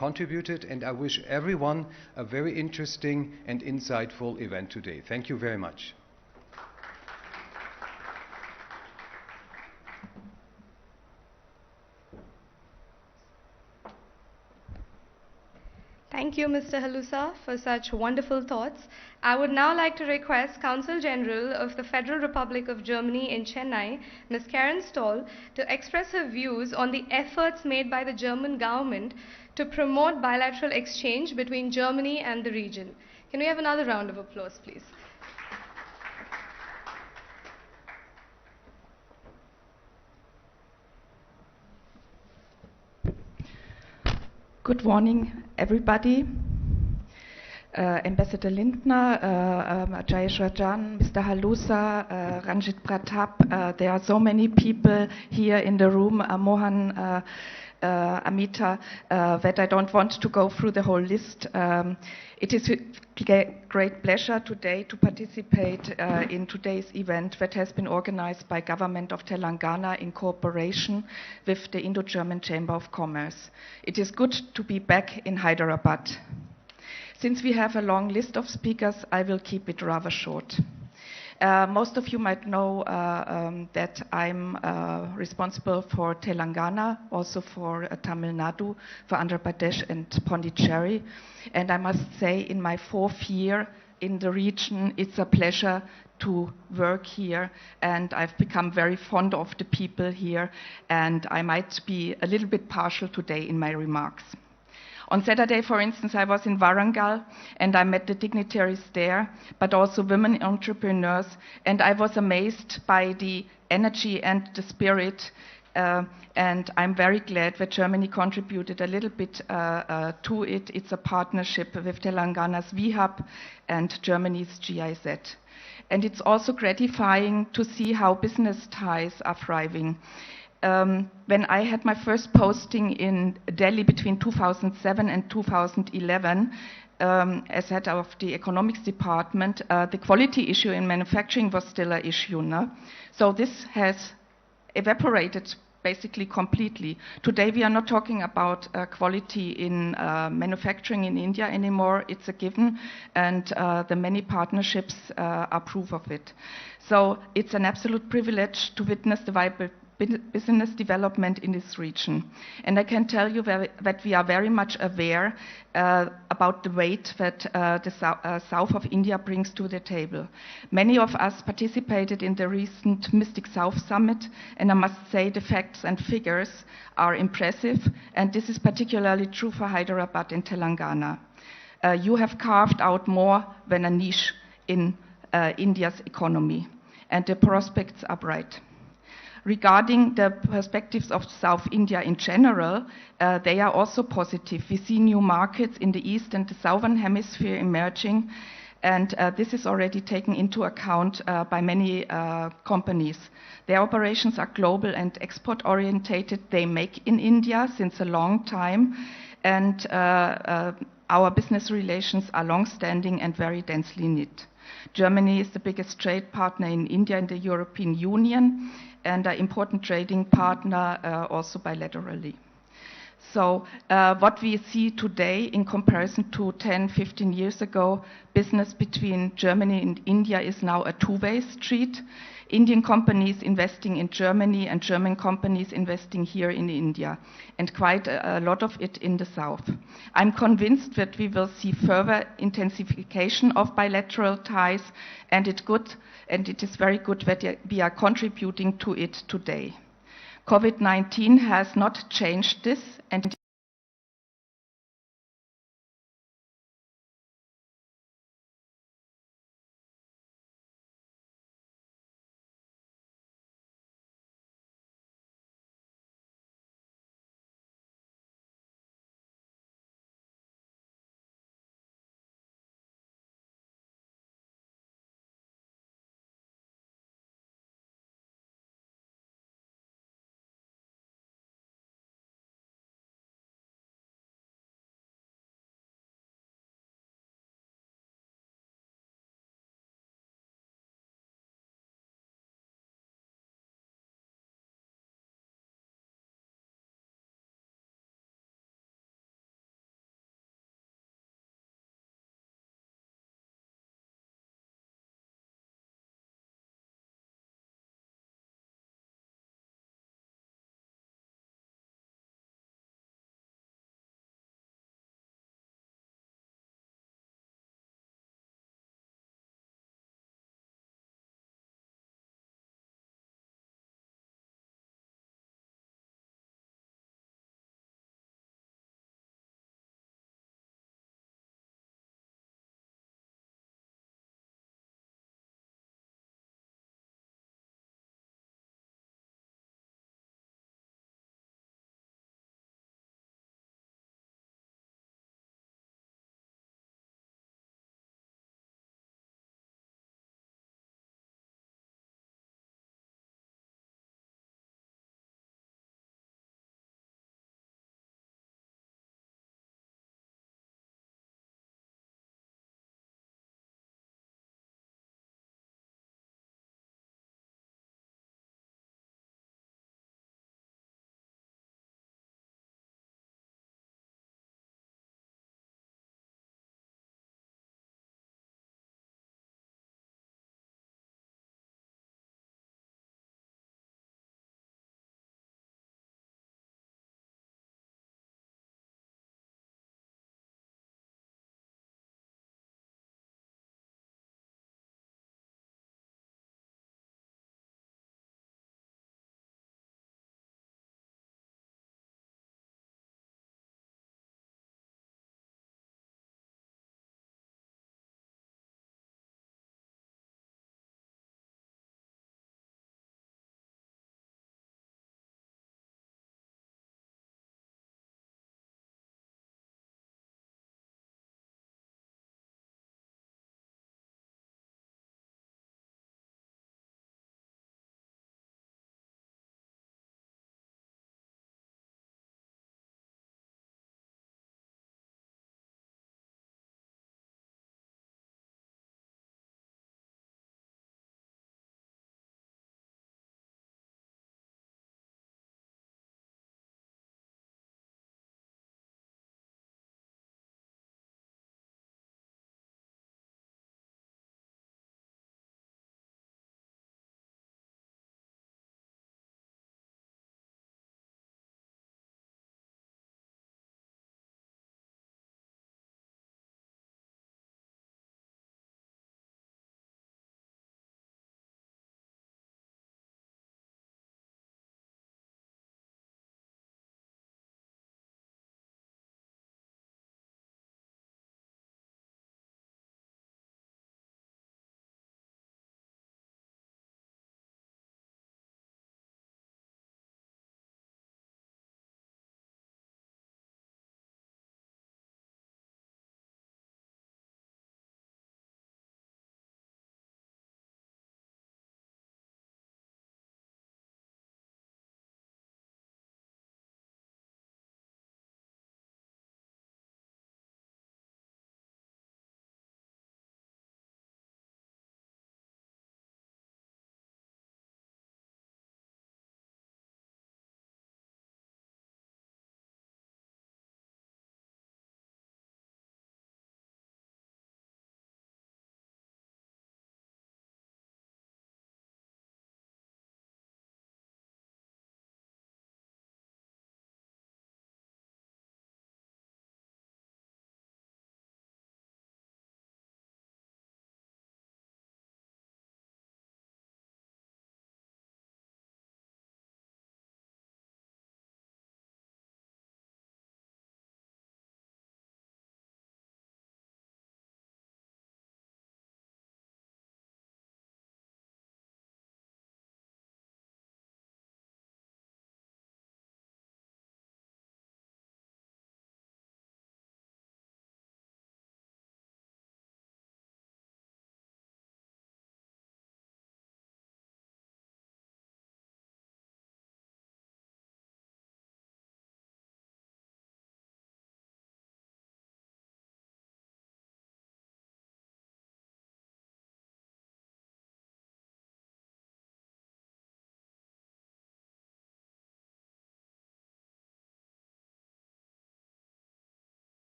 contributed, and I wish everyone a very interesting and insightful event today. Thank you very much. Thank you, Mr. Halusa, for such wonderful thoughts. I would now like to request Consul General of the Federal Republic of Germany in Chennai, Ms. Karen Stoll, to express her views on the efforts made by the German government to promote bilateral exchange between Germany and the region. Can we have another round of applause, please? Good morning, everybody. Ambassador Lindner, Jayesh Rajan, Mr. Halusa, Ranjit Pratap. There are so many people here in the room, Mohan, Amita, that I don't want to go through the whole list. It is with great pleasure today to participate in today's event that has been organized by Government of Telangana in cooperation with the Indo-German Chamber of Commerce. It is good to be back in Hyderabad. Since we have a long list of speakers, I will keep it rather short. Most of you might know that I'm responsible for Telangana, also for Tamil Nadu, for Andhra Pradesh and Pondicherry. And I must say, in my 4th year in the region, it's a pleasure to work here, and I've become very fond of the people here, and I might be a little bit partial today in my remarks. On Saturday, for instance, I was in Warangal and I met the dignitaries there, but also women entrepreneurs, and I was amazed by the energy and the spirit, and I'm very glad that Germany contributed a little bit to it. It's a partnership with Telangana's VHub and Germany's GIZ. And it's also gratifying to see how business ties are thriving. When I had my first posting in Delhi between 2007 and 2011, as head of the economics department, the quality issue in manufacturing was still an issue. No? So this has evaporated basically completely. Today we are not talking about quality in manufacturing in India anymore. It's a given, and the many partnerships are proof of it. So it's an absolute privilege to witness the vibrant business development in this region. And I can tell you that we are very much aware about the weight that the south of India brings to the table. Many of us participated in the recent Mystic South Summit, and I must say the facts and figures are impressive, and this is particularly true for Hyderabad and Telangana. You have carved out more than a niche in India's economy, and the prospects are bright. Regarding the perspectives of South India in general, they are also positive. We see new markets in the east and the southern hemisphere emerging, and this is already taken into account by many companies. Their operations are global and export-orientated. They make in India since a long time, and our business relations are long-standing and very densely knit. Germany is the biggest trade partner in India and the European Union, and an important trading partner also bilaterally. So what we see today in comparison to 10, 15 years ago, business between Germany and India is now a two-way street. Indian companies investing in Germany and German companies investing here in India, and quite a lot of it in the south. I'm convinced that we will see further intensification of bilateral ties, and it is very good that we are contributing to it today. COVID-19 has not changed this, and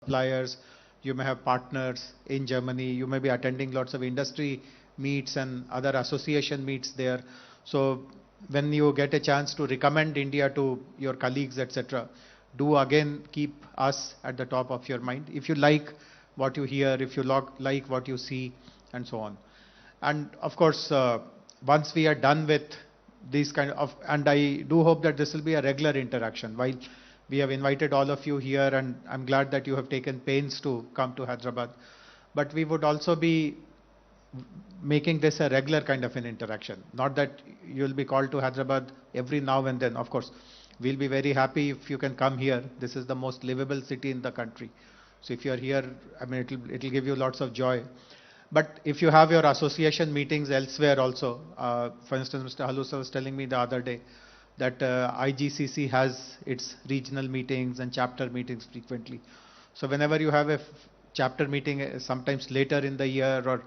suppliers, you may have partners in Germany, you may be attending lots of industry meets and other association meets there. So when you get a chance to recommend India to your colleagues, etc., do again keep us at the top of your mind. If you like what you hear, if you like what you see, and so on. And of course, once we are done with these kind of, and I do hope that this will be a regular interaction. While we have invited all of you here, and I'm glad that you have taken pains to come to Hyderabad, but we would also be making this a regular kind of an interaction. Not that you'll be called to Hyderabad every now and then. Of course, we'll be very happy if you can come here. This is the most livable city in the country. So if you're here, I mean, it'll give you lots of joy. But if you have your association meetings elsewhere also, for instance, Mr. Halusa was telling me the other day that IGCC has its regional meetings and chapter meetings frequently. So whenever you have a chapter meeting, sometimes later in the year, or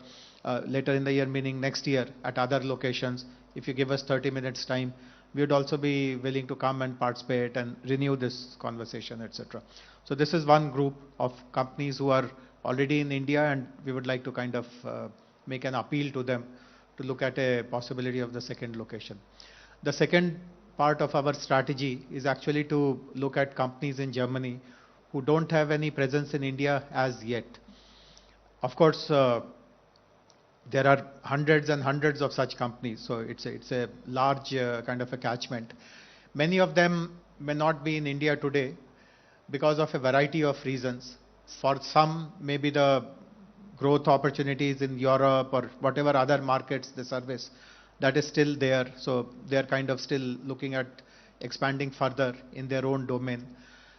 later in the year meaning next year at other locations, if you give us 30 minutes time, we would also be willing to come and participate and renew this conversation, etc. So this is one group of companies who are already in India, and we would like to kind of make an appeal to them to look at a possibility of the second location. The second part of our strategy is actually to look at companies in Germany who don't have any presence in India as yet. Of course, there are hundreds and hundreds of such companies, so it's a large kind of a catchment. Many of them may not be in India today because of a variety of reasons. For some, maybe the growth opportunities in Europe or whatever other markets they service, that is still there. So they are kind of still looking at expanding further in their own domain.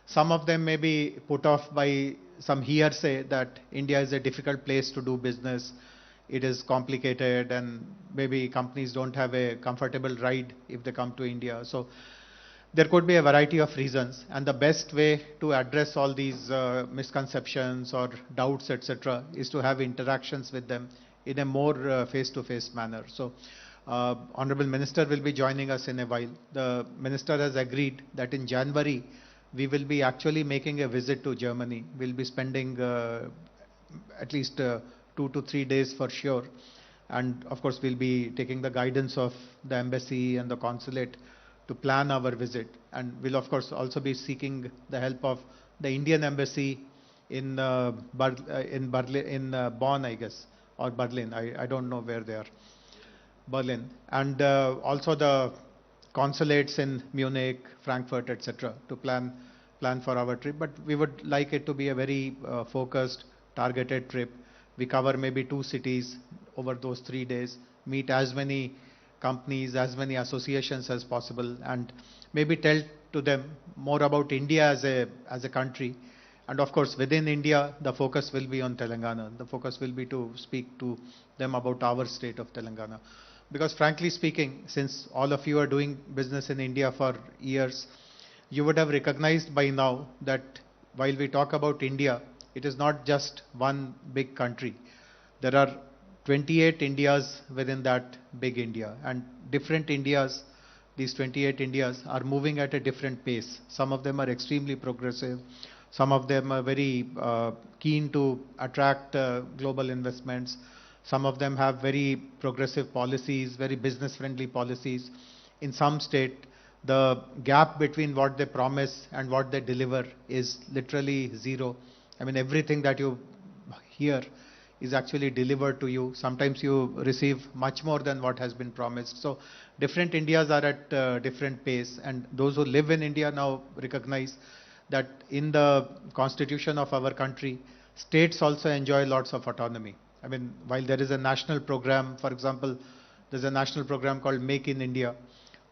Some of them may be put off by some hearsay that India is a difficult place to do business. It is complicated, and maybe companies don't have a comfortable ride if they come to India. So there could be a variety of reasons, and the best way to address all these misconceptions or doubts, etc., is to have interactions with them in a more face-to-face manner. So Honorable Minister will be joining us in a while. The Minister has agreed that in January we will be actually making a visit to Germany. We'll be spending at least 2 to 3 days for sure. And of course, we'll be taking the guidance of the embassy and the consulate to plan our visit. And we'll of course also be seeking the help of the Indian embassy in Bonn, I guess, or Berlin. I don't know where they are. Berlin. And also the consulates in Munich, Frankfurt, etc., to plan for our trip. But we would like it to be a very focused, targeted trip. We cover maybe 2 cities over those 3 days, meet as many companies, as many associations as possible, and maybe tell to them more about India as a country. And of course, within India, the focus will be on Telangana. The focus will be to speak to them about our state of Telangana. Because frankly speaking, since all of you are doing business in India for years, you would have recognized by now that while we talk about India, it is not just one big country. There are 28 Indias within that big India, and different Indias, these 28 Indias are moving at a different pace. Some of them are extremely progressive. Some of them are very keen to attract global investments. Some of them have very progressive policies, very business-friendly policies. In some state, the gap between what they promise and what they deliver is literally zero. I mean, everything that you hear is actually delivered to you. Sometimes you receive much more than what has been promised. So different Indias are at different pace, and those who live in India now recognize that in the constitution of our country, states also enjoy lots of autonomy. I mean, while there is a national program, for example, there's a national program called Make in India.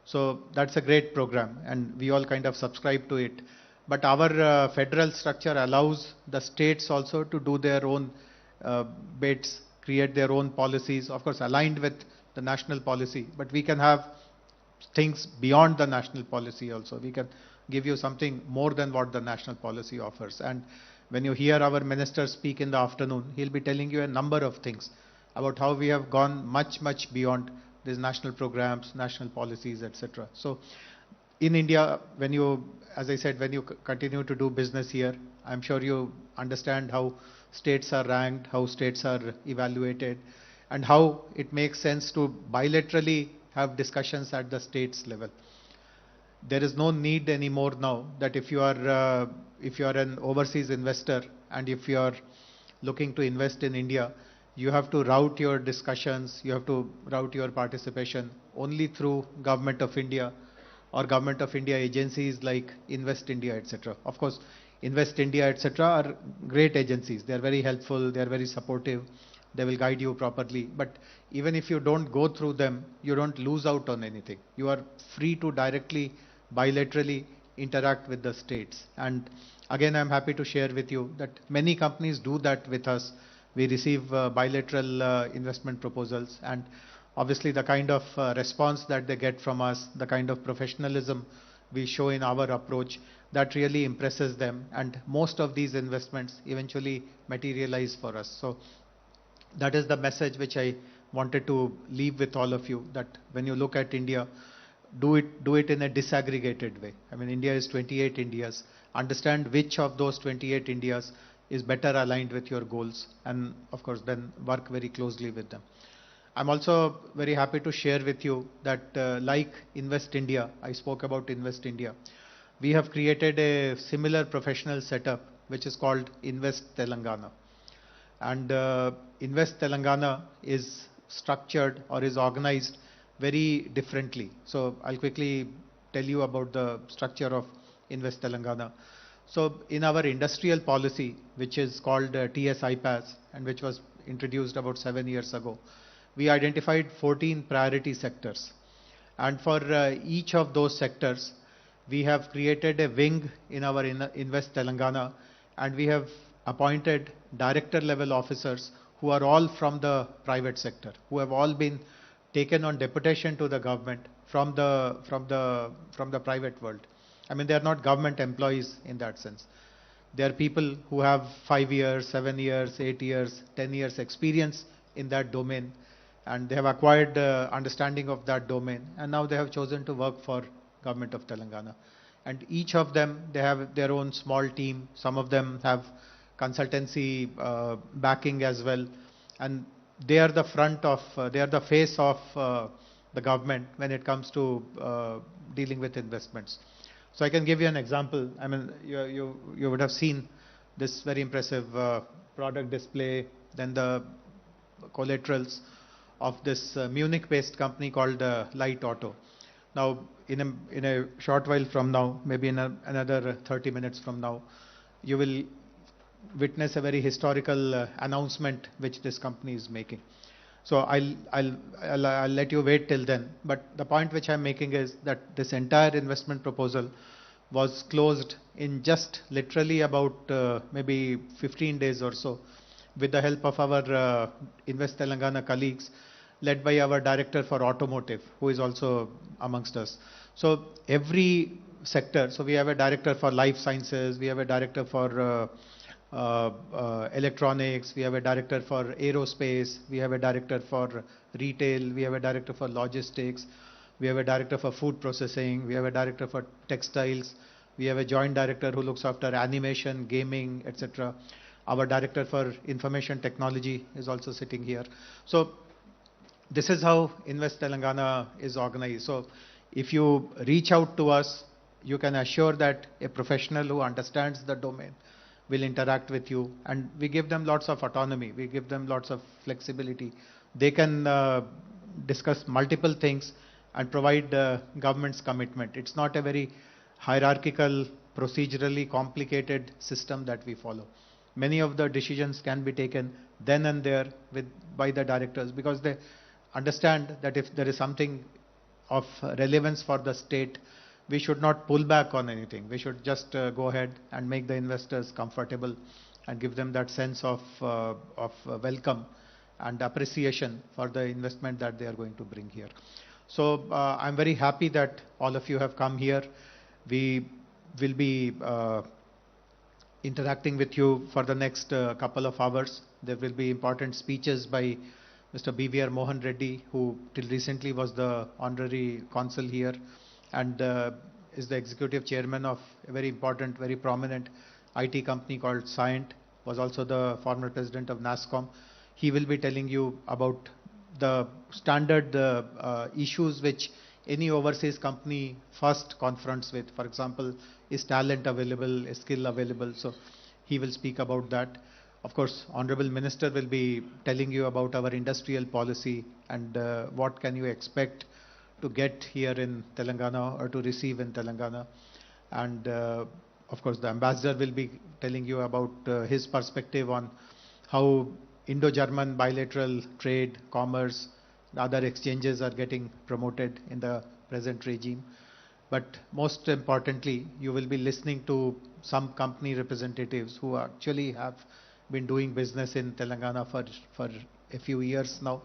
So that's a great program, and we all kind of subscribe to it. But our federal structure allows the states also to do their own bits, create their own policies, of course aligned with the national policy. But we can have things beyond the national policy also. We can give you something more than what the national policy offers. And when you hear our minister speak in the afternoon, he'll be telling you a number of things about how we have gone much, much beyond these national programs, national policies, etc. So in India, when you, as I said, when you continue to do business here, I'm sure you understand how states are ranked, how states are evaluated, and how it makes sense to bilaterally have discussions at the states level. There is no need anymore now that if you are an overseas investor and if you are looking to invest in India, you have to route your discussions, you have to route your participation only through Government of India or Government of India agencies like Invest India, etc. Of course, Invest India, etc. are great agencies. They are very helpful, they are very supportive, they will guide you properly. But even if you don't go through them, you don't lose out on anything. You are free to directly, bilaterally interact with the states. And again, I'm happy to share with you that many companies do that with us. We receive bilateral investment proposals, and obviously the kind of response that they get from us, the kind of professionalism we show in our approach, that really impresses them, and most of these investments eventually materialize for us. So that is the message which I wanted to leave with all of you, that when you look at India, do it in a disaggregated way. I mean, India is 28 Indias. Understand which of those 28 Indias is better aligned with your goals, and of course then work very closely with them. I'm also very happy to share with you that like Invest India, I spoke about Invest India, we have created a similar professional setup which is called Invest Telangana. And Invest Telangana is structured or is organized very differently. So I'll quickly tell you about the structure of Invest Telangana. So in our industrial policy, which is called TS iPass and which was introduced about 7 years ago, we identified 14 priority sectors. And for each of those sectors, we have created a wing in our Invest Telangana, and we have appointed director level officers who are all from the private sector, who have all been taken on deputation to the government from the private world. I mean, they are not government employees in that sense. They are people who have 5 years, 7 years, 8 years, 10 years experience in that domain, and they have acquired understanding of that domain, and now they have chosen to work for Government of Telangana. And each of them, they have their own small team. Some of them have consultancy backing as well, and they are the they are the face of the government when it comes to dealing with investments. So I can give you an example. I mean, you would have seen this very impressive product display, then the collaterals of this Munich-based company called Light Auto. Now, in a short while from now, maybe in another 30 minutes from now, you will witness a very historical announcement which this company is making. So I'll let you wait till then. But the point which I'm making is that this entire investment proposal was closed in just literally about maybe 15 days or so, with the help of our Invest Telangana colleagues, led by our director for automotive, who is also amongst us. So every sector, so we have a director for life sciences, we have a director for electronics, we have a director for aerospace, we have a director for retail, we have a director for logistics, we have a director for food processing, we have a director for textiles, we have a joint director who looks after animation, gaming, etc. Our director for information technology is also sitting here. So this is how Invest Telangana is organized. So if you reach out to us, you can assure that a professional who understands the domain will interact with you, and we give them lots of autonomy, we give them lots of flexibility. They can discuss multiple things and provide government's commitment. It's not a very hierarchical, procedurally complicated system that we follow. Many of the decisions can be taken then and there by the directors, because they understand that if there is something of relevance for the state, we should not pull back on anything. We should just go ahead and make the investors comfortable and give them that sense of welcome and appreciation for the investment that they are going to bring here. So I'm very happy that all of you have come here. We will be interacting with you for the next couple of hours. There will be important speeches by Mr. B.V.R. Mohan Reddy, who till recently was the honorary consul here and is the executive chairman of a very important, very prominent IT company called Cyient, was also the former president of NASSCOM. He will be telling you about the standard issues which any overseas company first confronts with. For example, is talent available, is skill available? So he will speak about that. Of course, Honorable Minister will be telling you about our industrial policy and what can you expect to get here in Telangana or to receive in Telangana. And of course, the ambassador will be telling you about his perspective on how Indo-German bilateral trade, commerce, other exchanges are getting promoted in the present regime. But most importantly, you will be listening to some company representatives who actually have been doing business in Telangana for a few years now.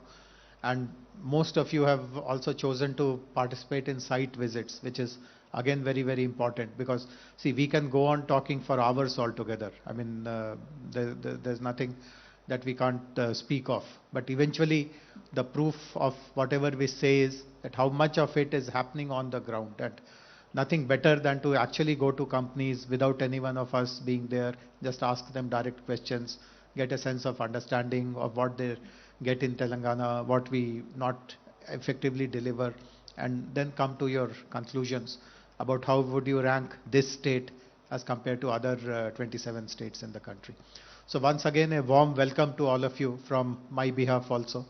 And most of you have also chosen to participate in site visits, which is again very, very important, because see, we can go on talking for hours altogether. I mean, there's nothing that we can't speak of. But eventually, the proof of whatever we say is that how much of it is happening on the ground. And nothing better than to actually go to companies without any one of us being there, just ask them direct questions, get a sense of understanding of what they get in Telangana, what we not effectively deliver, and then come to your conclusions about how would you rank this state as compared to other 27 states in the country. So once again, a warm welcome to all of you from my behalf also.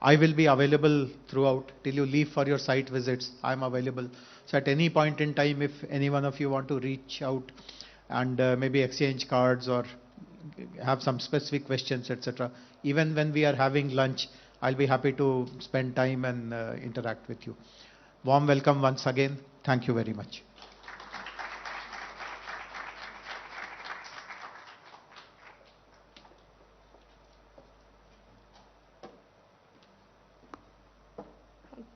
I will be available throughout till you leave for your site visits. I am available. So at any point in time, if any one of you want to reach out and maybe exchange cards or have some specific questions, etc., even when we are having lunch, I'll be happy to spend time and interact with you. Warm welcome once again. Thank you very much.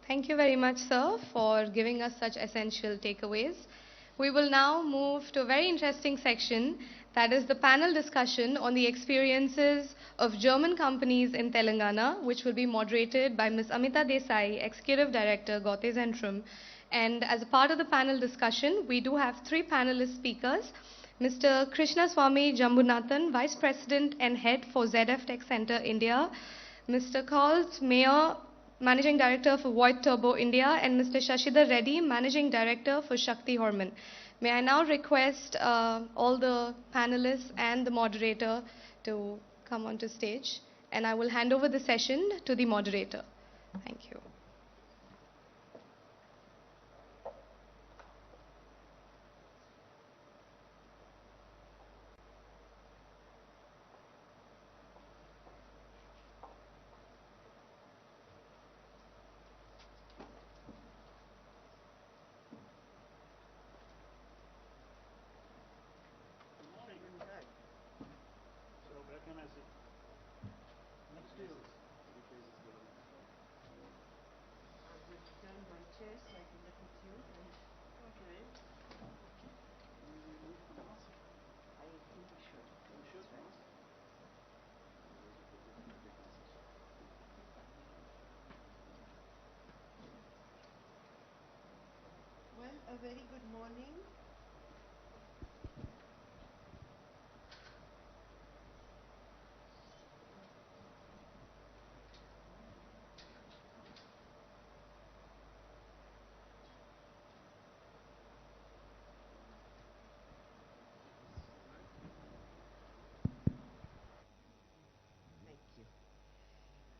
Thank you very much, sir, for giving us such essential takeaways. We will now move to a very interesting section, that is the panel discussion on the experiences of German companies in Telangana, which will be moderated by Ms. Amita Desai, Executive Director, Gote Zentrum. And as a part of the panel discussion, we do have three panelist speakers. Mr. Krishna Swami Jambunathan, Vice President and Head for ZF Tech Center, India. Mr. Carl Mayer, Managing Director for Void Turbo India, and Mr. Shashidhar Reddy, Managing Director for Shakti Horman. May I now request all the panelists and the moderator to come onto stage, and I will hand over the session to the moderator. Thank you. A very good morning. Thank you.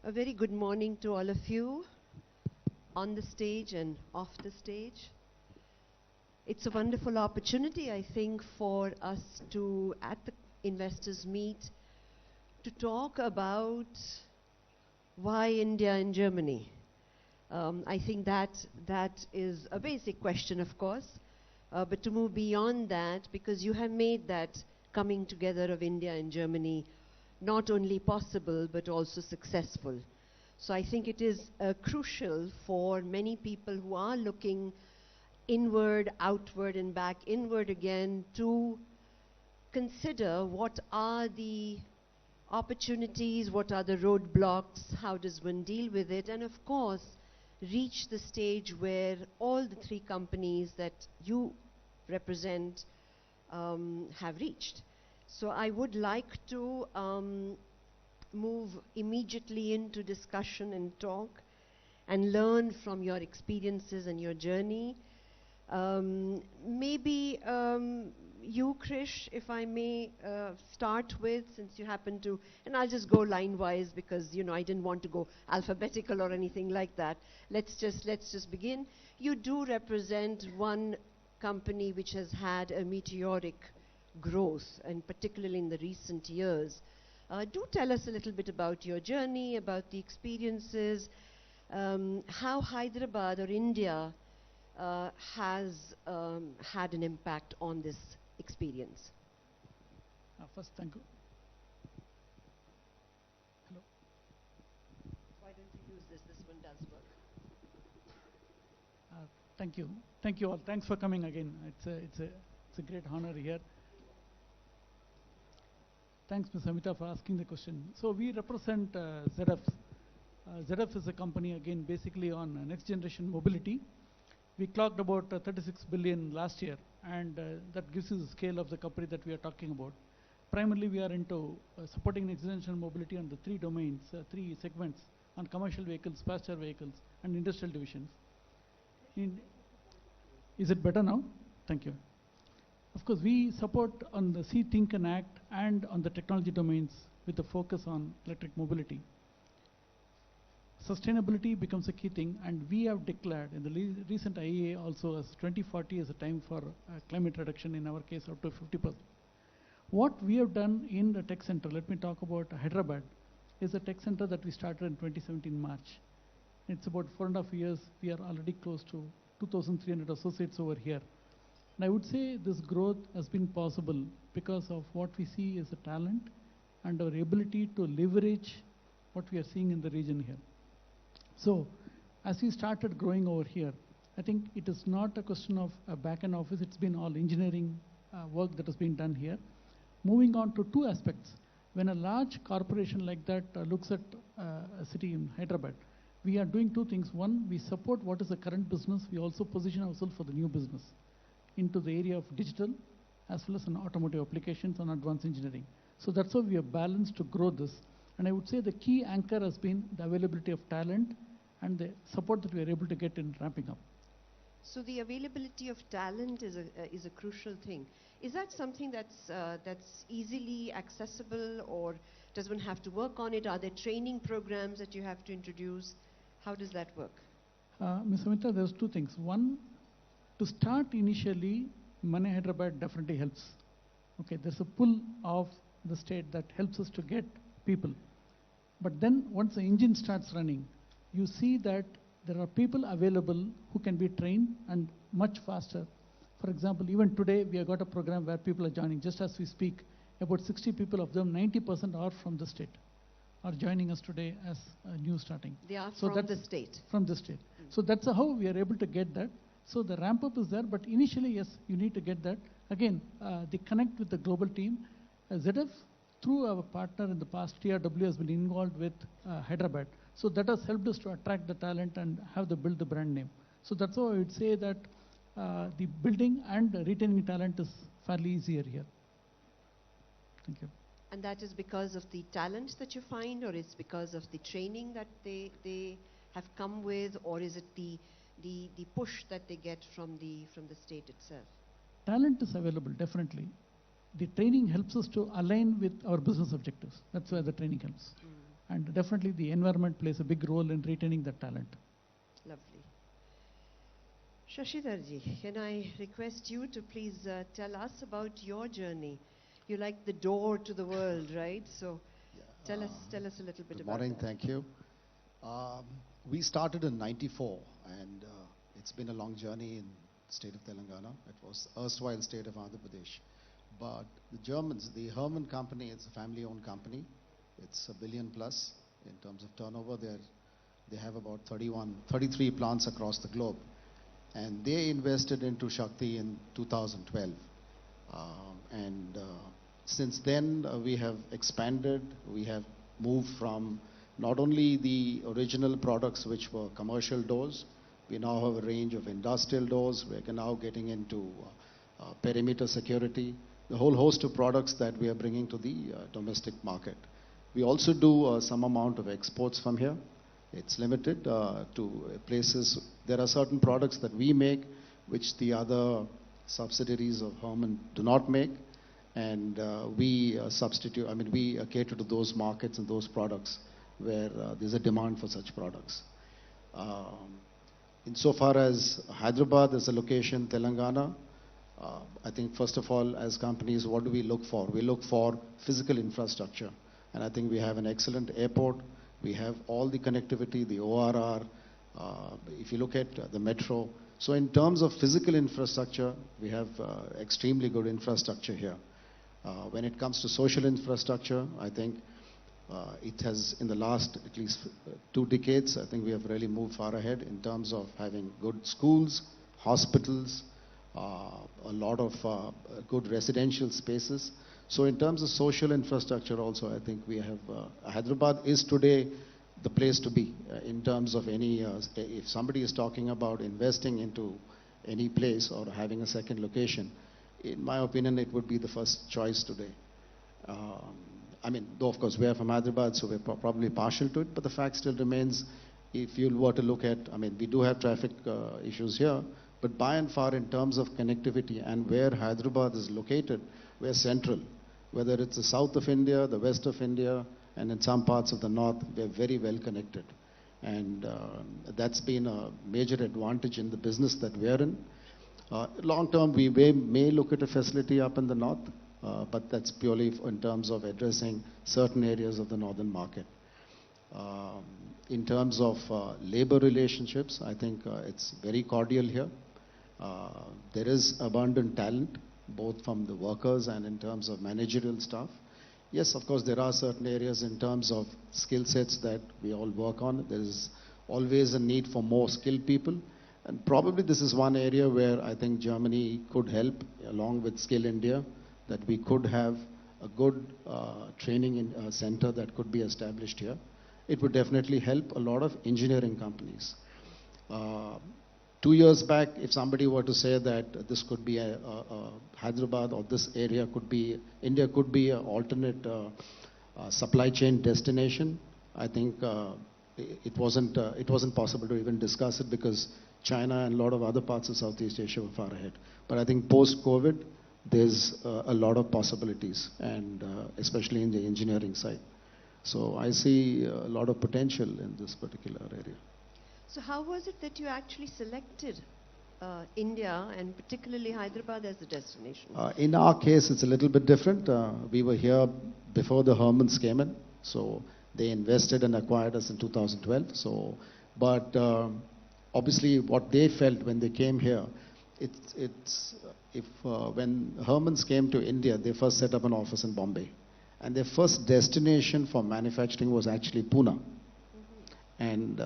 A very good morning to all of you on the stage and off the stage. It's a wonderful opportunity, I think, for us to, at the investors meet, to talk about why India and Germany. I think that is a basic question, of course, but to move beyond that, because you have made that coming together of India and Germany not only possible, but also successful. So I think it is crucial for many people who are looking inward, outward, and back inward again to consider what are the opportunities, what are the roadblocks, how does one deal with it, and of course reach the stage where all the three companies that you represent have reached. So I would like to move immediately into discussion and talk and learn from your experiences and your journey. Maybe you, Krish, if I may start with, since you happen to, and I'll just go line-wise because, I didn't want to go alphabetical or anything like that. Let's just begin. You do represent one company which has had a meteoric growth, and particularly in the recent years. Do tell us a little bit about your journey, about the experiences, how Hyderabad or India has had an impact on this experience. First, thank you. Hello. Why don't you use this? This one does work. Thank you. Thank you all. Thanks for coming again. It's a great honor here. Thanks, Ms. Amita, for asking the question. So we represent ZF. ZF is a company, again, basically on next generation mobility. We clocked about 36 billion last year, and that gives you the scale of the company that we are talking about. Primarily, we are into supporting next generation mobility on the three domains, three segments, on commercial vehicles, passenger vehicles, and industrial divisions. Is it better now? Thank you. Of course, we support on the See, Think and Act and on the technology domains with a focus on electric mobility. Sustainability becomes a key thing, and we have declared in the recent IEA also as 2040 as a time for climate reduction, in our case up to 50%. What we have done in the tech center, let me talk about Hyderabad, is a tech center that we started in 2017 March. It's about 4.5 years. We are already close to 2,300 associates over here. And I would say this growth has been possible because of what we see as a talent and our ability to leverage what we are seeing in the region here. So as we started growing over here, I think it is not a question of a back-end office. It's been all engineering work that has been done here. Moving on to two aspects. When a large corporation like that looks at a city in Hyderabad, we are doing two things. One, we support what is the current business. We also position ourselves for the new business into the area of digital as well as in automotive applications and advanced engineering. So that's how we have balanced to grow this. And I would say the key anchor has been the availability of talent and the support that we are able to get in ramping up. So the availability of talent is a crucial thing. Is that something that's easily accessible, or does one have to work on it? Are there training programs that you have to introduce? How does that work? Ms. Amita, there's two things. One, to start initially, Money Hyderabad definitely helps. Okay, there's a pull of the state that helps us to get people. But then once the engine starts running, you see that there are people available who can be trained and much faster. For example, even today we have got a program where people are joining. Just as we speak, about 60 people of them, 90% are from the state, are joining us today as a new starting. They are so from the state. From the state. So that's how we are able to get that. So the ramp up is there, but initially, yes, you need to get that. Again, the connect with the global team. ZF, through our partner in the past, TRW has been involved with Hyderabad. So that has helped us to attract the talent and have the build the brand name. So that's how I would say that the building and retaining talent is fairly easier here. Thank you. And that is because of the talent that you find, or it's because of the training that they have come with, or is it the push that they get from the state itself? Talent is available, definitely. The training helps us to align with our business objectives. That's where the training helps. And definitely the environment plays a big role in retaining that talent. Lovely. Shashidharji, can I request you to please tell us about your journey? You like the door to the world, right? So tell us a little bit about that. Good morning, thank you. We started in '94, and it's been a long journey in the state of Telangana. It was erstwhile state of Andhra Pradesh. But the Germans, the Herman company, it's a family-owned company. It's $1 billion plus in terms of turnover. They have about 33 plants across the globe. And they invested into Shakti in 2012. Since then, we have expanded. We have moved from not only the original products, which were commercial doors. We now have a range of industrial doors. We're now getting into perimeter security, the whole host of products that we are bringing to the domestic market. We also do some amount of exports from here. It's limited to places. There are certain products that we make which the other subsidiaries of Herman do not make, and we substitute, I mean, we cater to those markets and those products where there's a demand for such products. Insofar as Hyderabad as a location, Telangana, I think first of all, as companies, what do we look for? We look for physical infrastructure. And I think we have an excellent airport. We have all the connectivity, the ORR. If you look at the metro. So in terms of physical infrastructure, we have extremely good infrastructure here. When it comes to social infrastructure, I think it has, in the last at least 2 decades, I think we have really moved far ahead in terms of having good schools, hospitals, a lot of good residential spaces. So in terms of social infrastructure also, I think we have, Hyderabad is today the place to be in terms of any, if somebody is talking about investing into any place or having a second location, in my opinion, it would be the first choice today. I mean, though of course we are from Hyderabad, so we're probably partial to it, but the fact still remains, if you were to look at, I mean, we do have traffic issues here, but by and far in terms of connectivity and where Hyderabad is located, we're central. Whether it's the south of India, the west of India, and in some parts of the north, we're very well connected. And that's been a major advantage in the business that we're in. Long term, we may look at a facility up in the north, but that's purely in terms of addressing certain areas of the northern market. In terms of labor relationships, I think it's very cordial here. There is abundant talent, both from the workers and in terms of managerial staff. Yes, of course, there are certain areas in terms of skill sets that we all work on. There is always a need for more skilled people. And probably this is one area where I think Germany could help, along with Skill India, that we could have a good training center that could be established here. It would definitely help a lot of engineering companies. 2 years back, if somebody were to say that this could be a Hyderabad or this area could be, India could be an alternate supply chain destination, I think it wasn't possible to even discuss it because China and a lot of other parts of Southeast Asia were far ahead. But I think post-COVID, there's a lot of possibilities, and especially in the engineering side. So I see a lot of potential in this particular area. So how was it that you actually selected India and particularly Hyderabad as a destination? In our case, it's a little bit different. We were here before the Hermans came in, so they invested and acquired us in 2012. So, but obviously, what they felt when they came here, when Hermans came to India, they first set up an office in Bombay, and their first destination for manufacturing was actually Pune. And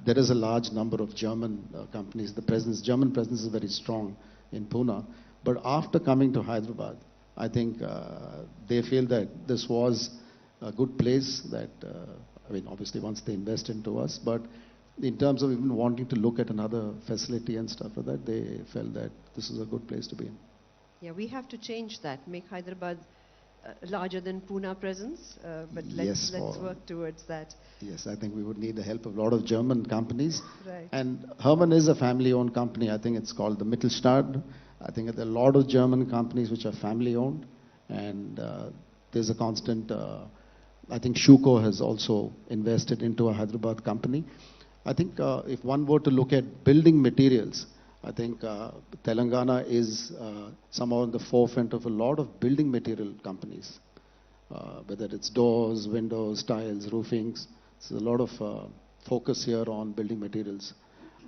there is a large number of German companies. The German presence is very strong in Pune. But after coming to Hyderabad, I think they feel that this was a good place that, I mean, obviously once they invest into us, but in terms of even wanting to look at another facility and stuff like that, they felt that this is a good place to be in. Yeah, we have to change that, make Hyderabad larger than Pune presence, but let's work towards that. Yes, I think we would need the help of a lot of German companies. Right. And Herman is a family-owned company. I think it's called the Mittelstand. I think there are a lot of German companies which are family-owned, and there's a constant, I think Schuko has also invested into a Hyderabad company. I think if one were to look at building materials, I think Telangana is somehow in the forefront of a lot of building material companies, whether it's doors, windows, tiles, roofings. So a lot of focus here on building materials.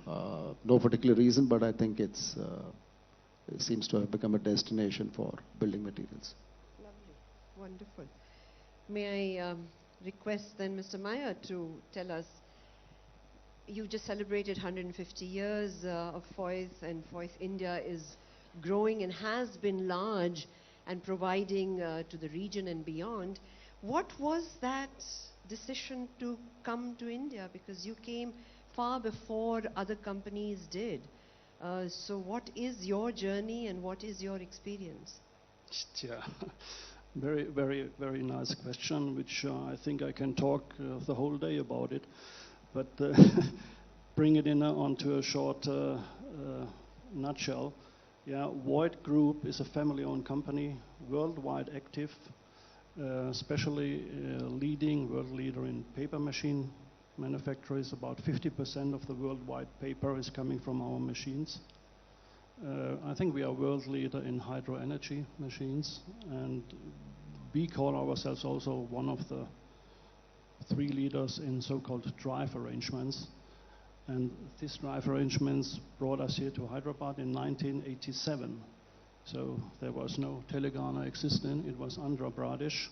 No particular reason, but I think it seems to have become a destination for building materials. Lovely, wonderful. May I request then Mr. Meyer to tell us, you just celebrated 150 years of FOIS, and FOIS India is growing and has been large and providing to the region and beyond. What was that decision to come to India? Because you came far before other companies did. So what is your journey and what is your experience? Yeah, very nice question, which I think I can talk the whole day about it, but bring it in onto a short nutshell. Yeah, Void Group is a family-owned company, worldwide active, especially leading world leader in paper machine manufacturers. About 50% of the worldwide paper is coming from our machines. I think we are world leader in hydro energy machines, and we call ourselves also one of the 3 leaders in so-called drive arrangements. And these drive arrangements brought us here to Hyderabad in 1987. So there was no Telangana existing, it was Andhra Pradesh,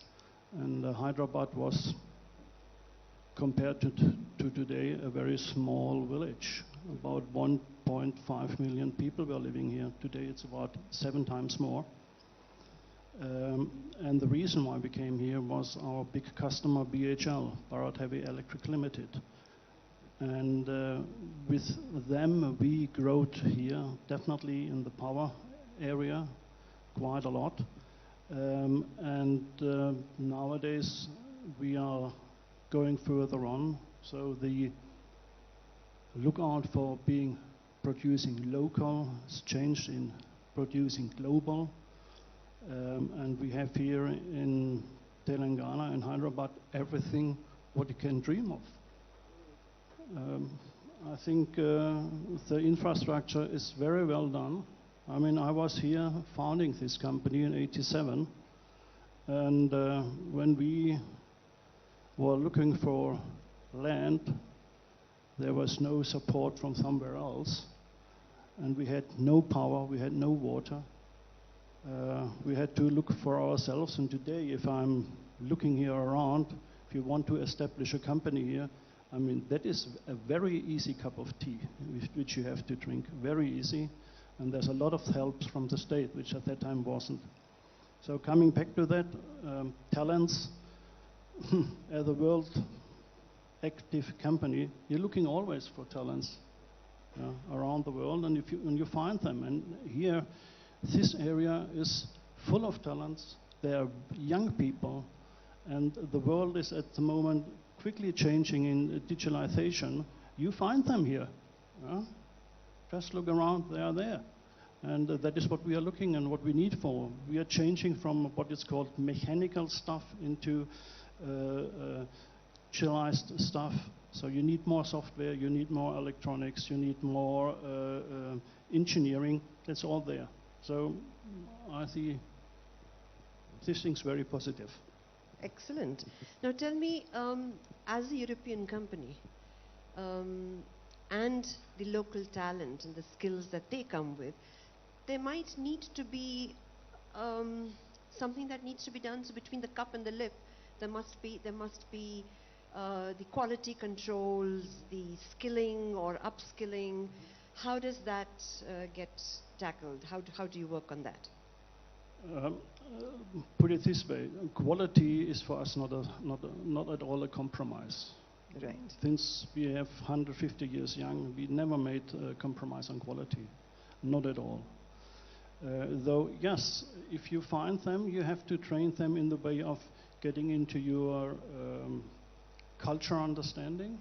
and Hyderabad was, compared to today, a very small village. About 1.5 million people were living here. Today it's about 7 times more. And the reason why we came here was our big customer BHL, Bharat Heavy Electric Limited. And with them we grew here, definitely in the power area, quite a lot. Nowadays we are going further on. So the lookout for producing local has changed in producing global. And we have here in Telangana and Hyderabad everything what you can dream of. I think the infrastructure is very well done. I mean, I was here founding this company in '87, and when we were looking for land, there was no support from somewhere else, and we had no power, we had no water. We had to look for ourselves, and today, if I'm looking here around, if you want to establish a company here, I mean, that is a very easy cup of tea, which you have to drink, very easy. And there's a lot of help from the state, which at that time wasn't. So coming back to that, talents, as a world active company, you're looking always for talents around the world, and you find them. And here, this area is full of talents. There are young people, and the world is at the moment quickly changing in digitalization. You find them here. Just look around, they are there. And that is what we are looking and what we need for. We are changing from what is called mechanical stuff into digitalized stuff. So you need more software, you need more electronics, you need more engineering. That's all there. So I see these things very positive. Excellent. Now tell me, as a European company, and the local talent and the skills that they come with, there might need to be something that needs to be done. So between the cup and the lip, there must be the quality controls, the skilling or upskilling. How does that get tackled? How do you work on that? Put it this way: quality is for us not at all a compromise. Right. Since we have 150 years young, we never made a compromise on quality, not at all. Though, yes, if you find them, you have to train them in the way of getting into your culture understanding,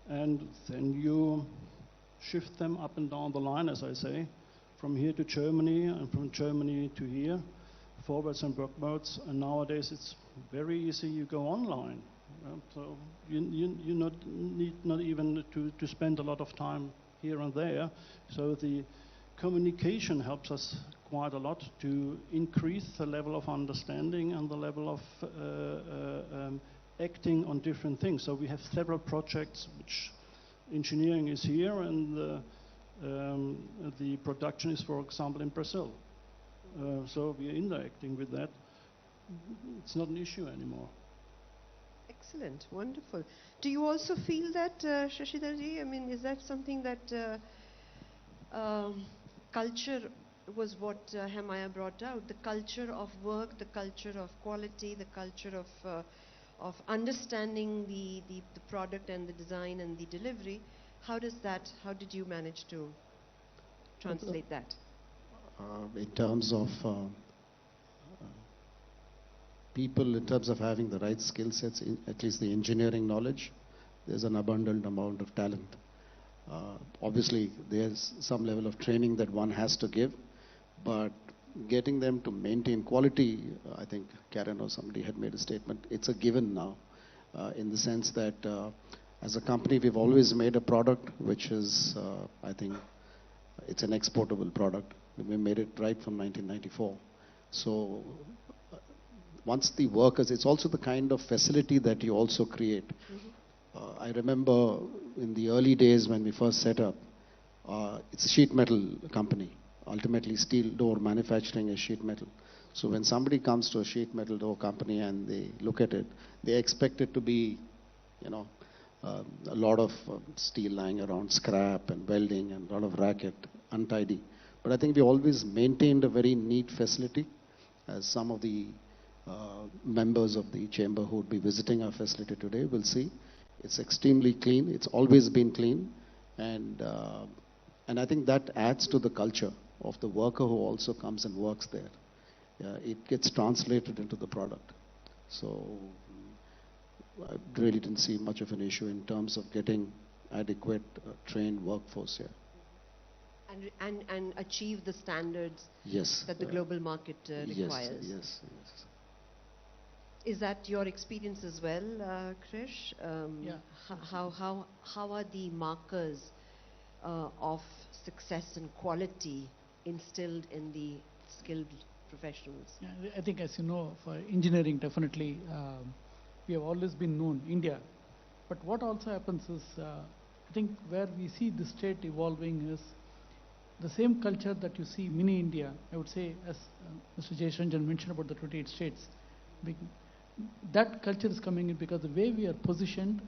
and then you shift them up and down the line, as I say, from here to Germany and from Germany to here, forwards and backwards. And nowadays it's very easy. You go online, so you need not even to spend a lot of time here and there. So the communication helps us quite a lot to increase the level of understanding and the level of acting on different things. So we have several projects which engineering is here, and the production is, for example, in Brazil. So we are interacting with that. It's not an issue anymore. Excellent, wonderful. Do you also feel that, Shashidharji? I mean, is that something that culture was what Hamaya brought out? The culture of work, the culture of quality, the culture of understanding the product and the design and the delivery. How did you manage to translate that? In terms of people, in terms of having the right skill sets, at least the engineering knowledge, there's an abundant amount of talent. Obviously, there's some level of training that one has to give, but getting them to maintain quality, I think Karen or somebody had made a statement, it's a given now, in the sense that as a company, we've always made a product which is, I think, it's an exportable product. We made it right from 1994. So once the workers, it's also the kind of facility that you also create. I remember in the early days when we first set up, it's a sheet metal company. Ultimately, steel door manufacturing is sheet metal. So when somebody comes to a sheet metal door company and they look at it, they expect it to be, you know, a lot of steel lying around, scrap and welding and a lot of racket, untidy. But I think we always maintained a very neat facility, as some of the members of the chamber who would be visiting our facility today will see. It's extremely clean. It's always been clean. And I think that adds to the culture of the worker who also comes and works there. It gets translated into the product. So I really didn't see much of an issue in terms of getting adequate trained workforce here. And achieve the standards Yes. that the global market requires. Yes. Is that your experience as well, Krish? Yeah. How are the markers of success and quality instilled in the skilled professionals? Yeah, I think, as you know, for engineering, definitely, we have always been known, India. But what also happens is, I think where we see the state evolving is the same culture that you see mini India. I would say, as Mr. Jayashanjan mentioned about the 28 states, that culture is coming in because the way we are positioned,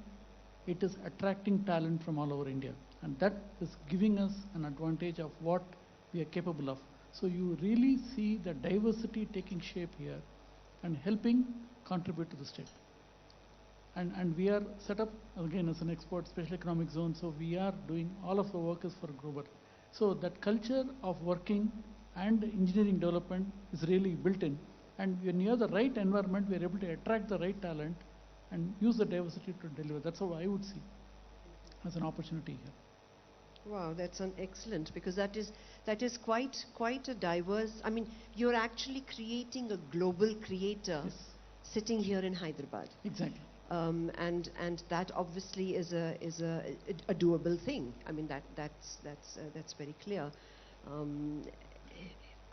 it is attracting talent from all over India. And that is giving us an advantage of what we are capable of. So you really see the diversity taking shape here and helping contribute to the state. And we are set up, again, as an export special economic zone, so we are doing all of the work is for global. So that culture of working and engineering development is really built in. And when you have the right environment, we are able to attract the right talent and use the diversity to deliver. That's how I would see as an opportunity here. Wow, that's an excellent, because that is quite a diverse. I mean, you're actually creating a global creator sitting here in Hyderabad. Exactly. And that obviously is a doable thing. I mean, that's very clear.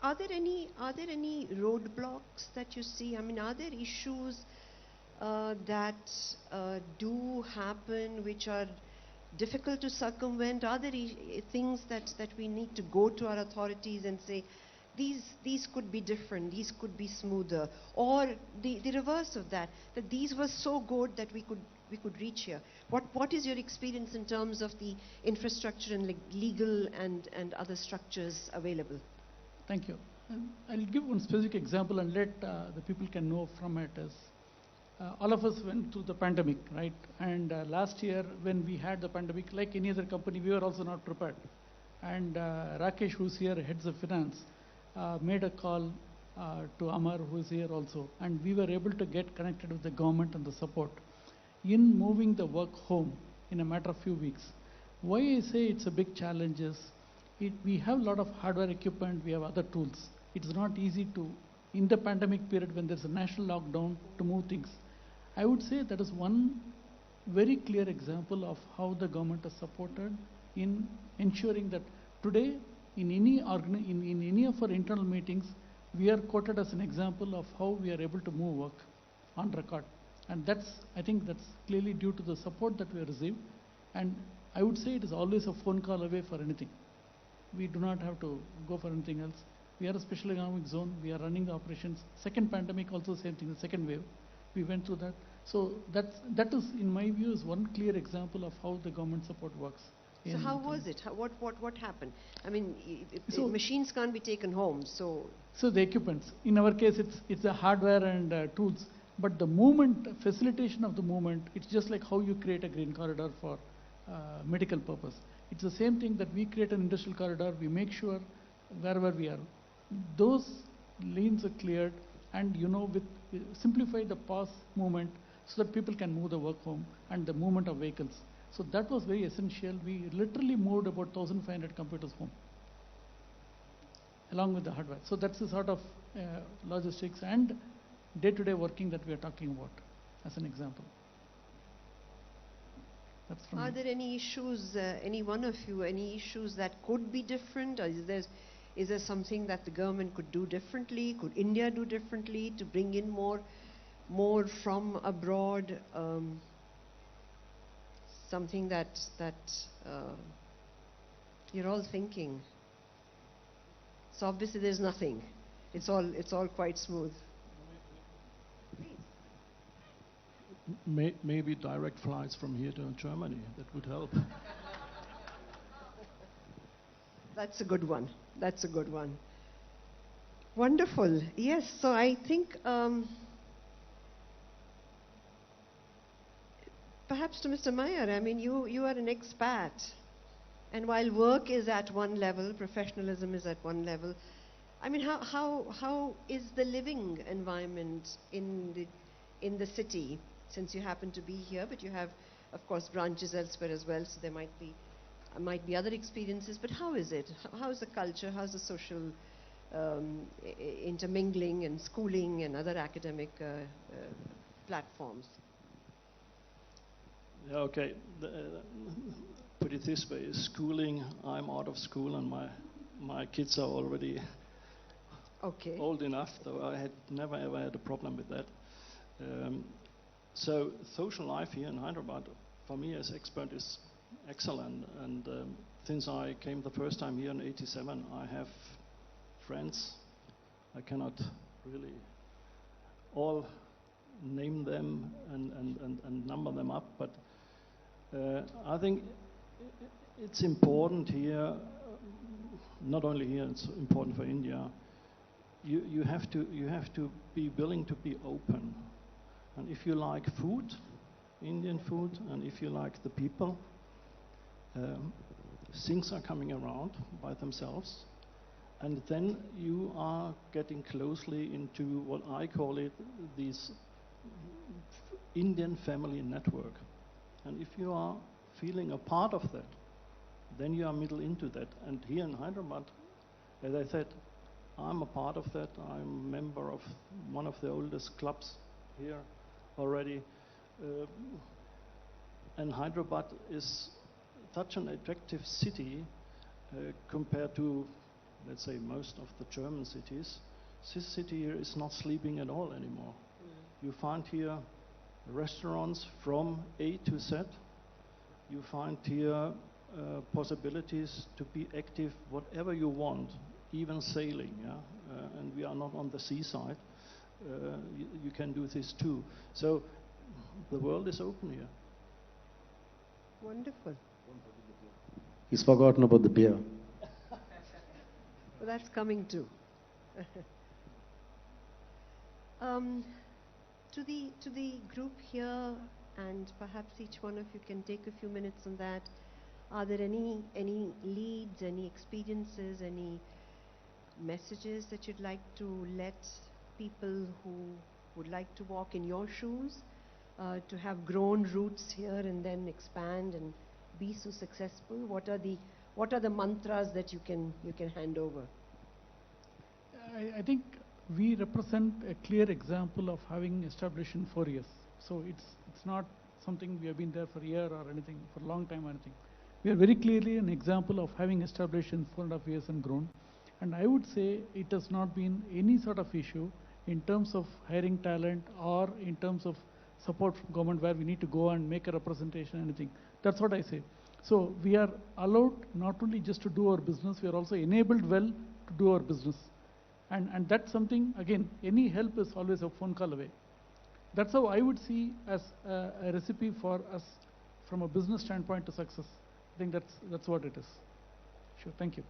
Are there any roadblocks that you see? I mean, are there issues that do happen which are difficult to circumvent? Are there things that we need to go to our authorities and say, these could be different, these could be smoother, or the reverse of that these were so good that we could reach here? What is your experience in terms of the infrastructure and legal and other structures available? Thank you. I'll give one specific example and let the people can know from it. Is all of us went through the pandemic, right? And last year when we had the pandemic, like any other company, we were also not prepared. And Rakesh, who's here, heads of finance, made a call to Amar, who is here also, and we were able to get connected with the government and the support in moving the work home in a matter of few weeks. Why I say it's a big challenge is, we have a lot of hardware equipment, we have other tools. It's not easy to, in the pandemic period when there's a national lockdown, to move things. I would say that is one very clear example of how the government has supported in ensuring that today in any in any of our internal meetings, we are quoted as an example of how we are able to move work on record. And I think that's clearly due to the support that we have received. And I would say it is always a phone call away for anything. We do not have to go for anything else. We are a special economic zone. We are running the operations. Second pandemic also same thing, the second wave. We went through that. So that is, in my view, is one clear example of how the government support works. So how was it? What happened? I mean, machines can't be taken home, so the equipments. In our case, it's the hardware and tools. But the movement, facilitation of the movement, it's just like how you create a green corridor for medical purpose. It's the same thing that we create an industrial corridor, we make sure wherever we are, those lanes are cleared, and with simplify the pass movement so that people can move the work home and the movement of vehicles. So that was very essential. We literally moved about 1,500 computers home, along with the hardware. So that's the sort of logistics and day-to-day working that we are talking about, as an example. That's from Are me. there any issues, any one of you, any issues that could be different? Or is there something that the government could do differently? Could India do differently to bring in more from abroad? Something that you're all thinking. So obviously there's nothing. It's all quite smooth. Maybe direct flights from here to Germany, that would help. That's a good one. That's a good one. Wonderful. Yes, so I think perhaps to Mr. Meyer, I mean, you are an expat. And while work is at one level, professionalism is at one level, I mean, how is the living environment in the city? Since you happen to be here, but you have, of course, branches elsewhere as well, so there might be other experiences. But how is it? How is the culture? How's the social intermingling and schooling and other academic platforms? Yeah, okay. Put it this way: schooling. I'm out of school, and my kids are already old enough, though I had never ever had a problem with that. So social life here in Hyderabad, for me as expert, is excellent. And since I came the first time here in '87, I have friends. I cannot really all name them and number them up, but I think it's important here, not only here, it's important for India. You have to be willing to be open. And if you like food, Indian food, and if you like the people, things are coming around by themselves. And then you are getting closely into what I call it, this Indian family network. And if you are feeling a part of that, then you are middle into that. And here in Hyderabad, as I said, I'm a part of that. I'm a member of one of the oldest clubs here already. And Hyderabad is such an attractive city compared to, let's say, most of the German cities. This city here is not sleeping at all anymore. You find here restaurants from A to Z. You find here possibilities to be active whatever you want, even sailing. Yeah? And we are not on the seaside. You can do this too. So the world is open here. Wonderful. He's forgotten about the beer. Well, that's coming too. To the group here, and perhaps each one of you can take a few minutes on that. Are there any leads, any experiences, any messages that you'd like to let people who would like to walk in your shoes, to have grown roots here and then expand and be so successful? What are the mantras that you can hand over? I think we represent a clear example of having established in 4 years. So it's not something we have been there for a year or anything, for a long time or anything. We are very clearly an example of having established in 4.5 years and grown. And I would say it has not been any sort of issue in terms of hiring talent or in terms of support from government where we need to go and make a representation or anything. That's what I say. So we are allowed not only just to do our business, we are also enabled well to do our business. And that's something, again, any help is always a phone call away. That's how I would see as a recipe for us from a business standpoint to success. I think that's what it is. Sure, thank you.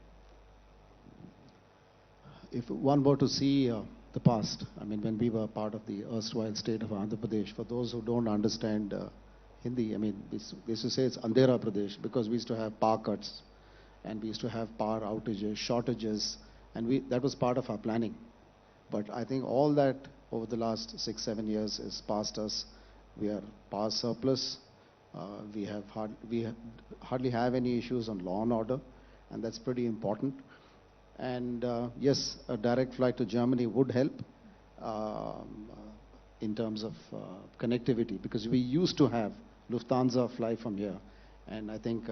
If one were to see the past, I mean, when we were part of the erstwhile state of Andhra Pradesh, for those who don't understand Hindi. I mean, they used to say it's Andhera Pradesh because we used to have power cuts and we used to have power outages, shortages, and that was part of our planning. But I think all that over the last 6-7 years is past us. We are power surplus. We hardly have any issues on law and order, and that's pretty important. And yes, a direct flight to Germany would help in terms of connectivity, because we used to have Lufthansa fly from here, and I think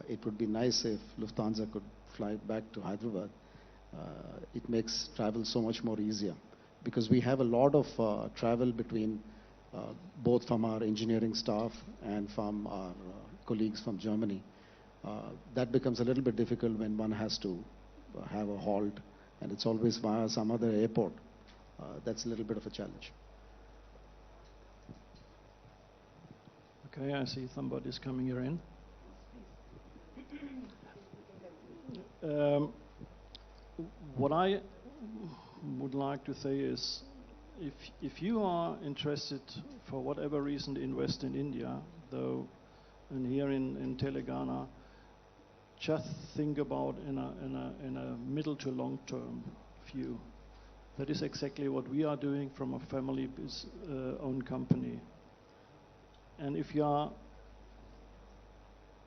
it would be nice if Lufthansa could fly back to Hyderabad. It makes travel so much more easier, because we have a lot of travel between both from our engineering staff and from our colleagues from Germany. That becomes a little bit difficult when one has to have a halt, and it's always via some other airport. That's a little bit of a challenge. Okay, I see somebody's coming here in. What I would like to say is, if you are interested for whatever reason to invest in India, though, and here in Telangana, just think about in a middle to long term view. That is exactly what we are doing from a family owned company. And if you are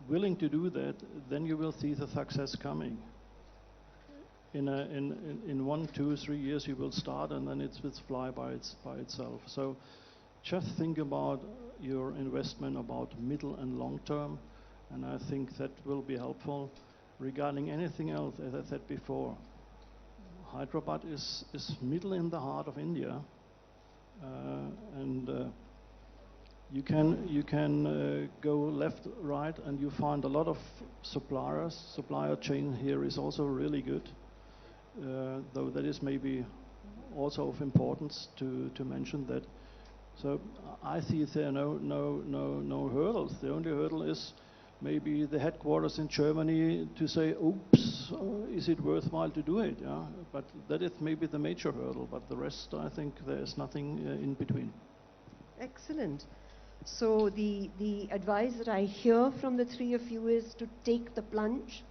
willing to do that, then you will see the success coming. In 1, 2, 3 years you will start, and then it will fly by itself. So just think about your investment about middle and long term, and I think that will be helpful. Regarding anything else, as I said before, Hyderabad is middle in the heart of India, and you can go left, right, and you find a lot of suppliers. Supplier chain here is also really good. Though that is maybe also of importance to mention that. So I see there are no hurdles. The only hurdle is maybe the headquarters in Germany to say, oops, is it worthwhile to do it? Yeah, but that is maybe the major hurdle. But the rest, I think, there's nothing in between. Excellent. So the advice that I hear from the three of you is to take the plunge.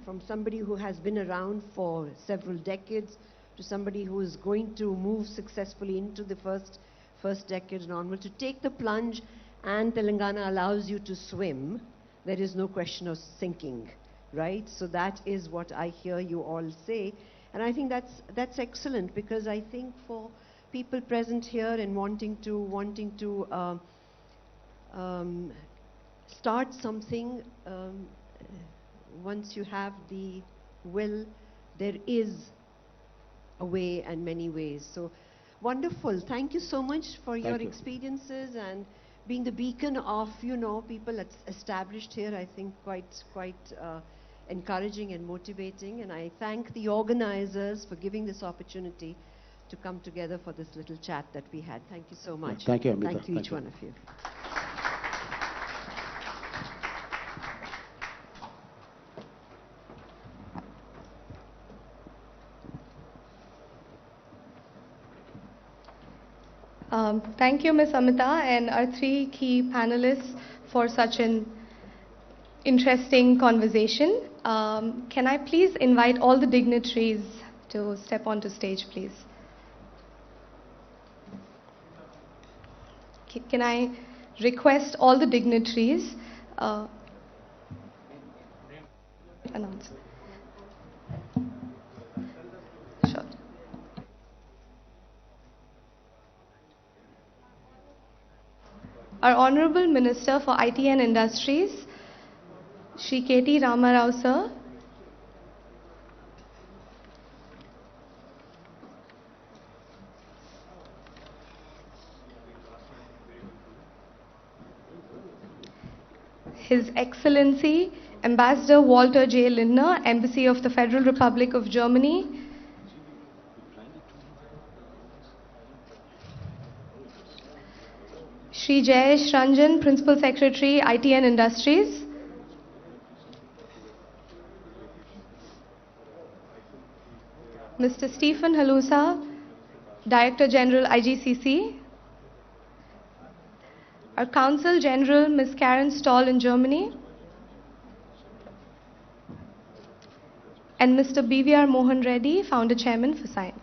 From somebody who has been around for several decades to somebody who is going to move successfully into the first decade and onward, to take the plunge, and Telangana allows you to swim. There is no question of sinking, right? So that is what I hear you all say, and I think that's excellent, because I think for people present here and wanting to start something. Once you have the will, there is a way and many ways. So wonderful. Thank you so much for your experiences and being the beacon of, people that's established here. I think quite encouraging and motivating. And I thank the organizers for giving this opportunity to come together for this little chat that we had. Thank you so much. Thank you, Amita. Thank you, each one of you. Thank you, Ms. Amita, and our three key panelists for such an interesting conversation. Can I please invite all the dignitaries to step onto stage, please? Can I request all the dignitaries announce? Sure. Our Honorable Minister for IT and Industries, Sri.K.T.RAMA sir. His Excellency Ambassador Walter J. Lindner, Embassy of the Federal Republic of Germany. Shri Jayesh Ranjan, Principal Secretary, IT and Industries. Mr. Stephen Halusa, Director General, IGCC. Our Consul General, Ms. Karen Stoll in Germany, and Mr. BVR Mohan Reddy, Founder Chairman for Scient.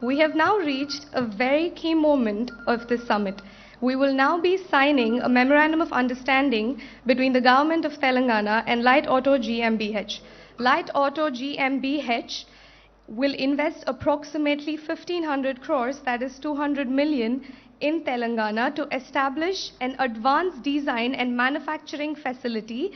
We have now reached a very key moment of this summit. We will now be signing a memorandum of understanding between the government of Telangana and Light Auto GmbH. Light Auto GmbH will invest approximately 1,500 crores, that is 200 million, in Telangana to establish an advanced design and manufacturing facility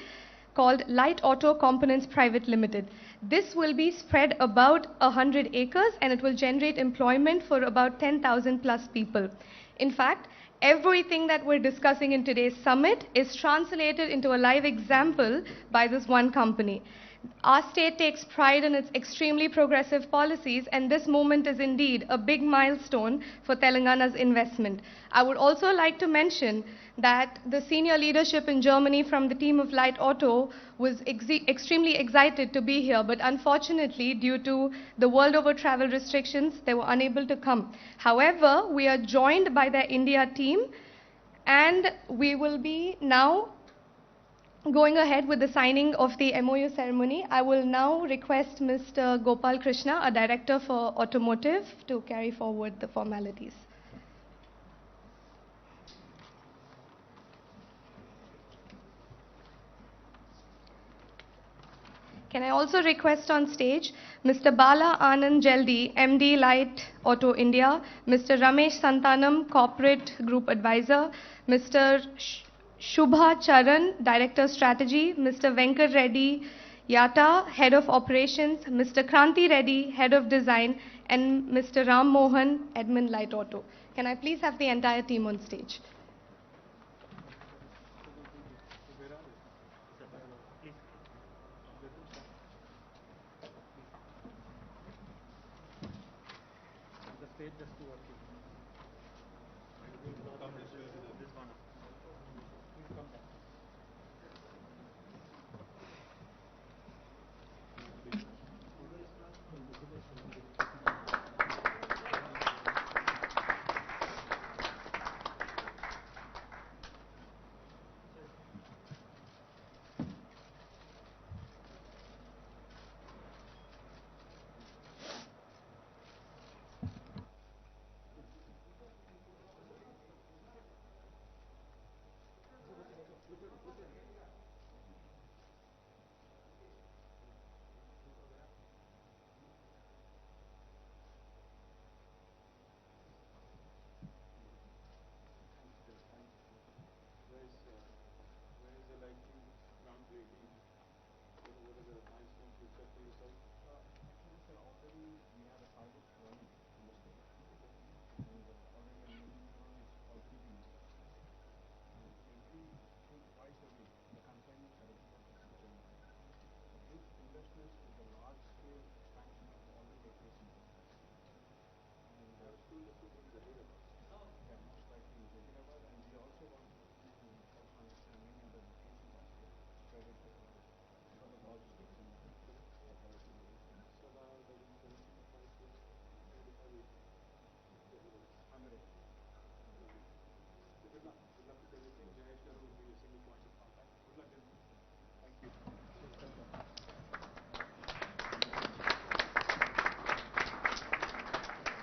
called Light Auto Components Private Limited. This will be spread about 100 acres and it will generate employment for about 10,000 plus people. In fact, everything that we're discussing in today's summit is translated into a live example by this one company. Our state takes pride in its extremely progressive policies, and this moment is indeed a big milestone for Telangana's investment. I would also like to mention that the senior leadership in Germany from the team of Light Auto was extremely excited to be here, but unfortunately, due to the world over travel restrictions, they were unable to come. However, we are joined by their India team, and we will be now going ahead with the signing of the MOU ceremony. I will now request Mr. Gopal Krishna, a director for automotive, to carry forward the formalities. Can I also request on stage Mr. Bala Anand Jeldi, MD Light Auto India, Mr. Ramesh Santanam, Corporate Group Advisor, Mr. Shubha Charan, Director Strategy, Mr. Venkat Reddy Yata, Head of Operations, Mr. Kranti Reddy, Head of Design, and Mr. Ram Mohan, Admin Light Auto. Can I please have the entire team on stage?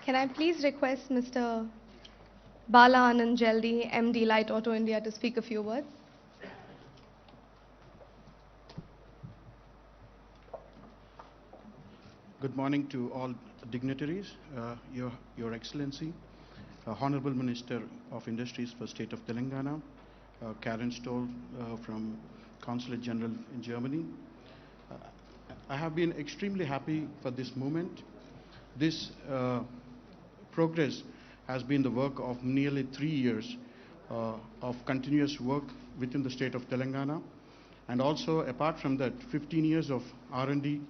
Can I please request Mr. Bala Anand Jeldi, MD Light Auto India, to speak a few words? Good morning to all dignitaries, Your Excellency, Honorable Minister of Industries for State of Telangana, Karen Stoll from Consulate General in Germany. I have been extremely happy for this moment. This progress has been the work of nearly 3 years of continuous work within the state of Telangana, and also apart from that 15 years of R&D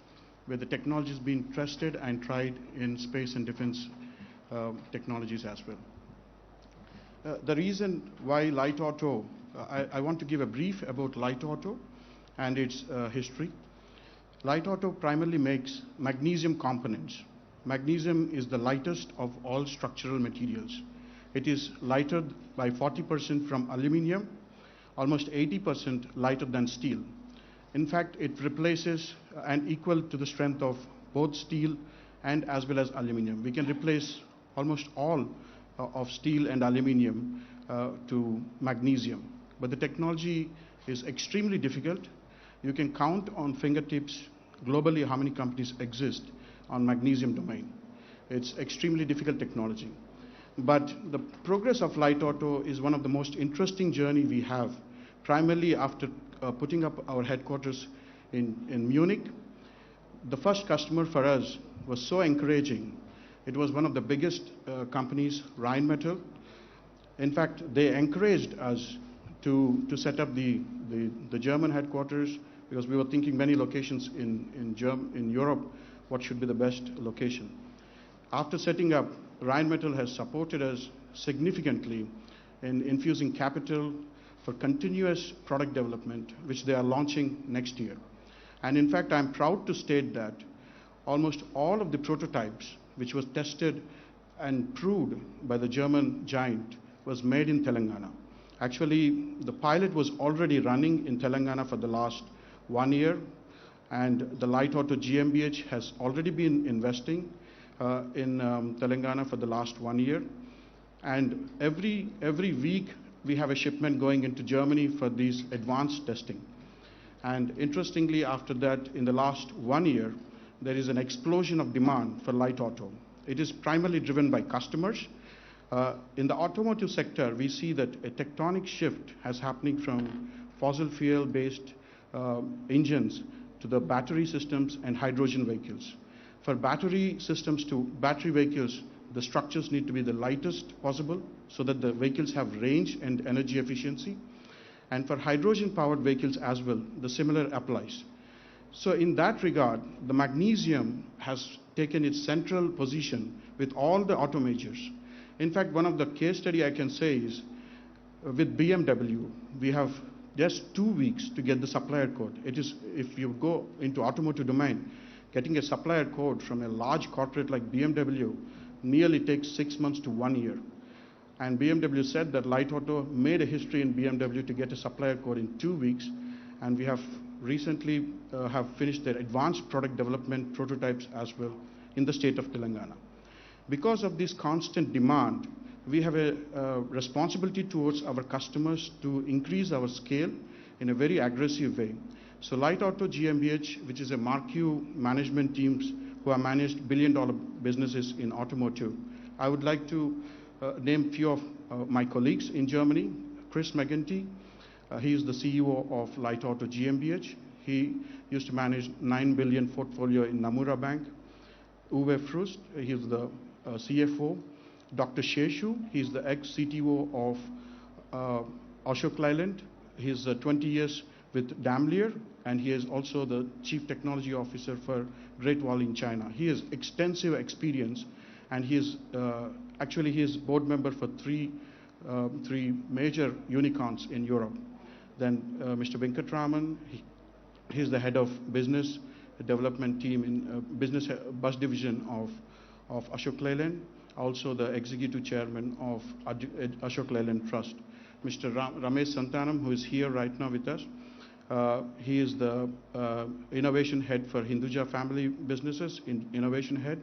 where the technology has been trusted and tried in space and defense technologies as well. The reason why light auto, I want to give a brief about light auto and its history. Light auto primarily makes magnesium components. Magnesium is the lightest of all structural materials. It is lighter by 40% from aluminum, almost 80% lighter than steel. In fact, it replaces and equal to the strength of both steel and as well as aluminum. We can replace almost all of steel and aluminum to magnesium. But the technology is extremely difficult. You can count on fingertips globally how many companies exist on magnesium domain. It's extremely difficult technology. But the progress of light auto is one of the most interesting journey we have, primarily after putting up our headquarters in Munich. The first customer for us was so encouraging. It was one of the biggest companies, Rheinmetall. In fact, they encouraged us to set up the German headquarters, because we were thinking many locations in Europe, what should be the best location. After setting up, Rheinmetall has supported us significantly in infusing capital for continuous product development, which they are launching next year. And in fact, I'm proud to state that almost all of the prototypes which was tested and proved by the German giant was made in Telangana. Actually, the pilot was already running in Telangana for the last 1 year, and the Light Auto GmbH has already been investing in Telangana for the last 1 year. And every week we have a shipment going into Germany for these advanced testing. And interestingly, after that, in the last 1 year, there is an explosion of demand for light auto. It is primarily driven by customers. In the automotive sector, we see that a tectonic shift has happening from fossil fuel-based engines to the battery systems and hydrogen vehicles. For battery systems to battery vehicles, the structures need to be the lightest possible so that the vehicles have range and energy efficiency. And for hydrogen-powered vehicles as well, the similar applies. So in that regard, the magnesium has taken its central position with all the auto majors. In fact, one of the case study I can say is with BMW, we have just 2 weeks to get the supplier code. It is, if you go into automotive domain, getting a supplier code from a large corporate like BMW nearly takes 6 months to 1 year. And BMW said that Light Auto made a history in BMW to get a supplier code in 2 weeks, and we have recently have finished their advanced product development prototypes as well in the state of Telangana. Because of this constant demand, we have a responsibility towards our customers to increase our scale in a very aggressive way. So Light Auto GmbH, which is a marquee management teams who have managed billion-dollar businesses in automotive, I would like to name few of my colleagues in Germany. Chris McGinty, he is the CEO of Light Auto GmbH. He used to manage 9 billion portfolio in Namura Bank. Uwe Frust, he is the CFO. Dr. Sheshu, he is the ex-CTO of Ashok Leyland. He is 20 years with Daimler, and he is also the Chief Technology Officer for Great Wall in China. He has extensive experience, and he is actually he is board member for three major unicorns in Europe. Then Mr. Venkatraman, he is the head of business development team in business bus division of Ashok Leyland, also the executive chairman of Ashok Leyland Trust. Mr. Ramesh Santanam, who is here right now with us, he is the innovation head for Hinduja family businesses, innovation head.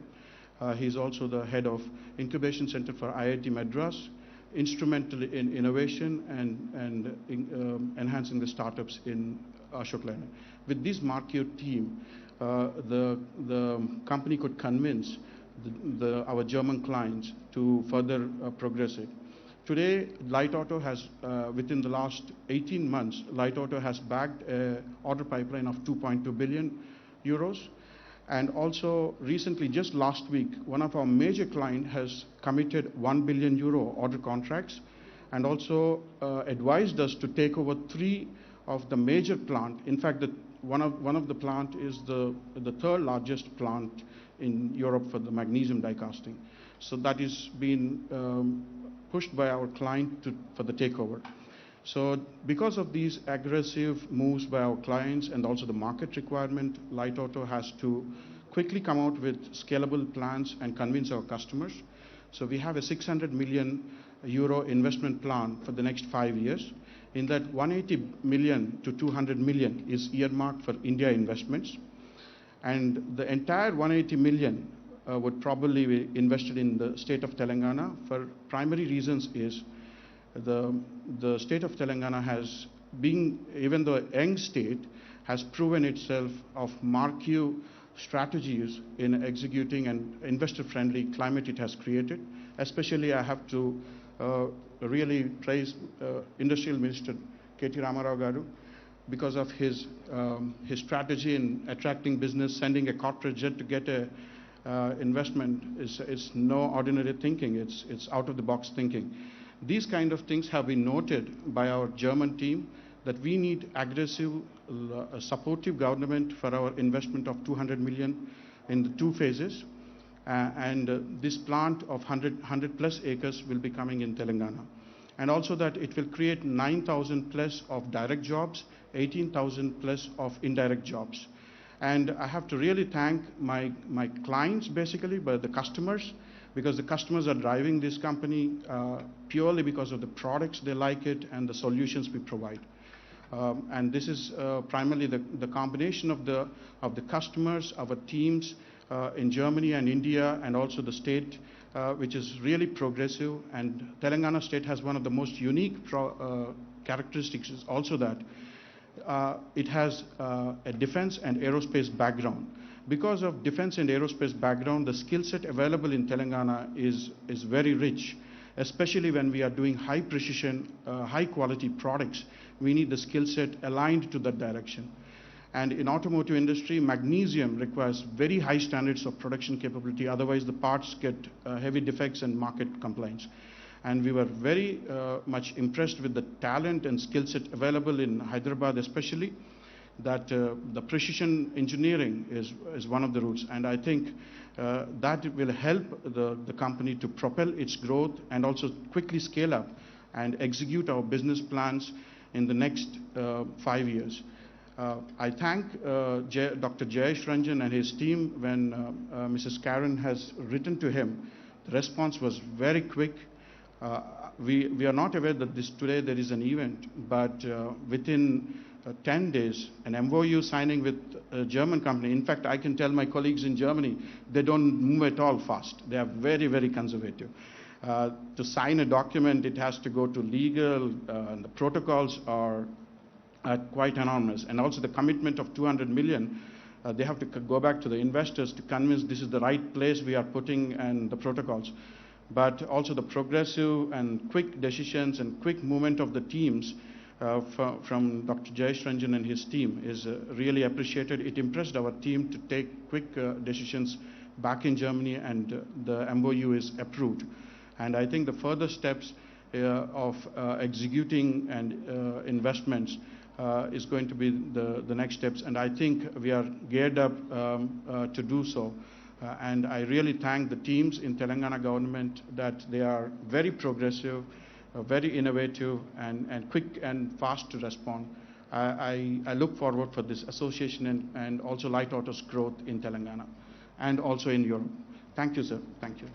He is also the head of incubation center for IIT Madras, instrumental in innovation and enhancing the startups in Ashok Leyland. With this marquee team, the company could convince our German clients to further progress it. Today, Light Auto has, within the last 18 months, Light Auto has bagged an order pipeline of 2.2 billion euros. And also recently, just last week, one of our major clients has committed 1 billion euro order contracts and also advised us to take over 3 of the major plant. In fact, one of the plant is the third largest plant in Europe for the magnesium die casting. So that is been pushed by our client for the takeover. So because of these aggressive moves by our clients and also the market requirement, Light Auto has to quickly come out with scalable plans and convince our customers. So we have a 600 million euro investment plan for the next 5 years. In that, 180 million to 200 million is earmarked for India investments. And the entire 180 million would probably be invested in the state of Telangana. For primary reasons is the state of Telangana has been, even though a young state, has proven itself of marquee strategies in executing an investor-friendly climate it has created. Especially, I have to really praise Industrial Minister K.T.RAMA garu, because of his strategy in attracting business. Sending a corporate jet to get a investment is no ordinary thinking. It's out of the box thinking. These kind of things have been noted by our German team, that we need aggressive, supportive government for our investment of 200 million in the 2 phases. This plant of 100 plus acres will be coming in Telangana. And also that it will create 9,000 plus of direct jobs, 18,000 plus of indirect jobs. And I have to really thank my clients, basically, but the customers, because the customers are driving this company purely because of the products they like it and the solutions we provide. And this is primarily the combination of the customers, our teams in Germany and India, and also the state, which is really progressive. And Telangana state has one of the most unique characteristics, is also that it has a defense and aerospace background. Because of defense and aerospace background, the skill set available in Telangana is very rich, especially when we are doing high precision, high quality products. We need the skill set aligned to that direction. And in automotive industry, magnesium requires very high standards of production capability. Otherwise, the parts get heavy defects and market complaints. And we were very much impressed with the talent and skill set available in Hyderabad, especially, that the precision engineering is one of the routes. And I think that will help the company to propel its growth and also quickly scale up and execute our business plans in the next 5 years. I thank Dr. Jayesh Ranjan and his team. When Mrs. Karen has written to him, the response was very quick. We are not aware that today there is an event, but within 10 days, an MOU signing with a German company. In fact, I can tell my colleagues in Germany, they don't move at all fast. They are very, very conservative. To sign a document, it has to go to legal, and the protocols are quite enormous. And also the commitment of 200 million, they have to go back to the investors to convince this is the right place we are putting and the protocols. But also the progressive and quick decisions and quick movement of the teams from Dr. Jayesh Ranjan and his team is really appreciated. It impressed our team to take quick decisions back in Germany, and the MOU is approved. And I think the further steps of executing and investments is going to be the next steps. And I think we are geared up to do so. And I really thank the teams in Telangana government that they are very progressive, very innovative, and quick and fast to respond. I look forward for this association and also Light Auto's growth in Telangana and also in Europe. Thank you, sir. Thank you.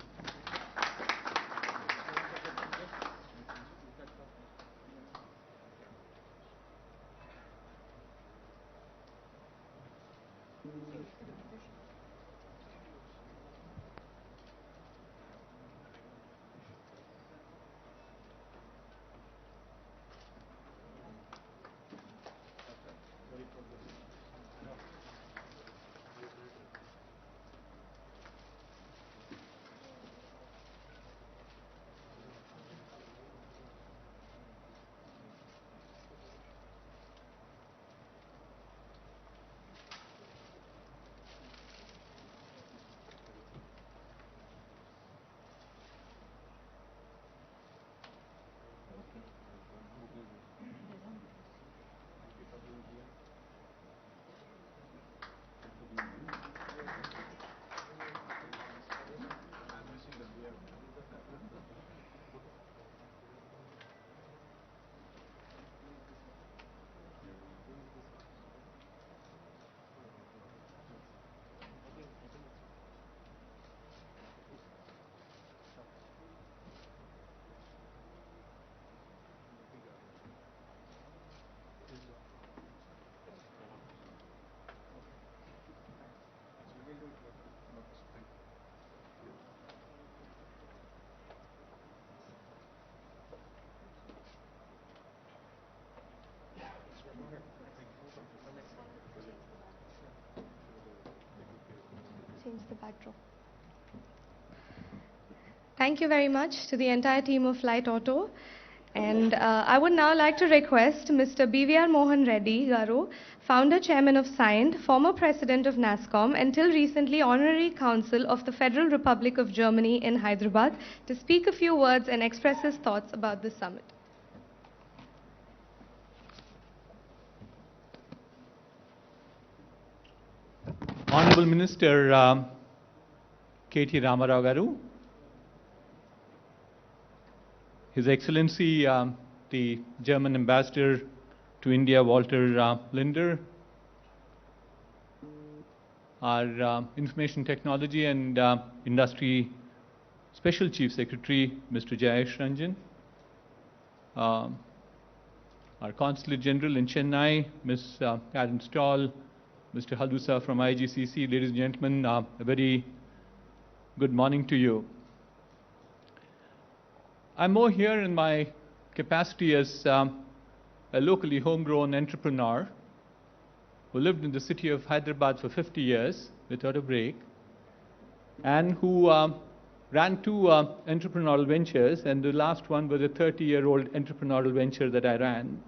comes the backdrop. Thank you very much to the entire team of Flight Auto. And I would now like to request Mr. B.V.R. Mohan Reddy Garu, founder chairman of SIND, former president of NASCOM, until recently honorary council of the Federal Republic of Germany in Hyderabad, to speak a few words and express his thoughts about the summit. Honorable Minister K.T.RAMA Garu, His Excellency the German Ambassador to India, Walter Linder, our Information Technology and Industry Special Chief Secretary, Mr. Jayesh Ranjan, our Consulate General in Chennai, Ms. Karen Stoll, Mr. Halusa from IGCC, ladies and gentlemen, a very good morning to you. I'm more here in my capacity as a locally homegrown entrepreneur who lived in the city of Hyderabad for 50 years without a break, and who ran two entrepreneurial ventures, and the last one was a 30-year-old entrepreneurial venture that I ran.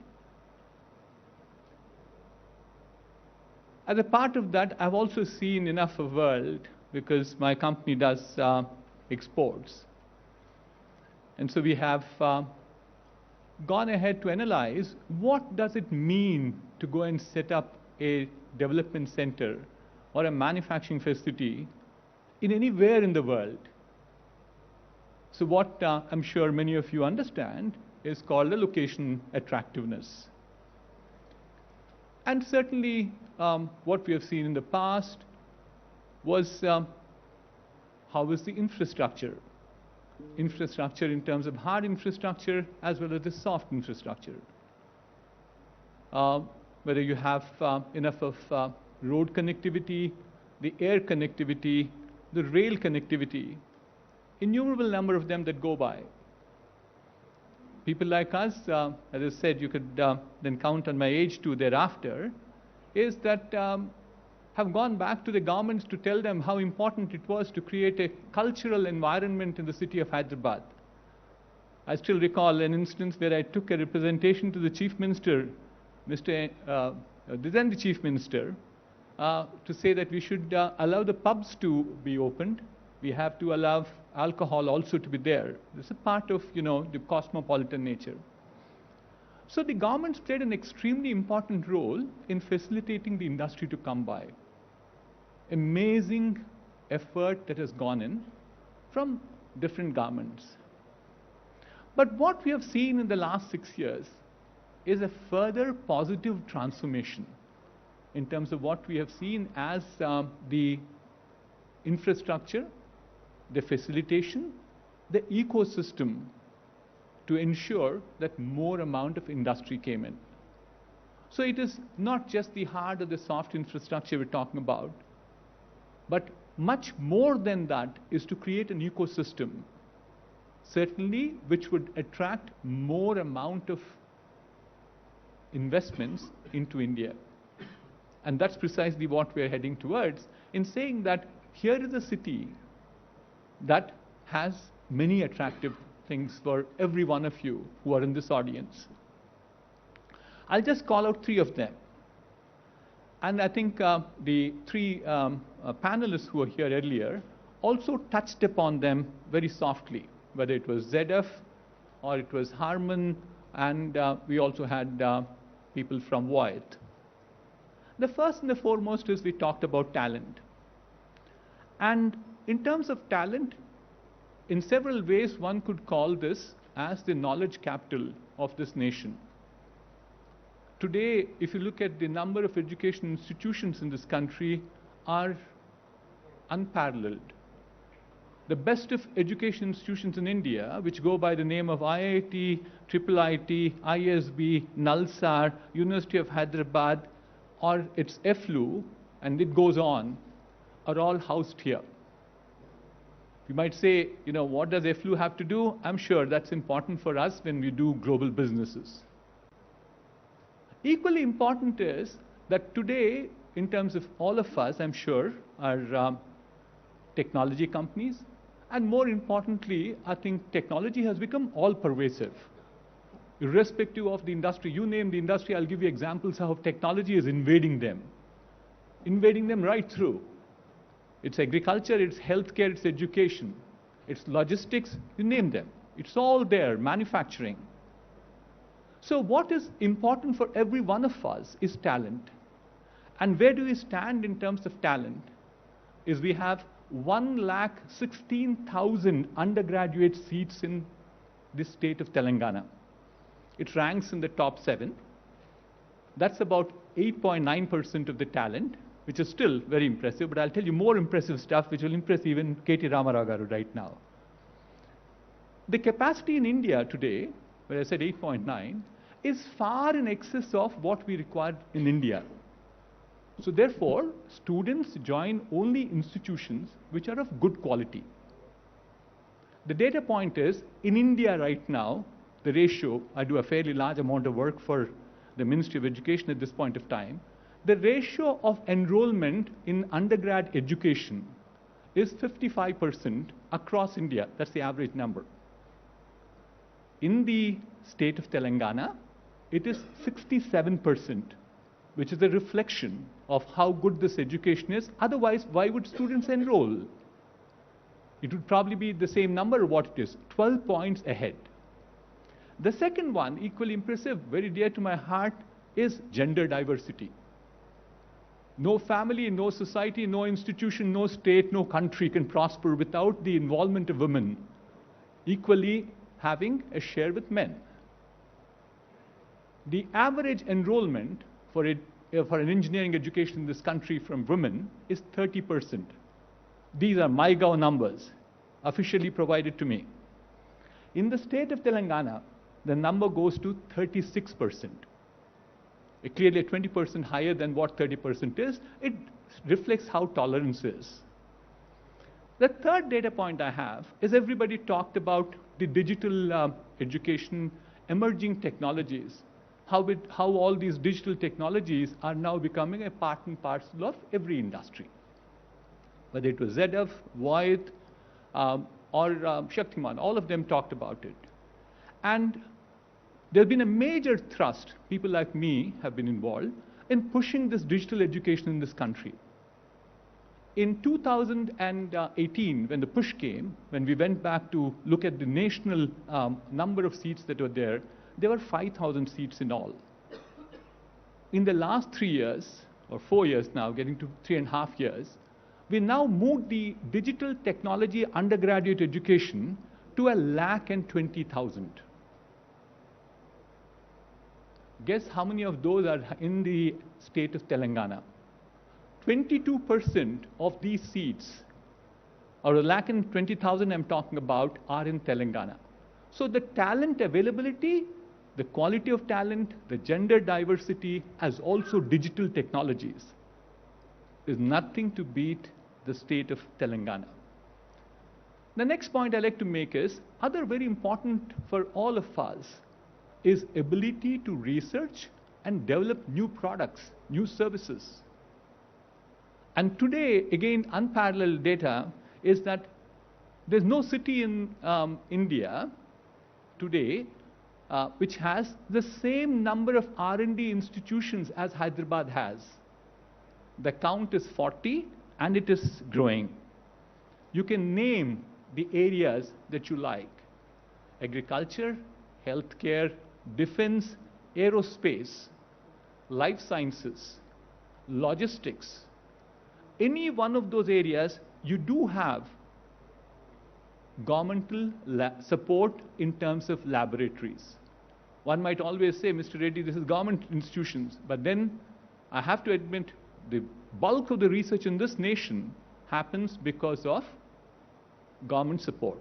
As a part of that, I've also seen enough of the world because my company does exports. And so we have gone ahead to analyze what does it mean to go and set up a development center or a manufacturing facility in anywhere in the world. So what I'm sure many of you understand is called a location attractiveness. And certainly what we have seen in the past was how is the infrastructure. Infrastructure in terms of hard infrastructure as well as the soft infrastructure. Whether you have enough of road connectivity, the air connectivity, the rail connectivity, innumerable number of them that go by. People like us, as I said, you could then count on my age too thereafter, is that have gone back to the governments to tell them how important it was to create a cultural environment in the city of Hyderabad. I still recall an instance where I took a representation to the Chief Minister, then the Chief Minister, to say that we should allow the pubs to be opened. We have to allow alcohol also to be there. This is a part of, the cosmopolitan nature. So the governments played an extremely important role in facilitating the industry to come by. Amazing effort that has gone in from different governments. But what we have seen in the last 6 years is a further positive transformation in terms of what we have seen as the infrastructure, the facilitation, the ecosystem to ensure that more amount of industry came in. So it is not just the hard or the soft infrastructure we're talking about, but much more than that is to create an ecosystem, certainly which would attract more amount of investments into India. And that's precisely what we're heading towards in saying that here is a city that has many attractive things for every one of you who are in this audience. I'll just call out 3 of them. And I think the 3 panelists who were here earlier also touched upon them very softly, whether it was ZF or it was Harman, and we also had people from Voith. The first and the foremost is we talked about talent. And in terms of talent, in several ways one could call this as the knowledge capital of this nation. Today, if you look at the number of education institutions in this country are unparalleled. The best of education institutions in India, which go by the name of IIT, IIIT, ISB, Nalsar, University of Hyderabad, or its FLU, and it goes on, are all housed here. You might say, what does FLU have to do? I'm sure that's important for us when we do global businesses. Equally important is that today, in terms of all of us, I'm sure, are technology companies, and more importantly, I think technology has become all-pervasive. Irrespective of the industry, you name the industry, I'll give you examples how technology is invading them right through. It's agriculture, it's healthcare, it's education, it's logistics, you name them. It's all there, manufacturing. So what is important for every one of us is talent. And where do we stand in terms of talent? Is we have 1,16,000 undergraduate seats in the state of Telangana. It ranks in the top 7. That's about 8.9% of the talent, which is still very impressive, but I'll tell you more impressive stuff which will impress even K.T.RAMA garu right now. The capacity in India today, where I said 8.9, is far in excess of what we require in India. So therefore, students join only institutions which are of good quality. The data point is, in India right now, the ratio, I do a fairly large amount of work for the Ministry of Education at this point of time, the ratio of enrollment in undergrad education is 55% across India. That's the average number. In the state of Telangana, it is 67%, which is a reflection of how good this education is. Otherwise, why would students enroll? It would probably be the same number of what it is, 12 points ahead. The second one, equally impressive, very dear to my heart, is gender diversity. No family, no society, no institution, no state, no country can prosper without the involvement of women equally having a share with men. The average enrollment for an engineering education in this country from women is 30%. These are MyGov numbers, officially provided to me. In the state of Telangana, the number goes to 36%. Clearly 20% higher than what 30% is. It reflects how tolerance is. The third data point I have is everybody talked about the digital education, emerging technologies, how all these digital technologies are now becoming a part and parcel of every industry. Whether it was ZF, Voith, or Shaktiman, all of them talked about it. And there's been a major thrust, people like me have been involved, in pushing this digital education in this country. In 2018, when the push came, when we went back to look at the national number of seats that were there were 5,000 seats in all. In the last 3 years, or 4 years now, getting to 3.5 years, we now moved the digital technology undergraduate education to 1,20,000. Guess how many of those are in the state of Telangana? 22% of these seats, or 1,20,000 I'm talking about, are in Telangana. So the talent availability, the quality of talent, the gender diversity, as also digital technologies, is nothing to beat the state of Telangana. The next point I'd like to make is, other very important for all of us, is ability to research and develop new products, new services. And today, again, unparalleled data is that there's no city in India today which has the same number of R&D institutions as Hyderabad has. The count is 40 and it is growing. You can name the areas that you like: agriculture, healthcare, defense, aerospace, life sciences, logistics. Any one of those areas, you do have governmental support in terms of laboratories. One might always say, Mr. Reddy, this is government institutions, but then I have to admit the bulk of the research in this nation happens because of government support.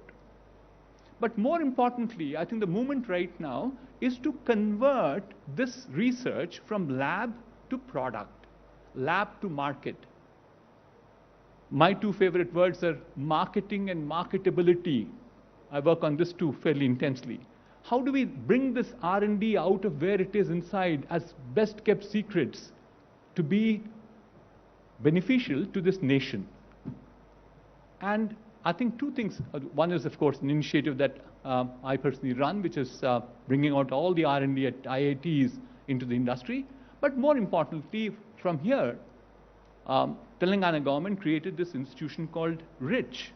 But more importantly, I think the movement right now is to convert this research from lab to product, lab to market. My two favorite words are marketing and marketability. I work on this too fairly intensely. How do we bring this R&D out of where it is inside as best kept secrets to be beneficial to this nation? And I think two things. One is, of course, an initiative that I personally run, which is bringing out all the R&D at IITs into the industry. But more importantly, from here, Telangana government created this institution called RICH,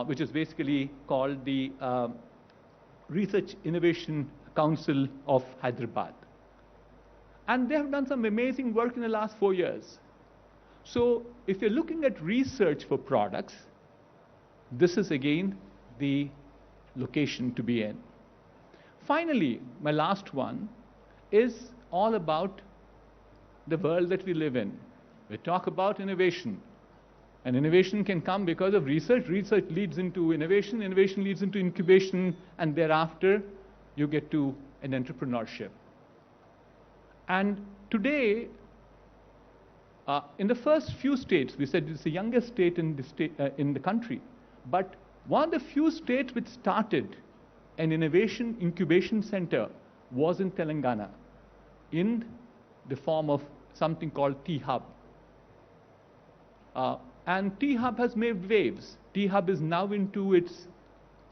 which is basically called the Research Innovation Council of Hyderabad. And they have done some amazing work in the last 4 years. So if you're looking at research for products, this is again the location to be in. Finally, my last one is all about the world that we live in. We talk about innovation. And innovation can come because of research. Research leads into innovation. Innovation leads into incubation. And thereafter, you get to an entrepreneurship. And today, in the first few states, we said it's the youngest state in the country. But one of the few states which started an innovation incubation center was in Telangana, in the form of something called T-Hub. And T-Hub has made waves. T-Hub is now into its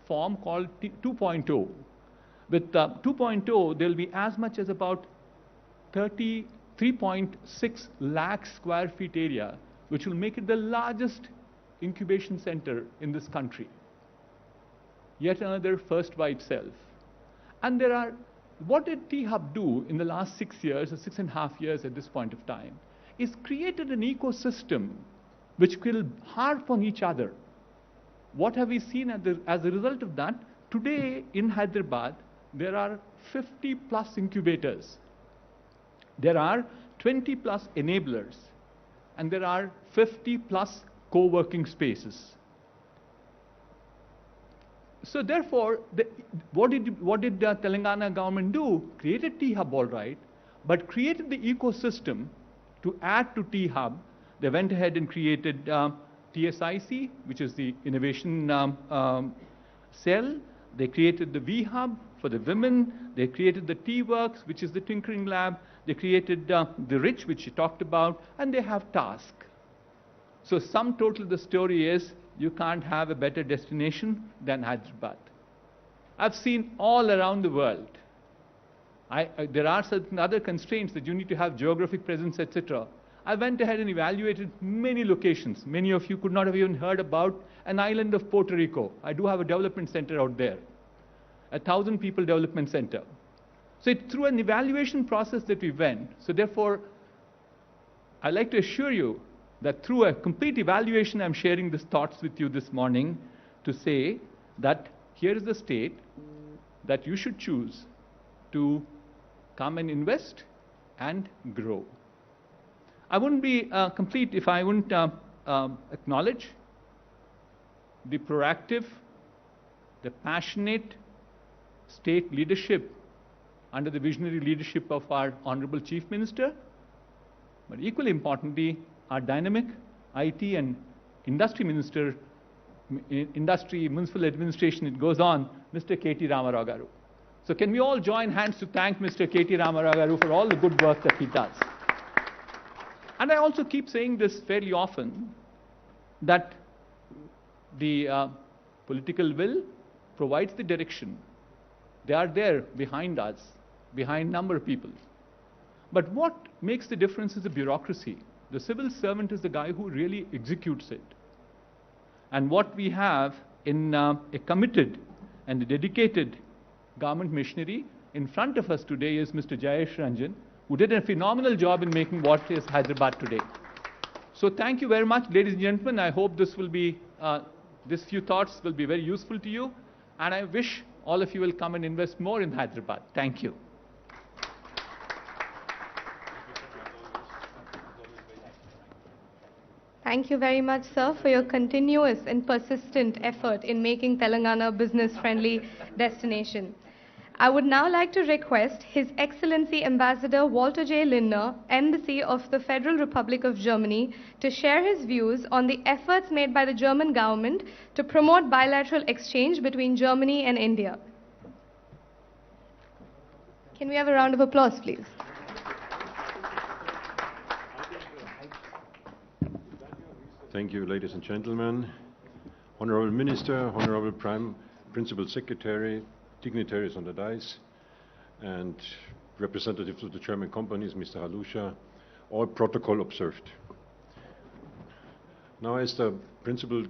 form called 2.0. With 2.0, there will be as much as about 3.6 lakh square feet area, which will make it the largest incubation center in this country. Yet another first by itself. And what did T-Hub do in the last 6 years, or 6.5 years at this point of time, is created an ecosystem which will harp on each other. What have we seen as a result of that? Today in Hyderabad, there are 50 plus incubators. There are 20 plus enablers. And there are 50 plus co-working spaces. So therefore, what did the Telangana government do? Created T-Hub, all right, but created the ecosystem to add to T-Hub. They went ahead and created TSIC, which is the innovation cell. They created the V-Hub for the women. They created the T-Works, which is the tinkering lab. They created the RICH, which you talked about, and they have TASK. So sum total, the story is, you can't have a better destination than Hyderabad. I've seen all around the world. There are certain other constraints that you need to have geographic presence, etc. I went ahead and evaluated many locations. Many of you could not have even heard about an island of Puerto Rico. I do have a development center out there, 1,000 people development center. So it's through an evaluation process that we went. So therefore, I'd like to assure you that through a complete evaluation, I'm sharing these thoughts with you this morning to say that here is the state that you should choose to come and invest and grow. I wouldn't be complete if I wouldn't acknowledge the proactive, the passionate state leadership under the visionary leadership of our Honorable Chief Minister, but equally importantly, our dynamic IT and Industry Minister, Industry, Municipal Administration, it goes on, Mr. K.T.RAMA garu. So can we all join hands to thank Mr. K.T.RAMA garu for all the good work that he does. And I also keep saying this fairly often, that the political will provides the direction. They are there behind us, behind a number of people. But what makes the difference is the bureaucracy. The civil servant is the guy who really executes it. And what we have in a committed and a dedicated government machinery in front of us today is Mr. Jayesh Ranjan, who did a phenomenal job in making what is Hyderabad today. So thank you very much, ladies and gentlemen. I hope this will be, these few thoughts will be very useful to you. And I wish all of you will come and invest more in Hyderabad. Thank you. Thank you very much, sir, for your continuous and persistent effort in making Telangana a business-friendly destination. I would now like to request His Excellency Ambassador Walter J. Lindner, Embassy of the Federal Republic of Germany, to share his views on the efforts made by the German government to promote bilateral exchange between Germany and India. Can we have a round of applause, please? Thank you, ladies and gentlemen. Honorable Minister, Honorable Principal Secretary, dignitaries on the dais, and representatives of the German companies, Mr. Halusha, all protocol observed. Now, as the Principal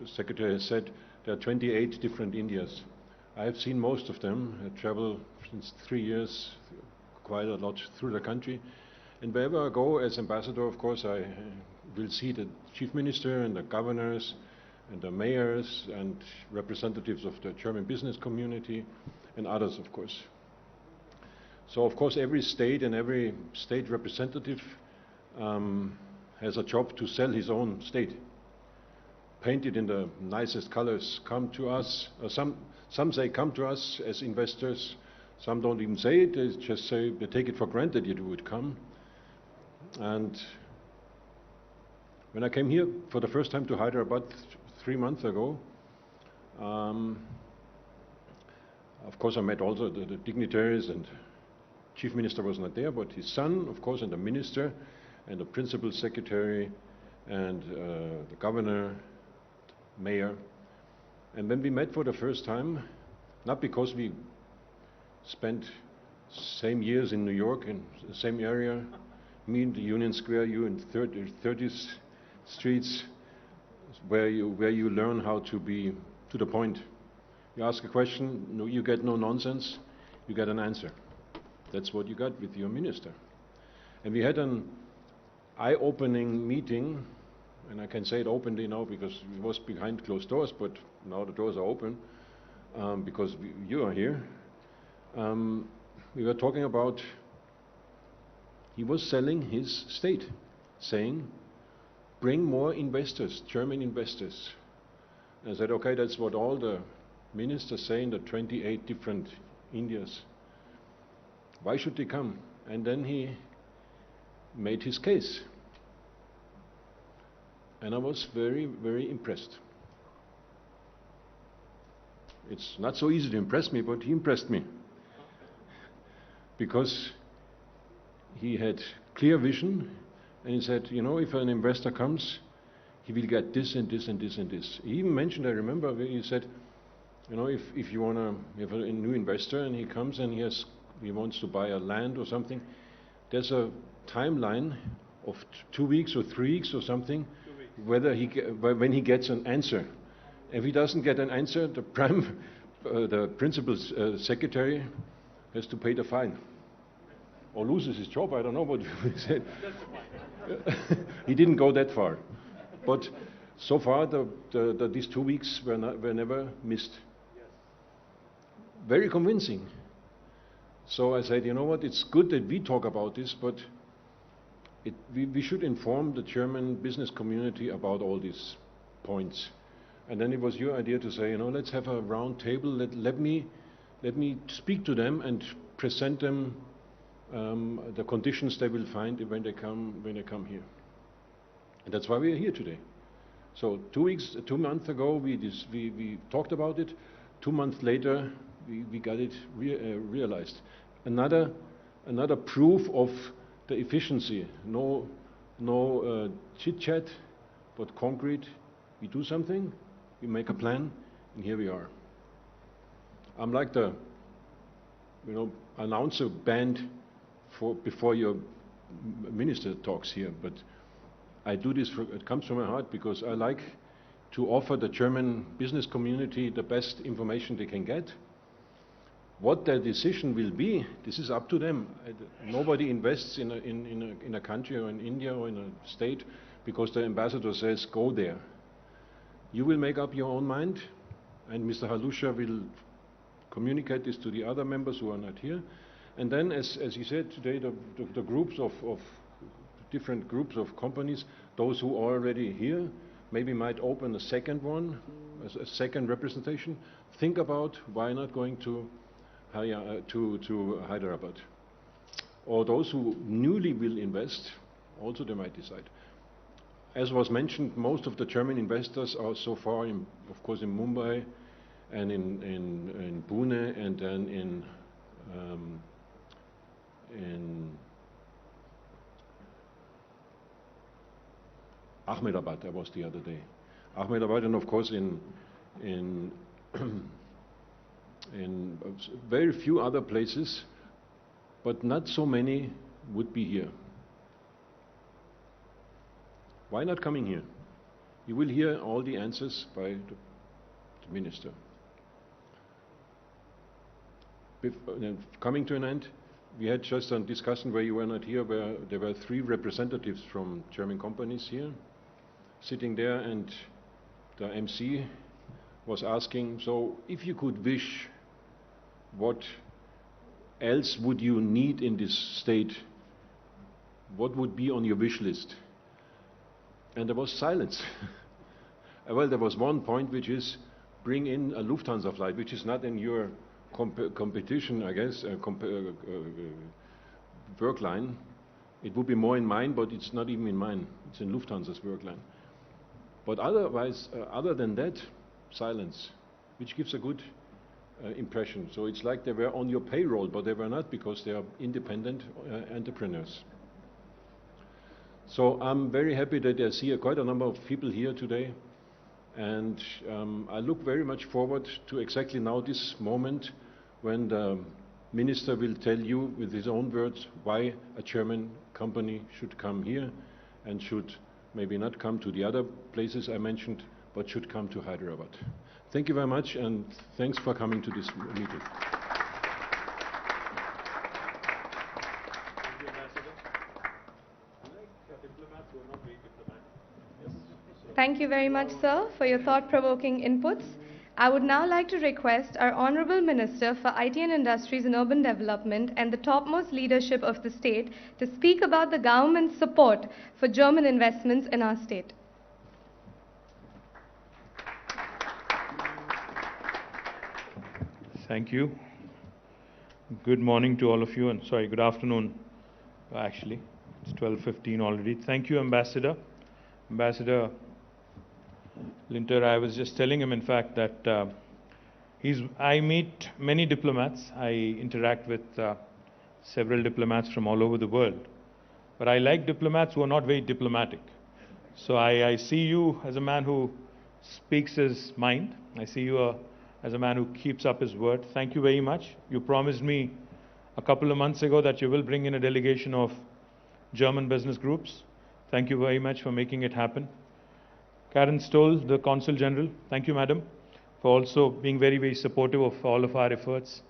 Secretary has said, there are 28 different Indias. I have seen most of them. I travel since 3 years quite a lot through the country. And wherever I go as ambassador, of course, I will see the chief minister and the governors and the mayors and representatives of the German business community and others, of course. So, of course, every state and every state representative has a job to sell his own state. Painted in the nicest colors, come to us. Some say come to us as investors. Some don't even say it. They just say they take it for granted you would come. And when I came here for the first time to Hyderabad 3 months ago, of course I met also the dignitaries, and chief minister was not there, but his son, of course, and the minister, and the principal secretary, and the governor, mayor. And when we met for the first time, not because we spent same years in New York, in the same area, me in the Union Square, you in 30th streets, where you learn how to be to the point. You ask a question, no, you get no nonsense, you get an answer. That's what you got with your minister. And we had an eye-opening meeting, and I can say it openly now because it was behind closed doors, but now the doors are open because you are here. We were talking about, he was selling his state, saying, bring more investors, German investors. And I said, okay, that's what all the ministers say in the 28 different Indias. Why should they come? And then he made his case. And I was very, very impressed. It's not so easy to impress me, but he impressed me. Because he had clear vision, and he said, you know, if an investor comes, he will get this and this and this and this. He even mentioned, I remember, he said, you know, if you want to have a new investor and he comes and he wants to buy a land or something, there's a timeline of 2 weeks or 3 weeks or something, whether when he gets an answer. If he doesn't get an answer, the principal secretary has to pay the fine. Or loses his job, I don't know what he said. He didn't go that far. But so far, these 2 weeks were never missed. Very convincing. So I said, you know what, it's good that we talk about this, but we should inform the German business community about all these points. And then it was your idea to say, you know, let's have a round table. Let me speak to them and present them the conditions they will find when they come here. And that's why we are here today. So 2 months ago we talked about it. 2 months later we got it realized. Another proof of the efficiency. No chit chat, but concrete. We do something, we make a plan, and here we are. I'm like the announcer band before your minister talks here, but I do this, it comes from my heart because I like to offer the German business community the best information they can get. What their decision will be, this is up to them. Nobody invests in a country or in India or in a state because the ambassador says, go there. You will make up your own mind, and Mr. Halusha will communicate this to the other members who are not here. And then, as he said today, the groups of different groups of companies, those who are already here, maybe might open a second one, a second representation. Think about why not going to Hyderabad. Or those who newly will invest, also they might decide. As was mentioned, most of the German investors are so far, of course, in Mumbai and in Pune, and then in Ahmedabad, I was the other day. Ahmedabad, and of course in in very few other places, but not so many would be here. Why not coming here? You will hear all the answers by the minister. Coming to an end, we had just a discussion where you were not here, where there were 3 representatives from German companies here, sitting there, and the MC was asking, so if you could wish, what else would you need in this state? What would be on your wish list? And there was silence. Well, there was one point, which is bring in a Lufthansa flight, which is not in your competition, I guess, work line. It would be more in mine, but it's not even in mine. It's in Lufthansa's work line. But otherwise, other than that, silence, which gives a good impression. So it's like they were on your payroll, but they were not, because they are independent entrepreneurs. So I'm very happy that I see quite a number of people here today, and I look very much forward to exactly now this moment when the minister will tell you with his own words why a German company should come here and should maybe not come to the other places I mentioned, but should come to Hyderabad. Thank you very much, and thanks for coming to this meeting. Thank you very much, sir, for your thought-provoking inputs. I would now like to request our Honorable Minister for IT and Industries and Urban Development and the topmost leadership of the state to speak about the government's support for German investments in our state. Thank you. Good morning to all of you, and sorry, good afternoon, actually. It's 12:15 already. Thank you, Ambassador. Ambassador Linter, I was just telling him, in fact, that I meet many diplomats. I interact with several diplomats from all over the world. But I like diplomats who are not very diplomatic. So I see you as a man who speaks his mind. I see you as a man who keeps up his word. Thank you very much. You promised me a couple of months ago that you will bring in a delegation of German business groups. Thank you very much for making it happen. Karen Stoll, the Consul General, thank you, Madam, for also being very, very supportive of all of our efforts.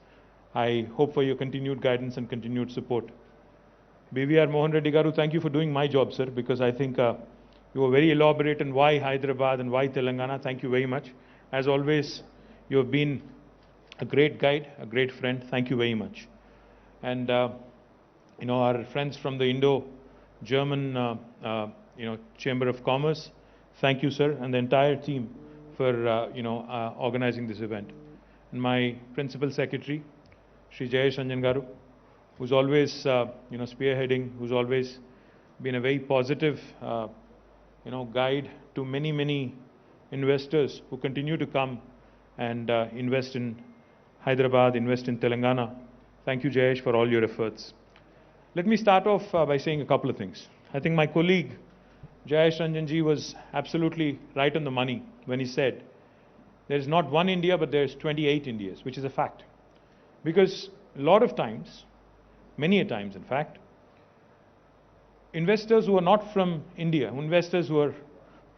I hope for your continued guidance and continued support. BVR Mohan Reddy Garu, thank you for doing my job, sir, because I think you were very elaborate on why Hyderabad and why Telangana. Thank you very much. As always, you have been a great guide, a great friend. Thank you very much. And, our friends from the Indo-German, Chamber of Commerce, thank you, sir, and the entire team for, organizing this event. And my Principal Secretary, Sri Jayesh Garu, who's always, spearheading, who's always been a very positive, guide to many, many investors who continue to come and invest in Hyderabad, invest in Telangana. Thank you, Jayesh, for all your efforts. Let me start off by saying a couple of things. I think my colleague, Jayesh Ranjan ji, was absolutely right on the money when he said, there is not one India, but there's 28 Indias, which is a fact. Because a lot of times, many a times in fact, investors who are not from India, investors who are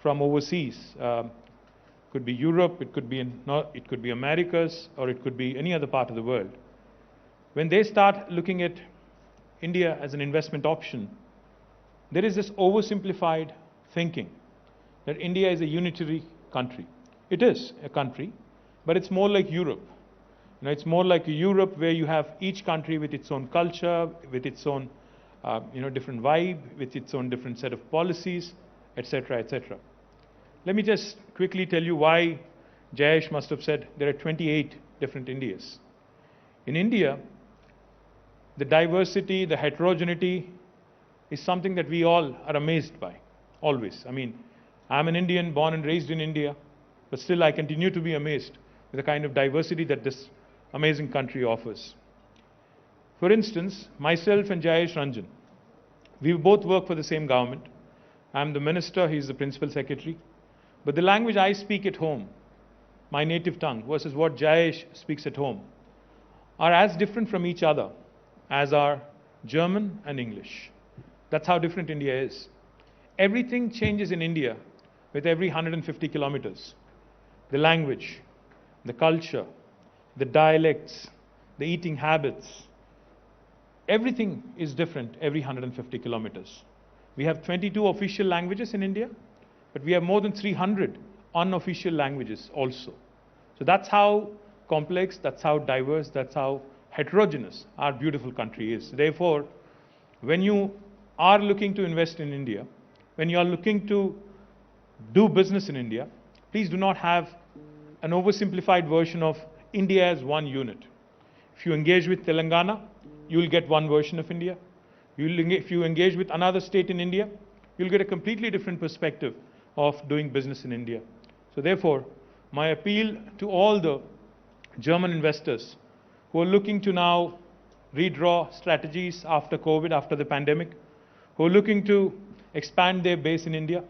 from overseas, could be Europe, it could be Americas, or it could be any other part of the world. When they start looking at India as an investment option, there is this oversimplified thinking that India is a unitary country. It is a country, but it's more like Europe. It's more like Europe where you have each country with its own culture, with its own, different vibe, with its own different set of policies, etc., etc. Let me just quickly tell you why Jayesh must have said there are 28 different Indias. In India, the diversity, the heterogeneity is something that we all are amazed by, always. I mean, I'm an Indian, born and raised in India, but still I continue to be amazed with the kind of diversity that this amazing country offers. For instance, myself and Jayesh Ranjan, we both work for the same government. I'm the minister, he's the principal secretary. But the language I speak at home, my native tongue, versus what Jayesh speaks at home, are as different from each other as are German and English. That's how different India is. Everything changes in India with every 150 kilometers. The language, the culture, the dialects, the eating habits, everything is different every 150 kilometers. We have 22 official languages in India, but we have more than 300 unofficial languages also. So that's how complex, that's how diverse, that's how heterogeneous our beautiful country is. Therefore, when you are looking to invest in India, when you are looking to do business in India, please do not have an oversimplified version of India as one unit. If you engage with Telangana, you will get one version of India. If you engage with another state in India, you'll get a completely different perspective of doing business in India. So therefore, my appeal to all the German investors who are looking to now redraw strategies after COVID, after the pandemic, who are looking to expand their base in India,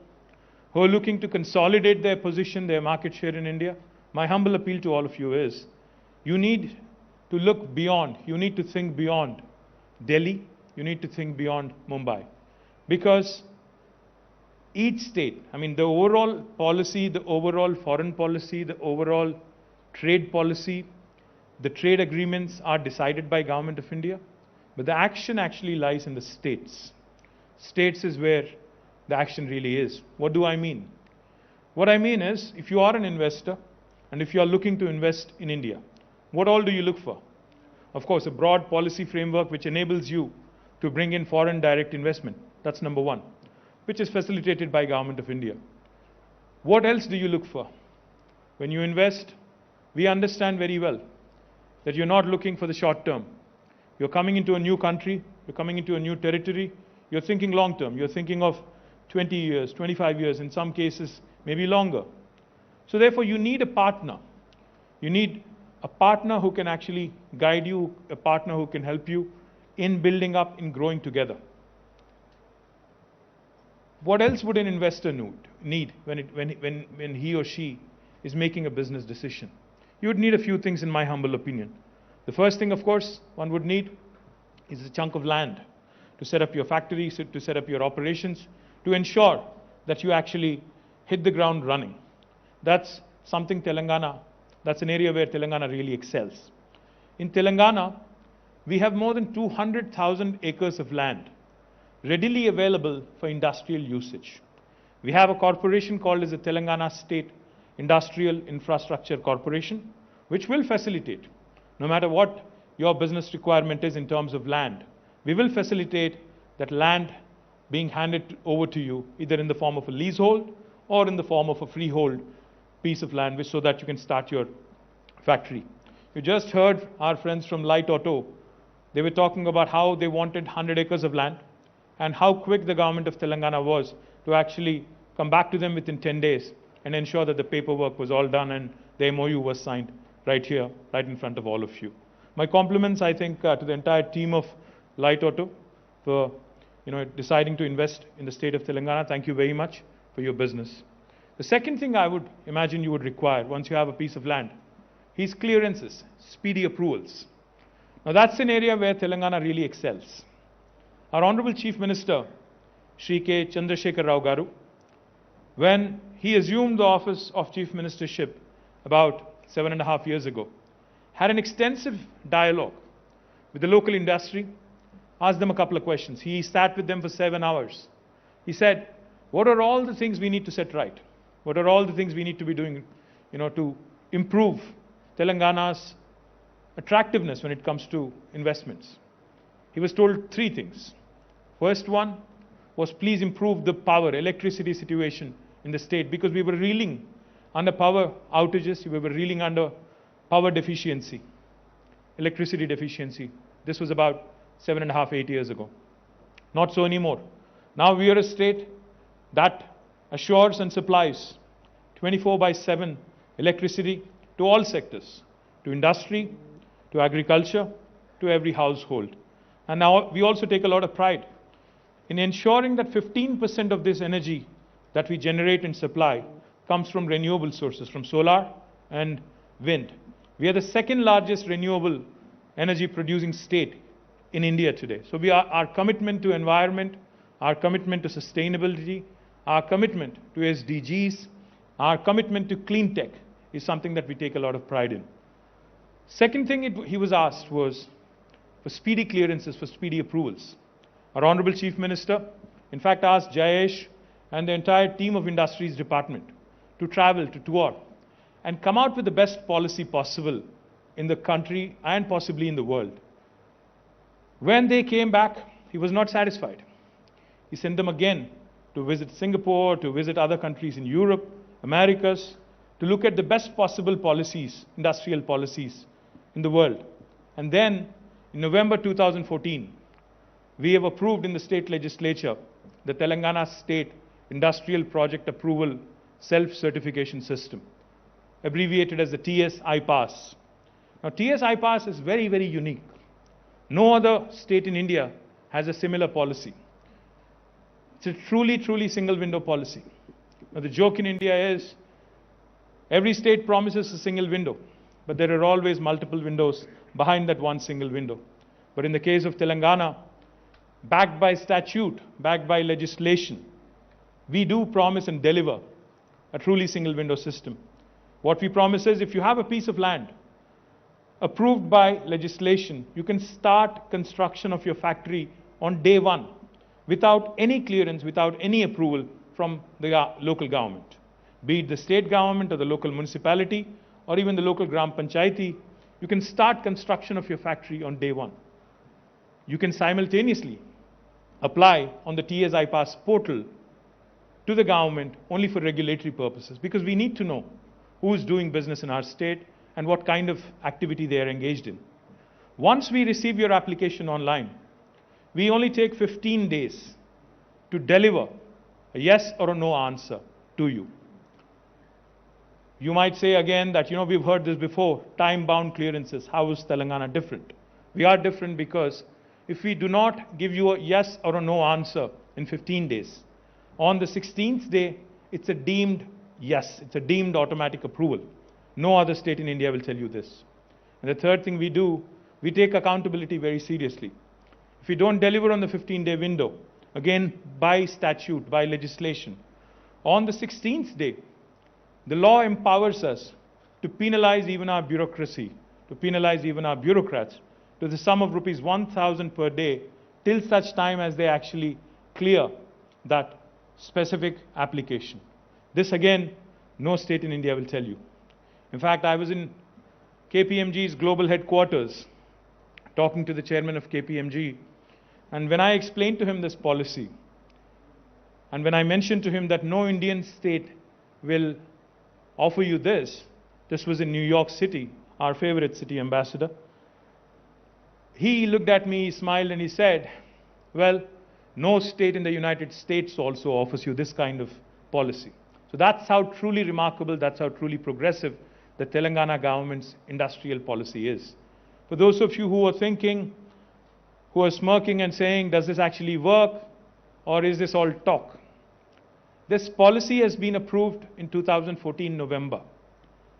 who are looking to consolidate their position, their market share in India, my humble appeal to all of you is, you need to look beyond, you need to think beyond Delhi, you need to think beyond Mumbai. Because each state, I mean the overall policy, the overall foreign policy, the overall trade policy, the trade agreements are decided by Government of India, but the action actually lies in the states. States is where the action really is. What do I mean? What I mean is, if you are an investor and if you are looking to invest in India, what all do you look for? Of course, a broad policy framework which enables you to bring in foreign direct investment. That's number one, which is facilitated by Government of India. What else do you look for? When you invest, we understand very well that you're not looking for the short term. You're coming into a new country, you're coming into a new territory, you're thinking long term, you're thinking of 20 years, 25 years, in some cases, maybe longer. So therefore, you need a partner. You need a partner who can actually guide you, a partner who can help you in building up, in growing together. What else would an investor need when he or she is making a business decision? You would need a few things in my humble opinion. The first thing, of course, one would need is a chunk of land to set up your factory, to set up your operations, to ensure that you actually hit the ground running. That's something Telangana, that's an area where Telangana really excels. In Telangana, we have more than 200,000 acres of land readily available for industrial usage. We have a corporation called as the Telangana State Industrial Infrastructure Corporation, which will facilitate, no matter what your business requirement is in terms of land, we will facilitate that land being handed over to you, either in the form of a leasehold or in the form of a freehold piece of land, so that you can start your factory. You just heard our friends from Light Auto. They were talking about how they wanted 100 acres of land and how quick the government of Telangana was to actually come back to them within 10 days and ensure that the paperwork was all done and the MOU was signed right here, right in front of all of you. My compliments, I think, to the entire team of Light Auto for deciding to invest in the state of Telangana. Thank you very much for your business. The second thing I would imagine you would require once you have a piece of land is clearances, speedy approvals. Now that's an area where Telangana really excels. Our Honorable Chief Minister, Sri.K.T.RAMA Garu, when he assumed the office of Chief Ministership about 7.5 years ago, had an extensive dialogue with the local industry, asked them a couple of questions. He sat with them for 7 hours. He said, what are all the things we need to set right? What are all the things we need to be doing, to improve Telangana's attractiveness when it comes to investments? He was told 3 things. First one was, please improve the power, electricity situation in the state, because we were reeling under power outages, we were reeling under power deficiency, electricity deficiency. This was about 7.5, 8 years ago. Not so anymore. Now we are a state that assures and supplies 24/7 electricity to all sectors, to industry, to agriculture, to every household. And now we also take a lot of pride in ensuring that 15% of this energy that we generate and supply comes from renewable sources, from solar and wind. We are the second largest renewable energy producing state in India today. So our commitment to environment, our commitment to sustainability, our commitment to SDGs, our commitment to clean tech is something that we take a lot of pride in. Second thing he was asked was for speedy clearances, for speedy approvals. Our Honorable Chief Minister, in fact, asked Jayesh and the entire team of Industries Department to travel, to tour, and come out with the best policy possible in the country and possibly in the world. When they came back, he was not satisfied. He sent them again to visit Singapore, to visit other countries in Europe, Americas, to look at the best possible policies, industrial policies in the world. And then, in November 2014, we have approved in the state legislature the Telangana State Industrial Project Approval Self-Certification System, abbreviated as the TS iPass. Now, TS iPass is very, very unique. No other state in India has a similar policy. It's a truly, truly single window policy. Now, the joke in India is every state promises a single window, but there are always multiple windows behind that one single window. But in the case of Telangana, backed by statute, backed by legislation, we do promise and deliver a truly single window system. What we promise is if you have a piece of land approved by legislation, you can start construction of your factory on day one without any clearance, without any approval from the local government. Be it the state government or the local municipality or even the local Gram Panchayati, you can start construction of your factory on day one. You can simultaneously apply on the TS iPass portal to the government only for regulatory purposes, because we need to know who is doing business in our state and what kind of activity they are engaged in. Once we receive your application online, we only take 15 days to deliver a yes or a no answer to you. You might say again that, we've heard this before, time-bound clearances. How is Telangana different? We are different because if we do not give you a yes or a no answer in 15 days, on the 16th day, it's a deemed yes. It's a deemed automatic approval. No other state in India will tell you this. And the third thing we do, we take accountability very seriously. If we don't deliver on the 15-day window, again, by statute, by legislation, on the 16th day, the law empowers us to penalize even our bureaucracy, to penalize even our bureaucrats, to the sum of rupees 1,000 per day, till such time as they actually clear that specific application. This again, no state in India will tell you. In fact, I was in KPMG's global headquarters talking to the chairman of KPMG, and when I explained to him this policy, and when I mentioned to him that no Indian state will offer you this was in New York City, our favorite city, Ambassador, he looked at me, he smiled, and he said, well, no state in the United States also offers you this kind of policy. So that's how truly remarkable, that's how truly progressive the Telangana government's industrial policy is. For those of you who are thinking, who are smirking and saying, does this actually work, or is this all talk? This policy has been approved in 2014 November,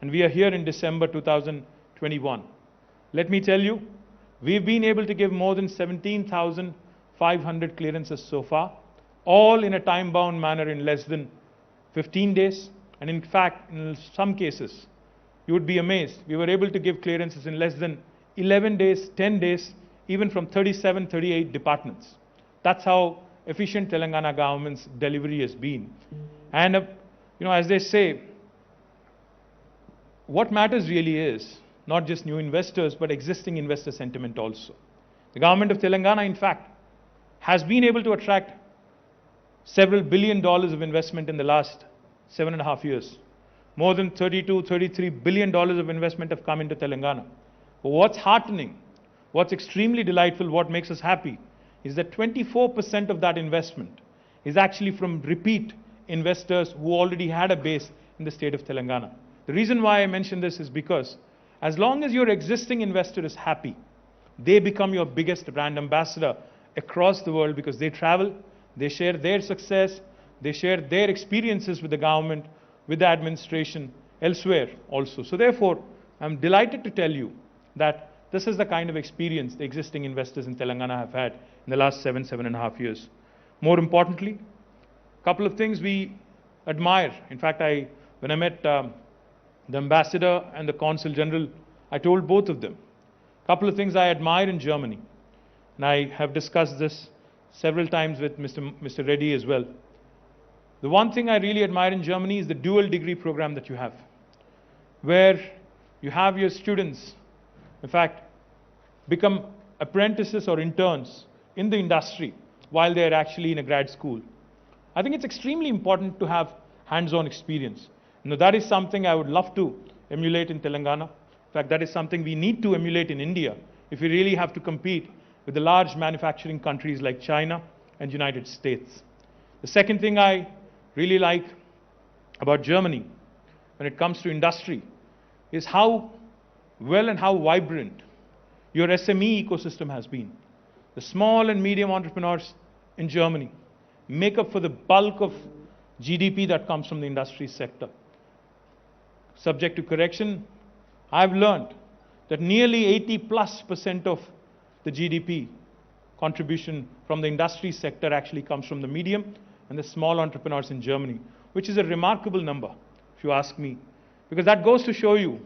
and we are here in December 2021. Let me tell you, we've been able to give more than 17,500 clearances so far, all in a time-bound manner in less than 15 days. And in fact, in some cases, you would be amazed, we were able to give clearances in less than 11 days, 10 days, even from 37, 38 departments. That's how efficient Telangana government's delivery has been. And, as they say, what matters really is not just new investors, but existing investor sentiment also. The government of Telangana, in fact, has been able to attract several $1 billion of investment in the last 7.5 years. More than $32, $33 billion of investment have come into Telangana. But what's heartening, what's extremely delightful, what makes us happy, is that 24% of that investment is actually from repeat investors who already had a base in the state of Telangana. The reason why I mention this is because as long as your existing investor is happy, they become your biggest brand ambassador across the world, because they travel, They share their success. They share their experiences with the government, with the administration, elsewhere also. So therefore, I'm delighted to tell you that this is the kind of experience the existing investors in Telangana have had in the last 7.5 years. More importantly, a couple of things we admire. In fact, when I met the ambassador and the consul general, I told both of them a couple of things I admire in Germany. And I have discussed this several times with Mr. Reddy as well. The one thing I really admire in Germany is the dual degree program that you have, where you have your students, in fact, become apprentices or interns in the industry while they are actually in a grad school. I think it's extremely important to have hands-on experience. Now, that is something I would love to emulate in Telangana. In fact, that is something we need to emulate in India if we really have to compete with the large manufacturing countries like China and United States. The second thing I really like about Germany when it comes to industry is how well and how vibrant your SME ecosystem has been. The small and medium entrepreneurs in Germany make up for the bulk of GDP that comes from the industry sector. Subject to correction, I've learned that nearly 80+% of the GDP contribution from the industry sector actually comes from the medium and the small entrepreneurs in Germany, which is a remarkable number, if you ask me, because that goes to show you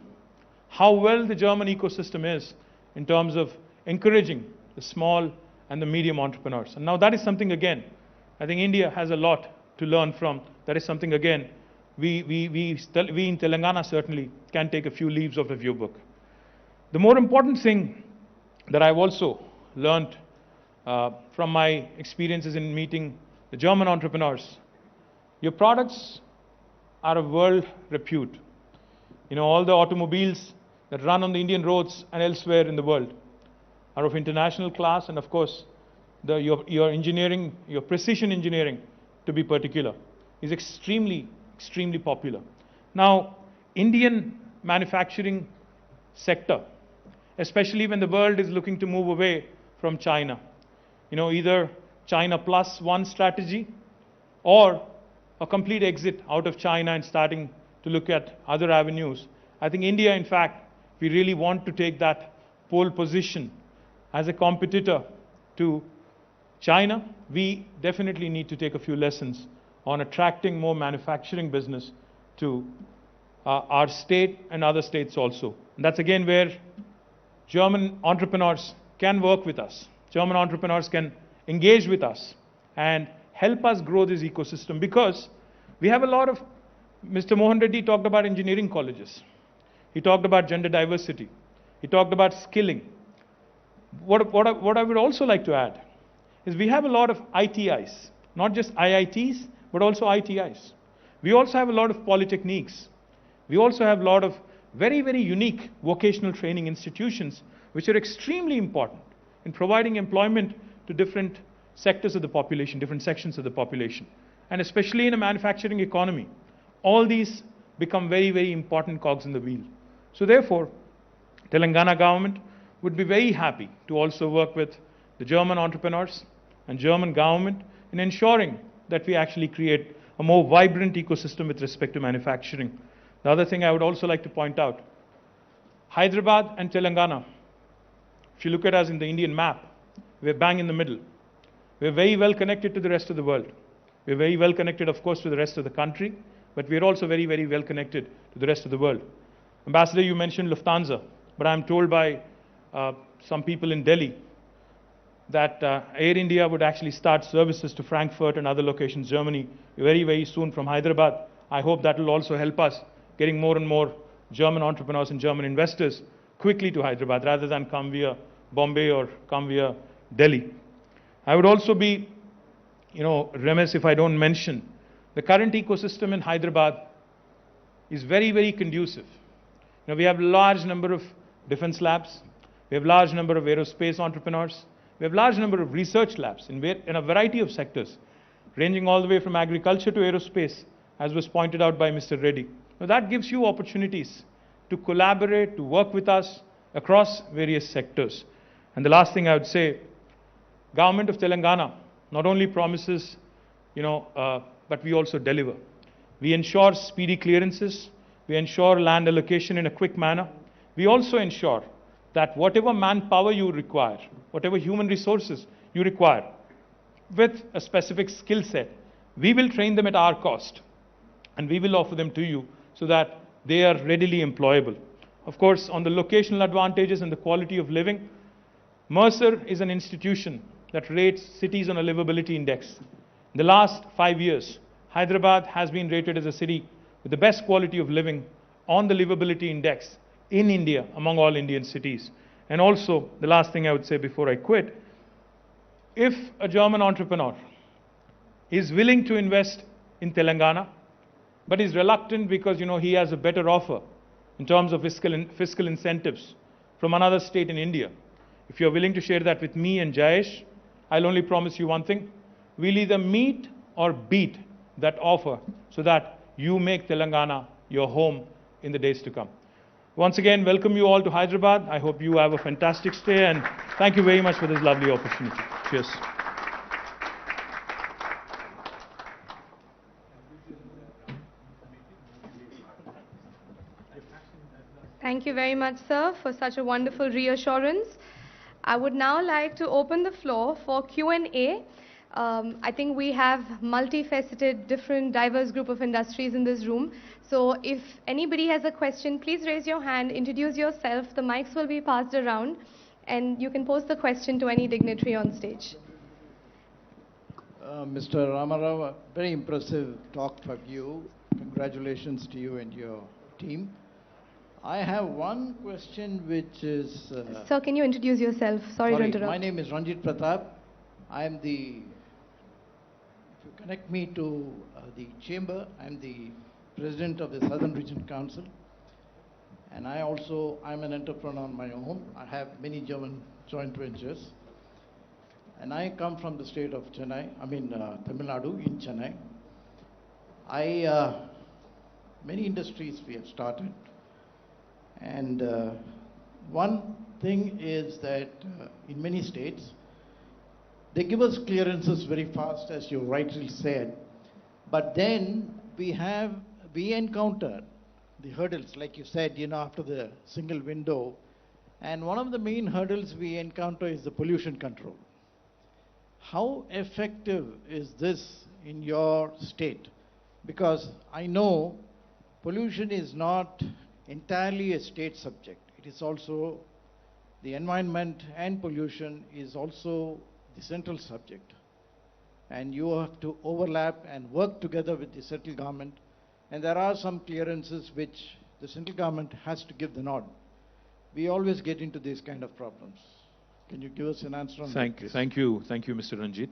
how well the German ecosystem is in terms of encouraging the small and the medium entrepreneurs. And now that is something, again, I think India has a lot to learn from. That is something, again, we in Telangana certainly can take a few leaves of the view book. The more important thing that I've also learned from my experiences in meeting the German entrepreneurs, your products are of world repute. You know, all the automobiles that run on the Indian roads and elsewhere in the world are of international class, and of course, your engineering, your precision engineering, to be particular, is extremely popular. Now, Indian manufacturing sector, especially when the world is looking to move away from China, you know, either China plus one strategy or a complete exit out of China and starting to look at other avenues. I think India, in fact, we really want to take that pole position as a competitor to China. We definitely need to take a few lessons on attracting more manufacturing business to our state and other states also. And that's again where German entrepreneurs can work with us. German entrepreneurs can engage with us and help us grow this ecosystem, because we have a lot of, Mr. Mohan Reddy talked about engineering colleges. He talked about gender diversity. He talked about skilling. What I would also like to add is we have a lot of ITIs, not just IITs, but also ITIs. We also have a lot of polytechniques. We also have a lot of very unique vocational training institutions, which are extremely important in providing employment to different sectors of the population, different sections of the population. And especially in a manufacturing economy, all these become very important cogs in the wheel. So therefore, Telangana government would be very happy to also work with the German entrepreneurs and German government in ensuring that we actually create a more vibrant ecosystem with respect to manufacturing. The other thing I would also like to point out, Hyderabad and Telangana, if you look at us in the Indian map, we're bang in the middle. We're very well connected to the rest of the world. We're very well connected, of course, to the rest of the country, but we're also very well connected to the rest of the world. Ambassador, you mentioned Lufthansa, but I'm told by some people in Delhi that Air India would actually start services to Frankfurt and other locations, Germany, very soon from Hyderabad. I hope that will also help us getting more and more German entrepreneurs and German investors quickly to Hyderabad rather than come via Bombay or come via Delhi. I would also be, remiss if I don't mention the current ecosystem in Hyderabad is very conducive. We have a large number of defense labs. We have a large number of aerospace entrepreneurs. We have a large number of research labs in a variety of sectors, ranging all the way from agriculture to aerospace, as was pointed out by Mr. Reddy. Now that gives you opportunities to collaborate, to work with us across various sectors. And the last thing I would say, Government of Telangana not only promises, but we also deliver. We ensure speedy clearances. We ensure land allocation in a quick manner. We also ensure that whatever manpower you require, whatever human resources you require, with a specific skill set, we will train them at our cost, and we will offer them to you so that they are readily employable. Of course, on the locational advantages and the quality of living, Mercer is an institution that rates cities on a livability index. In the last 5 years, Hyderabad has been rated as a city with the best quality of living on the livability index in India among all Indian cities. And also, the last thing I would say before I quit, if a German entrepreneur is willing to invest in Telangana, but is reluctant because he has a better offer in terms of fiscal incentives from another state in India, if you're willing to share that with me and Jayesh, I'll only promise you one thing: we'll either meet or beat that offer so that you make Telangana your home in the days to come. Once again, welcome you all to Hyderabad. I hope you have a fantastic stay, and thank you very much for this lovely opportunity. Cheers. Thank you very much, sir, for such a wonderful reassurance. I would now like to open the floor for Q&A. I think we have multifaceted, different, diverse group of industries in this room. So if anybody has a question, please raise your hand, introduce yourself. The mics will be passed around, and you can pose the question to any dignitary on stage. Mr. Ramarao, very impressive talk from you. Congratulations to you and your team. I have one question which is... Sir, can you introduce yourself? Sorry to interrupt. My name is Ranjit Pratap. I am the... If you connect me to the chamber, I am the president of the Southern Region Council. And I'm an entrepreneur on my own. I have many German joint ventures. And I come from the state of Chennai, Tamil Nadu in Chennai. Many industries we have started. And one thing is that in many states, they give us clearances very fast, as you rightly said. But then we encounter the hurdles, like you said, after the single window. And one of the main hurdles we encounter is the pollution control. How effective is this in your state? Because I know pollution is not entirely a state subject. It is also the environment, and pollution is also the central subject. And you have to overlap and work together with the central government. And there are some clearances which the central government has to give the nod. We always get into these kind of problems. Can you give us an answer on that? Thank you, Mr. Ranjit.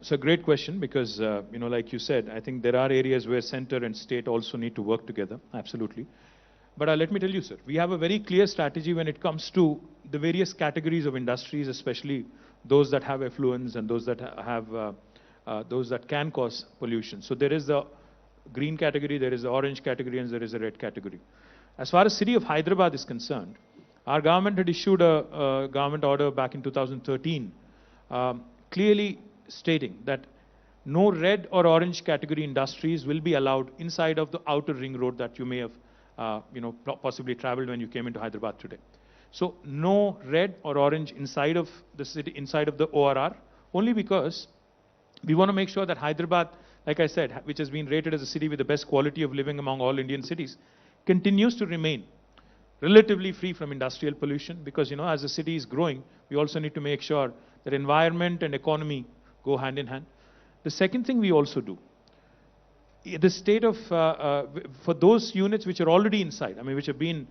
It's a great question because, like you said, I think there are areas where center and state also need to work together, absolutely. But let me tell you, sir, we have a very clear strategy when it comes to the various categories of industries, especially those that have effluents and those that those that can cause pollution. So there is the green category, there is the orange category, and there is a red category. As far as city of Hyderabad is concerned, our government had issued a government order back in 2013, clearly stating that no red or orange category industries will be allowed inside of the outer ring road that you may have possibly traveled when you came into Hyderabad today. So no red or orange inside of the city, inside of the ORR, only because we want to make sure that Hyderabad, like I said, which has been rated as a city with the best quality of living among all Indian cities, continues to remain relatively free from industrial pollution, because as the city is growing, we also need to make sure that environment and economy go hand in hand. The second thing we also do, the state of, for those units which are already inside, which have been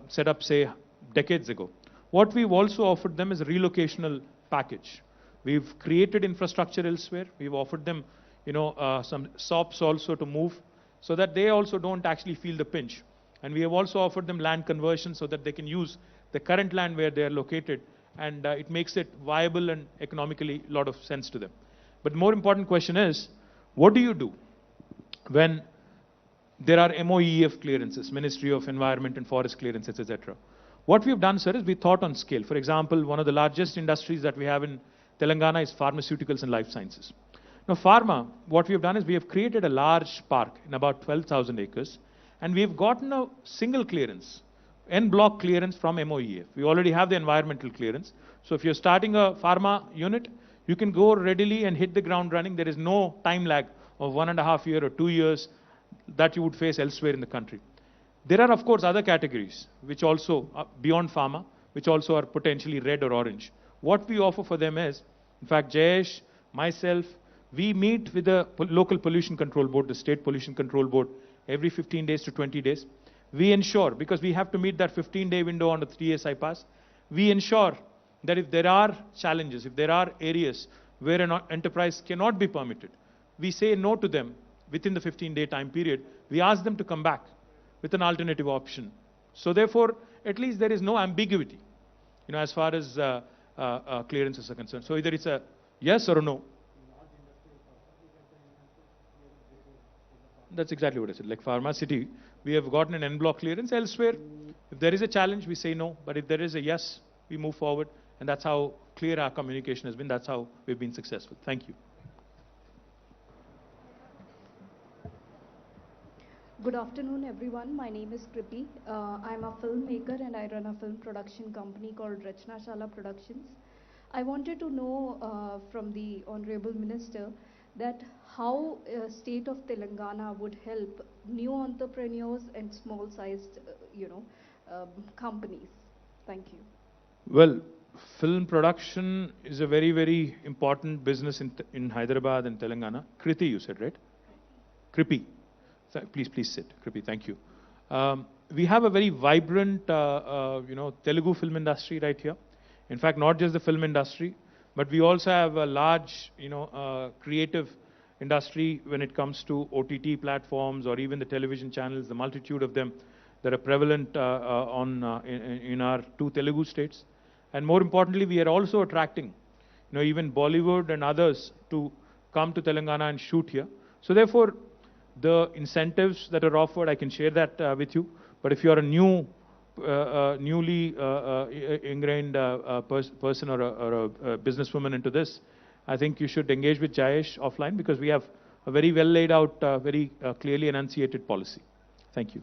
set up, say, decades ago, what we've also offered them is a relocational package. We've created infrastructure elsewhere. We've offered them, some SOPs also to move so that they also don't actually feel the pinch. And we have also offered them land conversion so that they can use the current land where they are located, and it makes it viable and economically a lot of sense to them. But the more important question is, what do you do when there are MOEF clearances, Ministry of Environment and Forest clearances, etc. What we've done, sir, is we thought on scale. For example, one of the largest industries that we have in Telangana is pharmaceuticals and life sciences. Now, pharma, what we have done is we have created a large park in about 12,000 acres, and we have gotten a single clearance, en bloc clearance from MOEF. We already have the environmental clearance. So if you're starting a pharma unit, you can go readily and hit the ground running. There is no time lag of 1.5 years or 2 years that you would face elsewhere in the country. There are, of course, other categories which also are beyond pharma, which also are potentially red or orange. What we offer for them is, in fact, Jayesh, myself, we meet with the local pollution control board, the state pollution control board, every 15 days to 20 days. We ensure, because we have to meet that 15-day window on the 3S iPass, we ensure that if there are challenges, if there are areas where an enterprise cannot be permitted, we say no to them within the 15-day time period. We ask them to come back with an alternative option. So therefore, at least there is no ambiguity, as far as clearances are concerned. So either it's a yes or a no. That's exactly what I said. Like Pharma City, we have gotten an en bloc clearance. Elsewhere, if there is a challenge, we say no. But if there is a yes, we move forward. And that's how clear our communication has been. That's how we've been successful. Thank you. Good afternoon, everyone. My name is Kripi. I'm a filmmaker and I run a film production company called Rachna Shala Productions. I wanted to know from the Honorable Minister that how state of Telangana would help new entrepreneurs and small-sized, companies. Thank you. Well, film production is a very, very important business in Hyderabad and Telangana. Kriti, you said, right? Kripi. Please sit. Kripi, thank you. We have a very vibrant, Telugu film industry right here. In fact, not just the film industry, but we also have a large, creative industry when it comes to OTT platforms or even the television channels, the multitude of them that are prevalent in our two Telugu states. And more importantly, we are also attracting, even Bollywood and others to come to Telangana and shoot here. So therefore, the incentives that are offered, I can share that with you. But if you are a newly ingrained person or a businesswoman into this, I think you should engage with Jayesh offline because we have a very well laid out, very clearly enunciated policy. Thank you.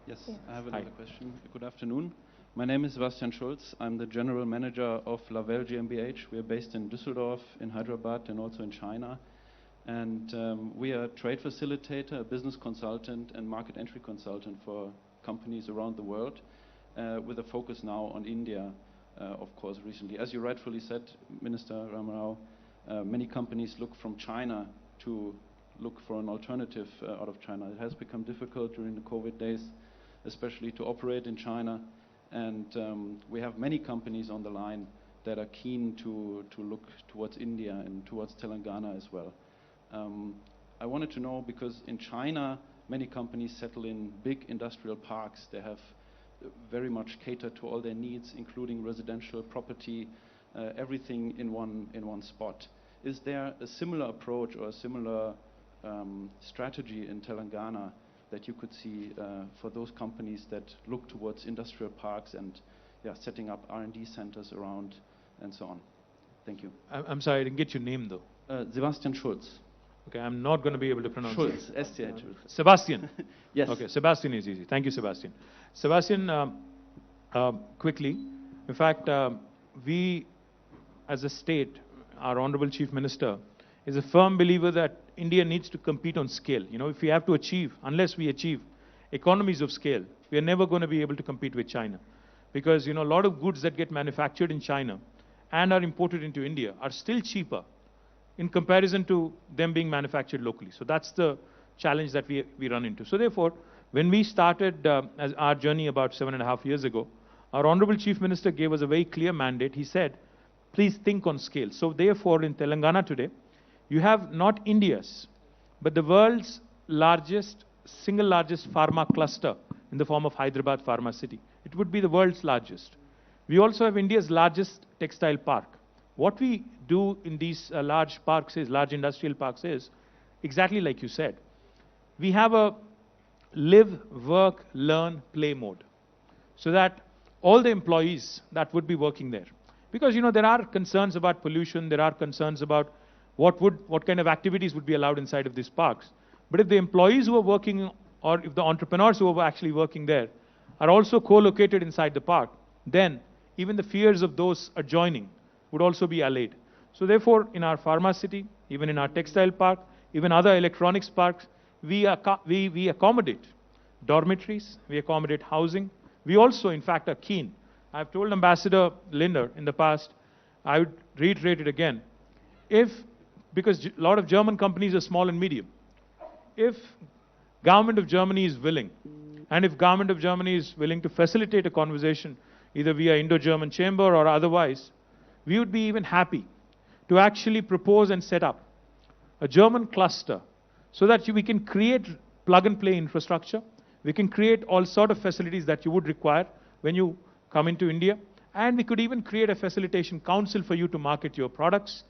Yes, I have another question. Good afternoon. My name is Sebastian Schulz. I'm the general manager of Lavelle GmbH. We are based in Düsseldorf, in Hyderabad, and also in China. And we are a trade facilitator, a business consultant, and market entry consultant for companies around the world, with a focus now on India, of course, recently. As you rightfully said, Minister Ramarao, many companies look from China to look for an alternative out of China. It has become difficult during the COVID days, especially to operate in China. And we have many companies on the line that are keen to look towards India and towards Telangana as well. I wanted to know, because in China, many companies settle in big industrial parks. They have very much catered to all their needs, including residential property, everything in one spot. Is there a similar approach or a similar strategy in Telangana that you could see for those companies that look towards industrial parks and setting up R&D centers around and so on? Thank you. I'm sorry, I didn't get your name though. Sebastian Schulz. Okay, I'm not going to be able to pronounce Schulz, it. STH. Sebastian. Yes. Okay, Sebastian is easy. Thank you, Sebastian. Sebastian, quickly, in fact, we as a state, our Honorable Chief Minister, is a firm believer that India needs to compete on scale. If we have to achieve, unless we achieve economies of scale, we are never going to be able to compete with China. Because, a lot of goods that get manufactured in China and are imported into India are still cheaper in comparison to them being manufactured locally. So that's the challenge that we run into. So therefore, when we started as our journey about 7.5 years ago, our Honorable Chief Minister gave us a very clear mandate. He said, please think on scale. So therefore, in Telangana today, you have not India's, but the world's single largest pharma cluster in the form of Hyderabad Pharma City. It would be the world's largest. We also have India's largest textile park. What we do in these large industrial parks is exactly like you said. We have a live, work, learn, play mode. So that all the employees that would be working there, Because, there are concerns about pollution, there are concerns about what kind of activities would be allowed inside of these parks. But if the employees who are working, or if the entrepreneurs who are actually working there are also co-located inside the park, then even the fears of those adjoining would also be allayed. So therefore, in our pharma city, even in our textile park, even other electronics parks, we accommodate dormitories, we accommodate housing. We also, in fact, are keen. I've told Ambassador Linder in the past, I would reiterate it again. Because a lot of German companies are small and medium, if government of Germany is willing, and if government of Germany is willing to facilitate a conversation, either via Indo-German chamber or otherwise, we would be even happy to actually propose and set up a German cluster so that we can create plug-and-play infrastructure. We can create all sort of facilities that you would require when you come into India. And we could even create a facilitation council for you to market your products.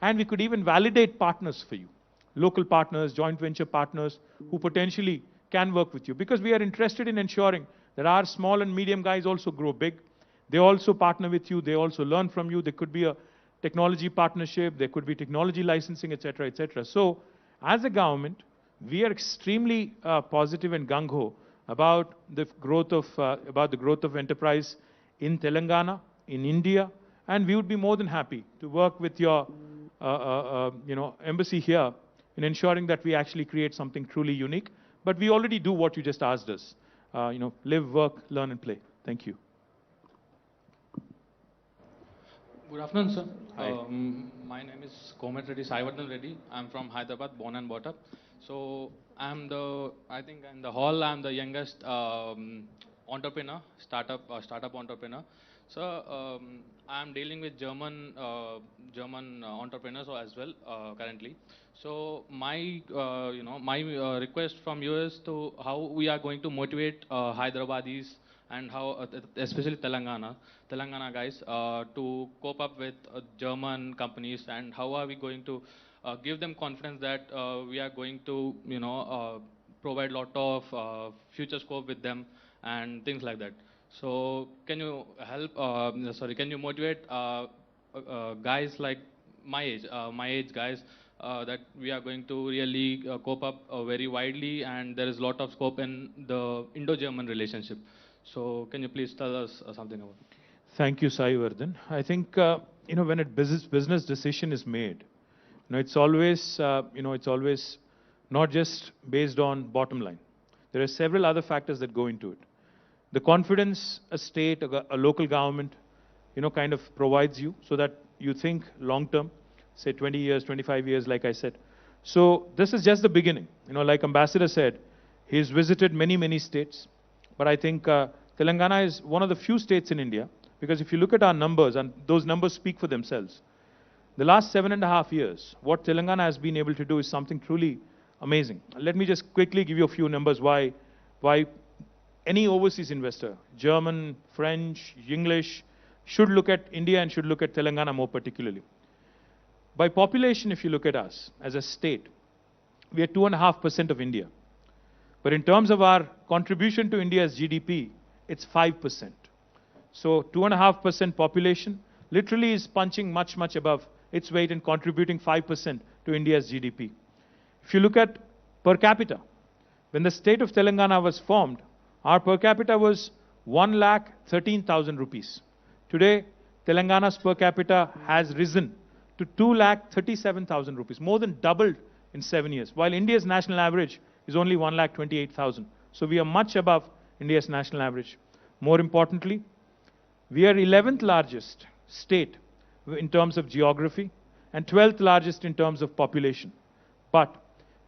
And we could even validate partners for you, local partners, joint venture partners who potentially can work with you. Because we are interested in ensuring that our small and medium guys also grow big. They also partner with you. They also learn from you. There could be a technology partnership. There could be technology licensing, etc., etc. So, as a government, we are extremely positive and gung-ho about the growth of enterprise in Telangana, in India, and we would be more than happy to work with your embassy here in ensuring that we actually create something truly unique. But we already do what you just asked us. Live, work, learn and play. Thank you. Good afternoon, sir. Hi. My name is Komet Reddy Saivardhan Reddy. I'm from Hyderabad, born and brought up. So I think in the hall, I'm the youngest entrepreneur, startup entrepreneur. So I'm dealing with German entrepreneurs as well currently. So my request from you is to how we are going to motivate Hyderabadis and how, especially Telangana guys, to cope up with German companies, and how are we going to give them confidence that we are going to, provide a lot of future scope with them and things like that. So can you help? Can you motivate guys like my age guys that we are going to really cope up very widely, and there is a lot of scope in the Indo-German relationship. So can you please tell us something about it? Thank you, Saivardhan. I think when a business decision is made, it's always not just based on bottom line. There are several other factors that go into it. The confidence a state, a local government, kind of provides you so that you think long term, say 20 years, 25 years, like I said. So this is just the beginning. Like Ambassador said, he's visited many, many states. But I think Telangana is one of the few states in India, because if you look at our numbers, and those numbers speak for themselves, the last 7.5 years, what Telangana has been able to do is something truly amazing. Let me just quickly give you a few numbers why any overseas investor, German, French, English, should look at India and should look at Telangana more particularly. By population, if you look at us as a state, we are 2.5% of India. But in terms of our contribution to India's GDP, it's 5%. So 2.5% population literally is punching much, much above its weight and contributing 5% to India's GDP. If you look at per capita, when the state of Telangana was formed, our per capita was 1,13,000 rupees. Today, Telangana's per capita has risen to 2,37,000 rupees, more than doubled in 7 years, while India's national average is only 1,28,000. So we are much above India's national average. More importantly, we are 11th largest state in terms of geography and 12th largest in terms of population. But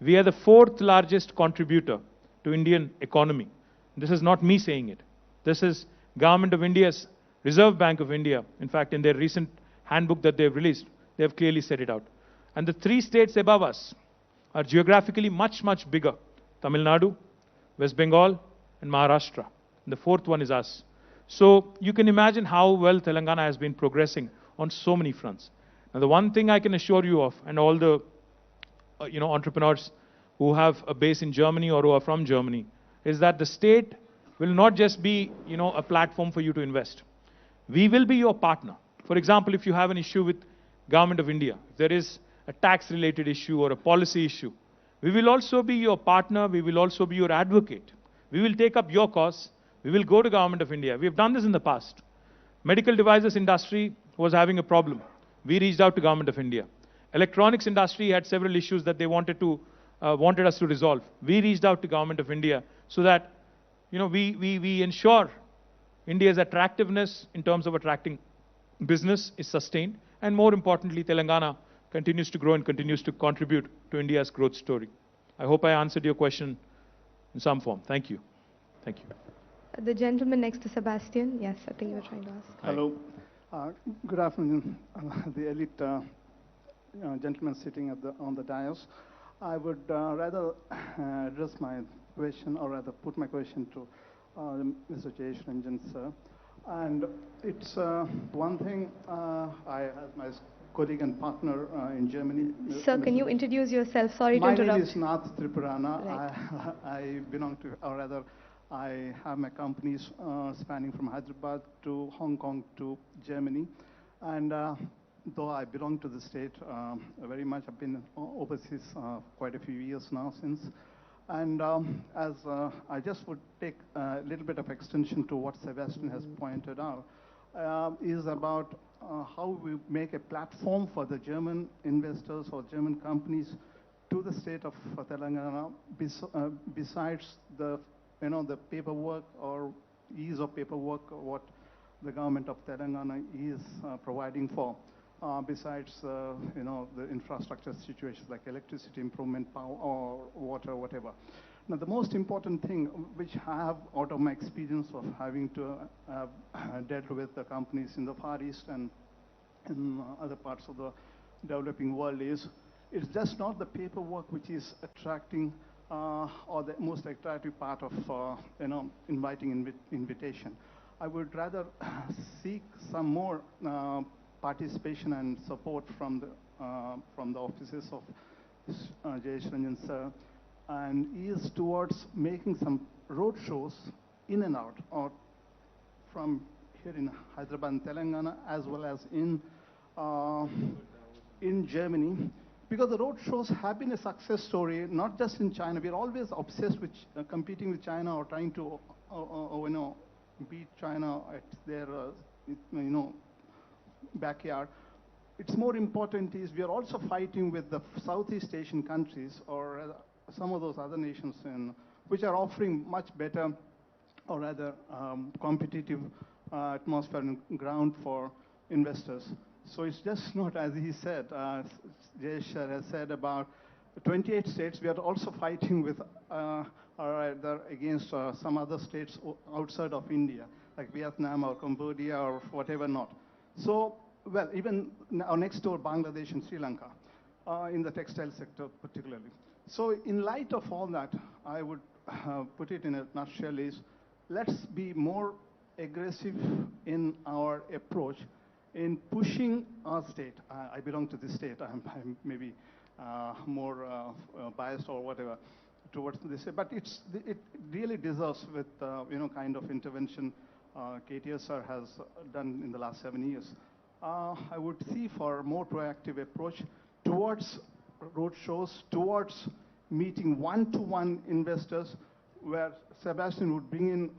we are the 4th largest contributor to Indian economy. This is not me saying it. This is Government of India's Reserve Bank of India. In fact, in their recent handbook that they've released, they have clearly set it out. And the 3 states above us are geographically much, much bigger. Tamil Nadu, West Bengal, and Maharashtra. And the 4th one is us. So you can imagine how well Telangana has been progressing on so many fronts. Now, the one thing I can assure you of, and all the entrepreneurs who have a base in Germany or who are from Germany, is that the state will not just be a platform for you to invest. We will be your partner. For example, if you have an issue with Government of India, if there is a tax-related issue or a policy issue, we will also be your partner, we will also be your advocate. We will take up your cause, we will go to Government of India. We have done this in the past. Medical devices industry was having a problem. We reached out to Government of India. Electronics industry had several issues that they wanted us to resolve. We reached out to Government of India so that, we ensure India's attractiveness in terms of attracting business is sustained, and more importantly, Telangana continues to grow and continues to contribute to India's growth story. I hope I answered your question in some form. Thank you. Thank you. The gentleman next to Sebastian. Yes, I think you were trying to ask. Hello. Good afternoon, the elite gentleman sitting on the dais. I would rather address my question, or rather put my question to Mr. Jayesh Ranjan, sir. And it's one thing I, as my colleague and partner in Germany. Sir, can you introduce yourself? Sorry to interrupt. My name is K.T.R.AMA. Right. I belong to, or rather, I have my companies spanning from Hyderabad to Hong Kong to Germany. And though I belong to the state very much, I've been overseas quite a few years now since. And as I just would take a little bit of extension to what Sebastian has pointed out, is about how we make a platform for the German investors or German companies to the state of Telangana, besides the the paperwork or ease of paperwork, what the government of Telangana is providing for, besides the infrastructure situations like electricity improvement, power, or water, whatever. Now, the most important thing, which I have out of my experience of having to dealt with the companies in the Far East and in other parts of the developing world, is it's just not the paperwork which is attracting or the most attractive part of inviting invitation. I would rather seek some more participation and support from the offices of Jayesh Ranjan sir, and is towards making some road shows in and out, or from here in Hyderabad and Telangana, as well as in Germany. Because the road shows have been a success story, not just in China. We're always obsessed with competing with China or trying to, beat China at their, backyard. It's more important is we are also fighting with the Southeast Asian countries or some of those other nations which are offering much better or rather competitive atmosphere and ground for investors. So it's just not, as he said, Jayesh has said about 28 states. We are also fighting with against some other states outside of India, like Vietnam or Cambodia or whatever not. So, well, even our next door, Bangladesh and Sri Lanka, in the textile sector particularly. So in light of all that, I would put it in a nutshell is, let's be more aggressive in our approach in pushing our state. I belong to this state. I'm maybe more biased or whatever towards this, but it really deserves with kind of intervention KTR sir has done in the last 7 years. I would see for a more proactive approach towards road shows, towards meeting one-to-one investors, where Sebastian would bring in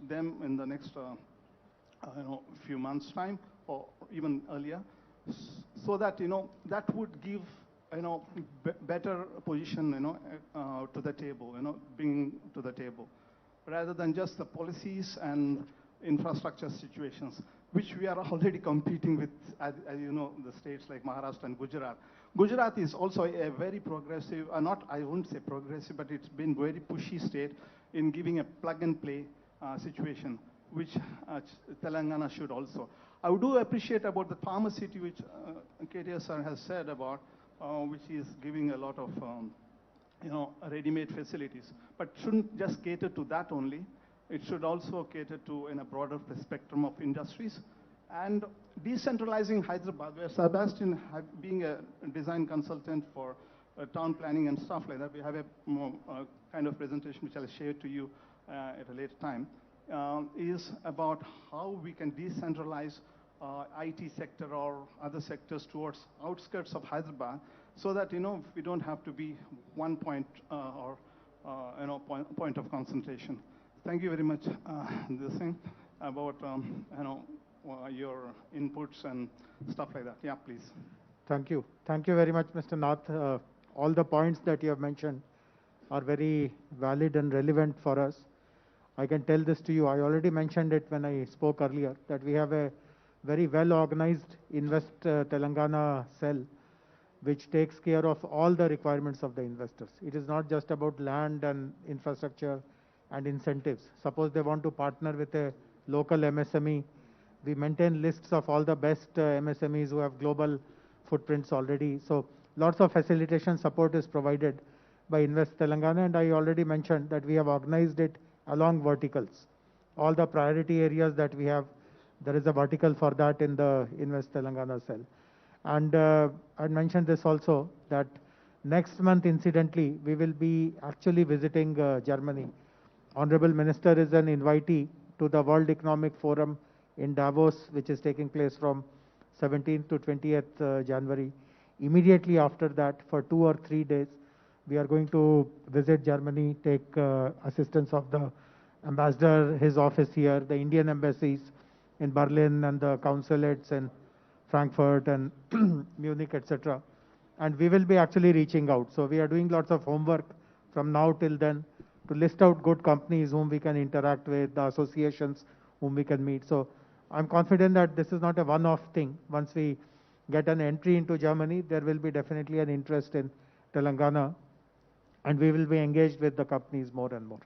them in the next few months' time, or even earlier, so that that would give better position to the table, bringing to the table, rather than just the policies and infrastructure situations, which we are already competing with, as the states like Maharashtra and Gujarat. Gujarat is also a very progressive, not I wouldn't say progressive, but it's been very pushy state in giving a plug-and-play situation, which Telangana should also. I do appreciate about the pharmacy, which KTR sir has said about, which is giving a lot of ready-made facilities, but shouldn't just cater to that only. It should also cater to in a broader spectrum of industries. And decentralizing Hyderabad, where Sebastian, being a design consultant for town planning and stuff like that, we have a kind of presentation which I'll share to you at a later time, is about how we can decentralize IT sector or other sectors towards outskirts of Hyderabad, so that we don't have to be one point or point of concentration. Thank you very much. This thing about your inputs and stuff like that. Yeah, please. Thank you. Thank you very much, Mr. Nath. All the points that you have mentioned are very valid and relevant for us. I can tell this to you. I already mentioned it when I spoke earlier, that we have a very well-organized Invest Telangana cell, which takes care of all the requirements of the investors. It is not just about land and infrastructure and incentives. Suppose they want to partner with a local MSME, we maintain lists of all the best MSMEs who have global footprints already. So lots of facilitation support is provided by Invest Telangana, and I already mentioned that we have organized it along verticals. All the priority areas that we have, there is a vertical for that in the Invest Telangana cell. And I mentioned this also, that next month, incidentally, we will be actually visiting Germany. Honorable Minister is an invitee to the World Economic Forum in Davos, which is taking place from 17th to 20th January. Immediately after that, for 2 or 3 days, we are going to visit Germany, take assistance of the ambassador, his office here, the Indian embassies in Berlin and the consulates in Frankfurt and Munich, etc. And we will be actually reaching out. So we are doing lots of homework from now till then to list out good companies whom we can interact with, the associations whom we can meet. So I'm confident that this is not a one-off thing. Once we get an entry into Germany, there will be definitely an interest in Telangana, and we will be engaged with the companies more and more.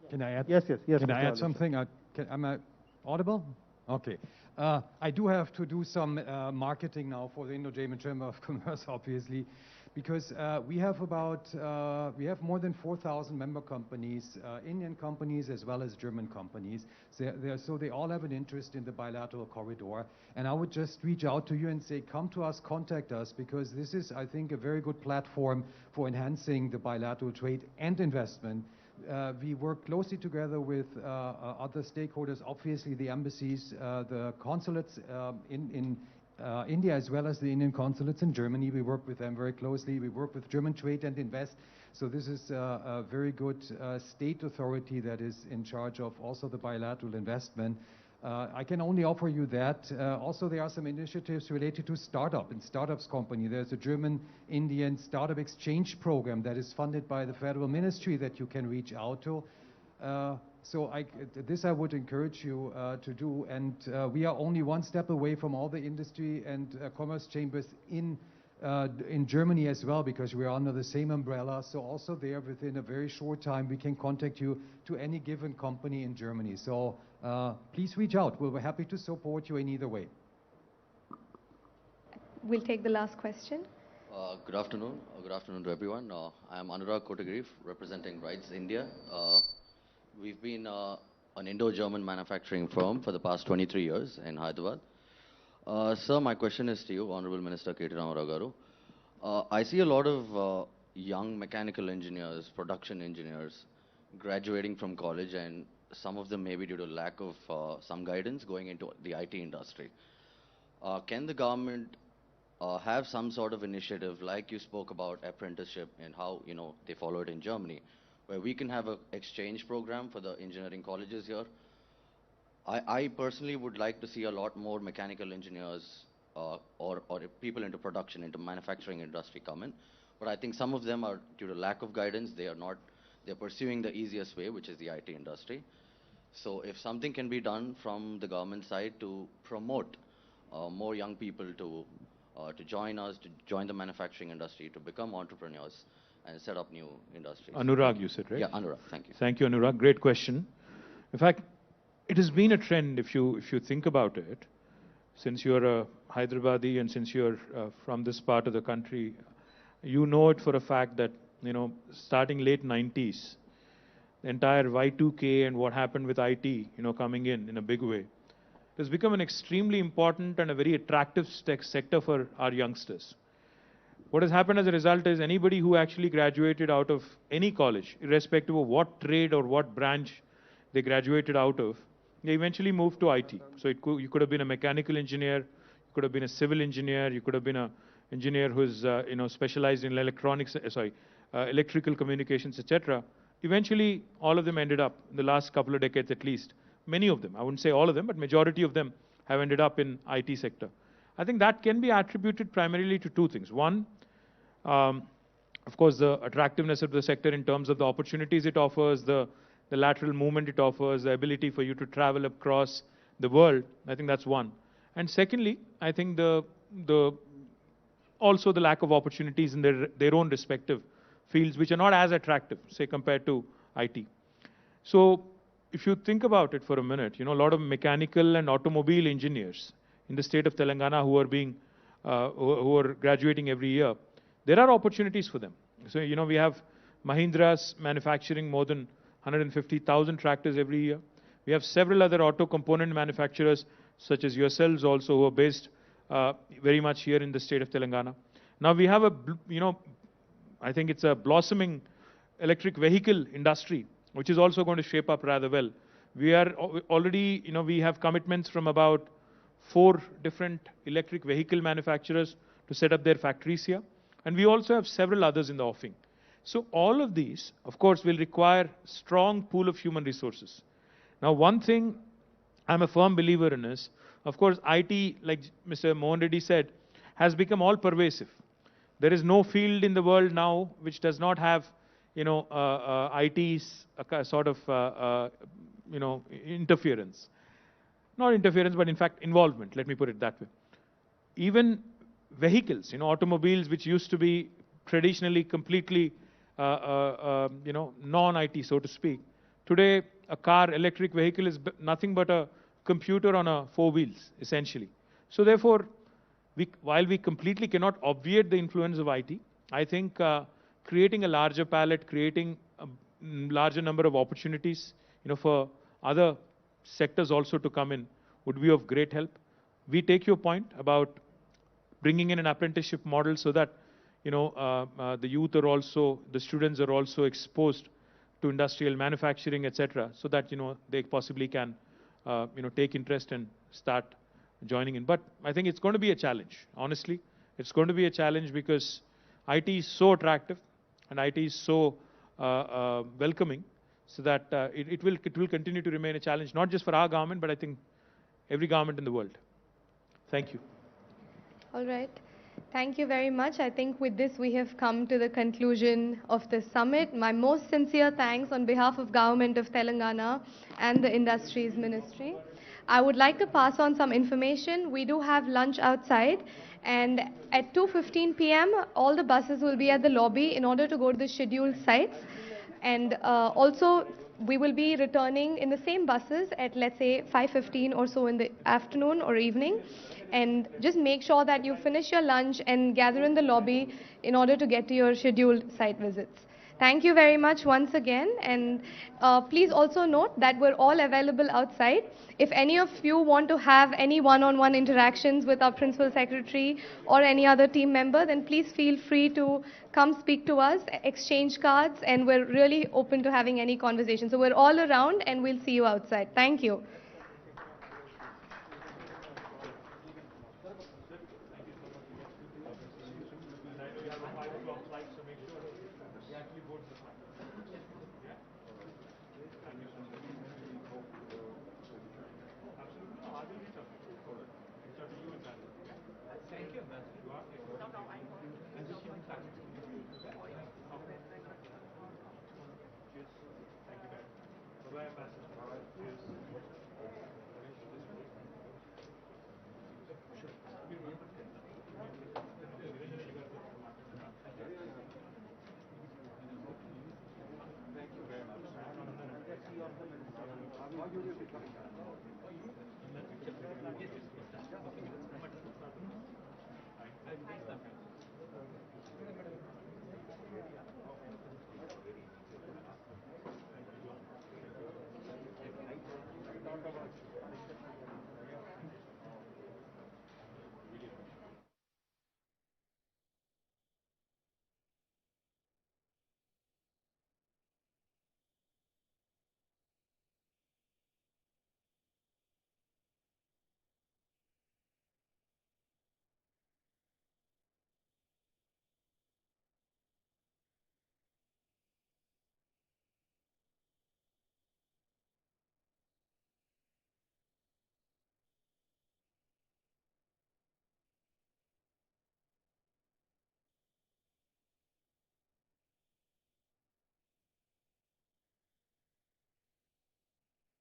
Can I add? Yes. Can I add something? Am I audible? Okay. I do have to do some marketing now for the Indo-German Chamber of Commerce, obviously, because we have more than 4,000 member companies, Indian companies as well as German companies. So they all have an interest in the bilateral corridor. And I would just reach out to you and say, come to us, contact us, because this is, I think, a very good platform for enhancing the bilateral trade and investment. We work closely together with other stakeholders, obviously the embassies, the consulates in India, as well as the Indian consulates in Germany. We work with them very closely. We work with German Trade and Invest. So this is a very good state authority that is in charge of also the bilateral investment. I can only offer you that. Also, there are some initiatives related to startups company. There's a German-Indian startup exchange program that is funded by the federal ministry that you can reach out to. So this I would encourage you to do. And we are only one step away from all the industry and commerce chambers in Germany as well, because we are under the same umbrella. So also there, within a very short time, we can contact you to any given company in Germany. So please reach out. We'll be happy to support you in either way. We'll take the last question. Good afternoon. Good afternoon to everyone. I'm Anurag Kotagiri, representing Rights India. We've been an Indo-German manufacturing firm for the past 23 years in Hyderabad. Sir, my question is to you, Honorable Minister K.T.RAMA garu. I see a lot of young mechanical engineers, production engineers, graduating from college, and some of them maybe due to lack of some guidance going into the IT industry. Can the government have some sort of initiative, like you spoke about apprenticeship and how they follow it in Germany, where we can have an exchange program for the engineering colleges here? I personally would like to see a lot more mechanical engineers or people into production, into manufacturing industry come in. But I think some of them are, due to lack of guidance, they're pursuing the easiest way, which is the IT industry. So if something can be done from the government side to promote more young people to join us, to join the manufacturing industry, to become entrepreneurs and set up new industries. Anurag, you said, right? Yeah, Anurag. Thank you. Thank you, Anurag. Great question. In fact, it has been a trend, if you think about it, since you're a Hyderabadi and since you're from this part of the country, you know it for a fact that, starting late 90s, the entire Y2K and what happened with IT, coming in a big way, it has become an extremely important and a very attractive sector for our youngsters. What has happened as a result is anybody who actually graduated out of any college, irrespective of what trade or what branch they graduated out of, they eventually moved to IT. So you could have been a mechanical engineer, you could have been a civil engineer, you could have been an engineer who's specialized in electronics, electrical communications, etc. Eventually, all of them ended up, in the last couple of decades at least, many of them, I wouldn't say all of them, but majority of them have ended up in IT sector. I think that can be attributed primarily to two things. One, of course, the attractiveness of the sector in terms of the opportunities it offers, the lateral movement it offers, the ability for you to travel across the world. I think that's one. And secondly, I think also the lack of opportunities in their own respective fields, which are not as attractive, say, compared to IT. So if you think about it for a minute, a lot of mechanical and automobile engineers in the state of Telangana who are graduating every year, there are opportunities for them. So, we have Mahindra's manufacturing more than 150,000 tractors every year. We have several other auto component manufacturers, such as yourselves also, who are based very much here in the state of Telangana. Now we have I think it's a blossoming electric vehicle industry, which is also going to shape up rather well. We are already, we have commitments from about 4 different electric vehicle manufacturers to set up their factories here. And we also have several others in the offing. So all of these, of course, will require strong pool of human resources. Now, one thing I'm a firm believer in is, of course, IT, like Mr. Mohan Reddy said, has become all pervasive. There is no field in the world now which does not have, IT's sort of, interference. Not interference, but in fact, involvement, let me put it that way. Even vehicles, automobiles which used to be traditionally completely, non-IT, so to speak. Today, a car, electric vehicle is nothing but a computer on 4 wheels, essentially. So therefore, while we completely cannot obviate the influence of IT, I think creating a larger palette, creating a larger number of opportunities, for other sectors also to come in would be of great help. We take your point about bringing in an apprenticeship model so that, the youth are also, the students are also exposed to industrial manufacturing, etc., so that, they possibly can, take interest and start joining in. But I think it's going to be a challenge, honestly. It's going to be a challenge because IT is so attractive and IT is so welcoming, so that it will continue to remain a challenge, not just for our government, but I think every government in the world. Thank you. All right. Thank you very much. I think with this we have come to the conclusion of the summit. My most sincere thanks on behalf of Government of Telangana and the Industries Ministry. I would like to pass on some information. We do have lunch outside, and at 2:15 p.m. all the buses will be at the lobby in order to go to the scheduled sites. And also we will be returning in the same buses at, let's say, 5:15 or so in the afternoon or evening. And just make sure that you finish your lunch and gather in the lobby in order to get to your scheduled site visits. Thank you very much once again. And please also note that we're all available outside. If any of you want to have any one-on-one interactions with our Principal Secretary or any other team member, then please feel free to come speak to us, exchange cards, and we're really open to having any conversation. So we're all around and we'll see you outside. Thank you. Bye-bye, Ambassador.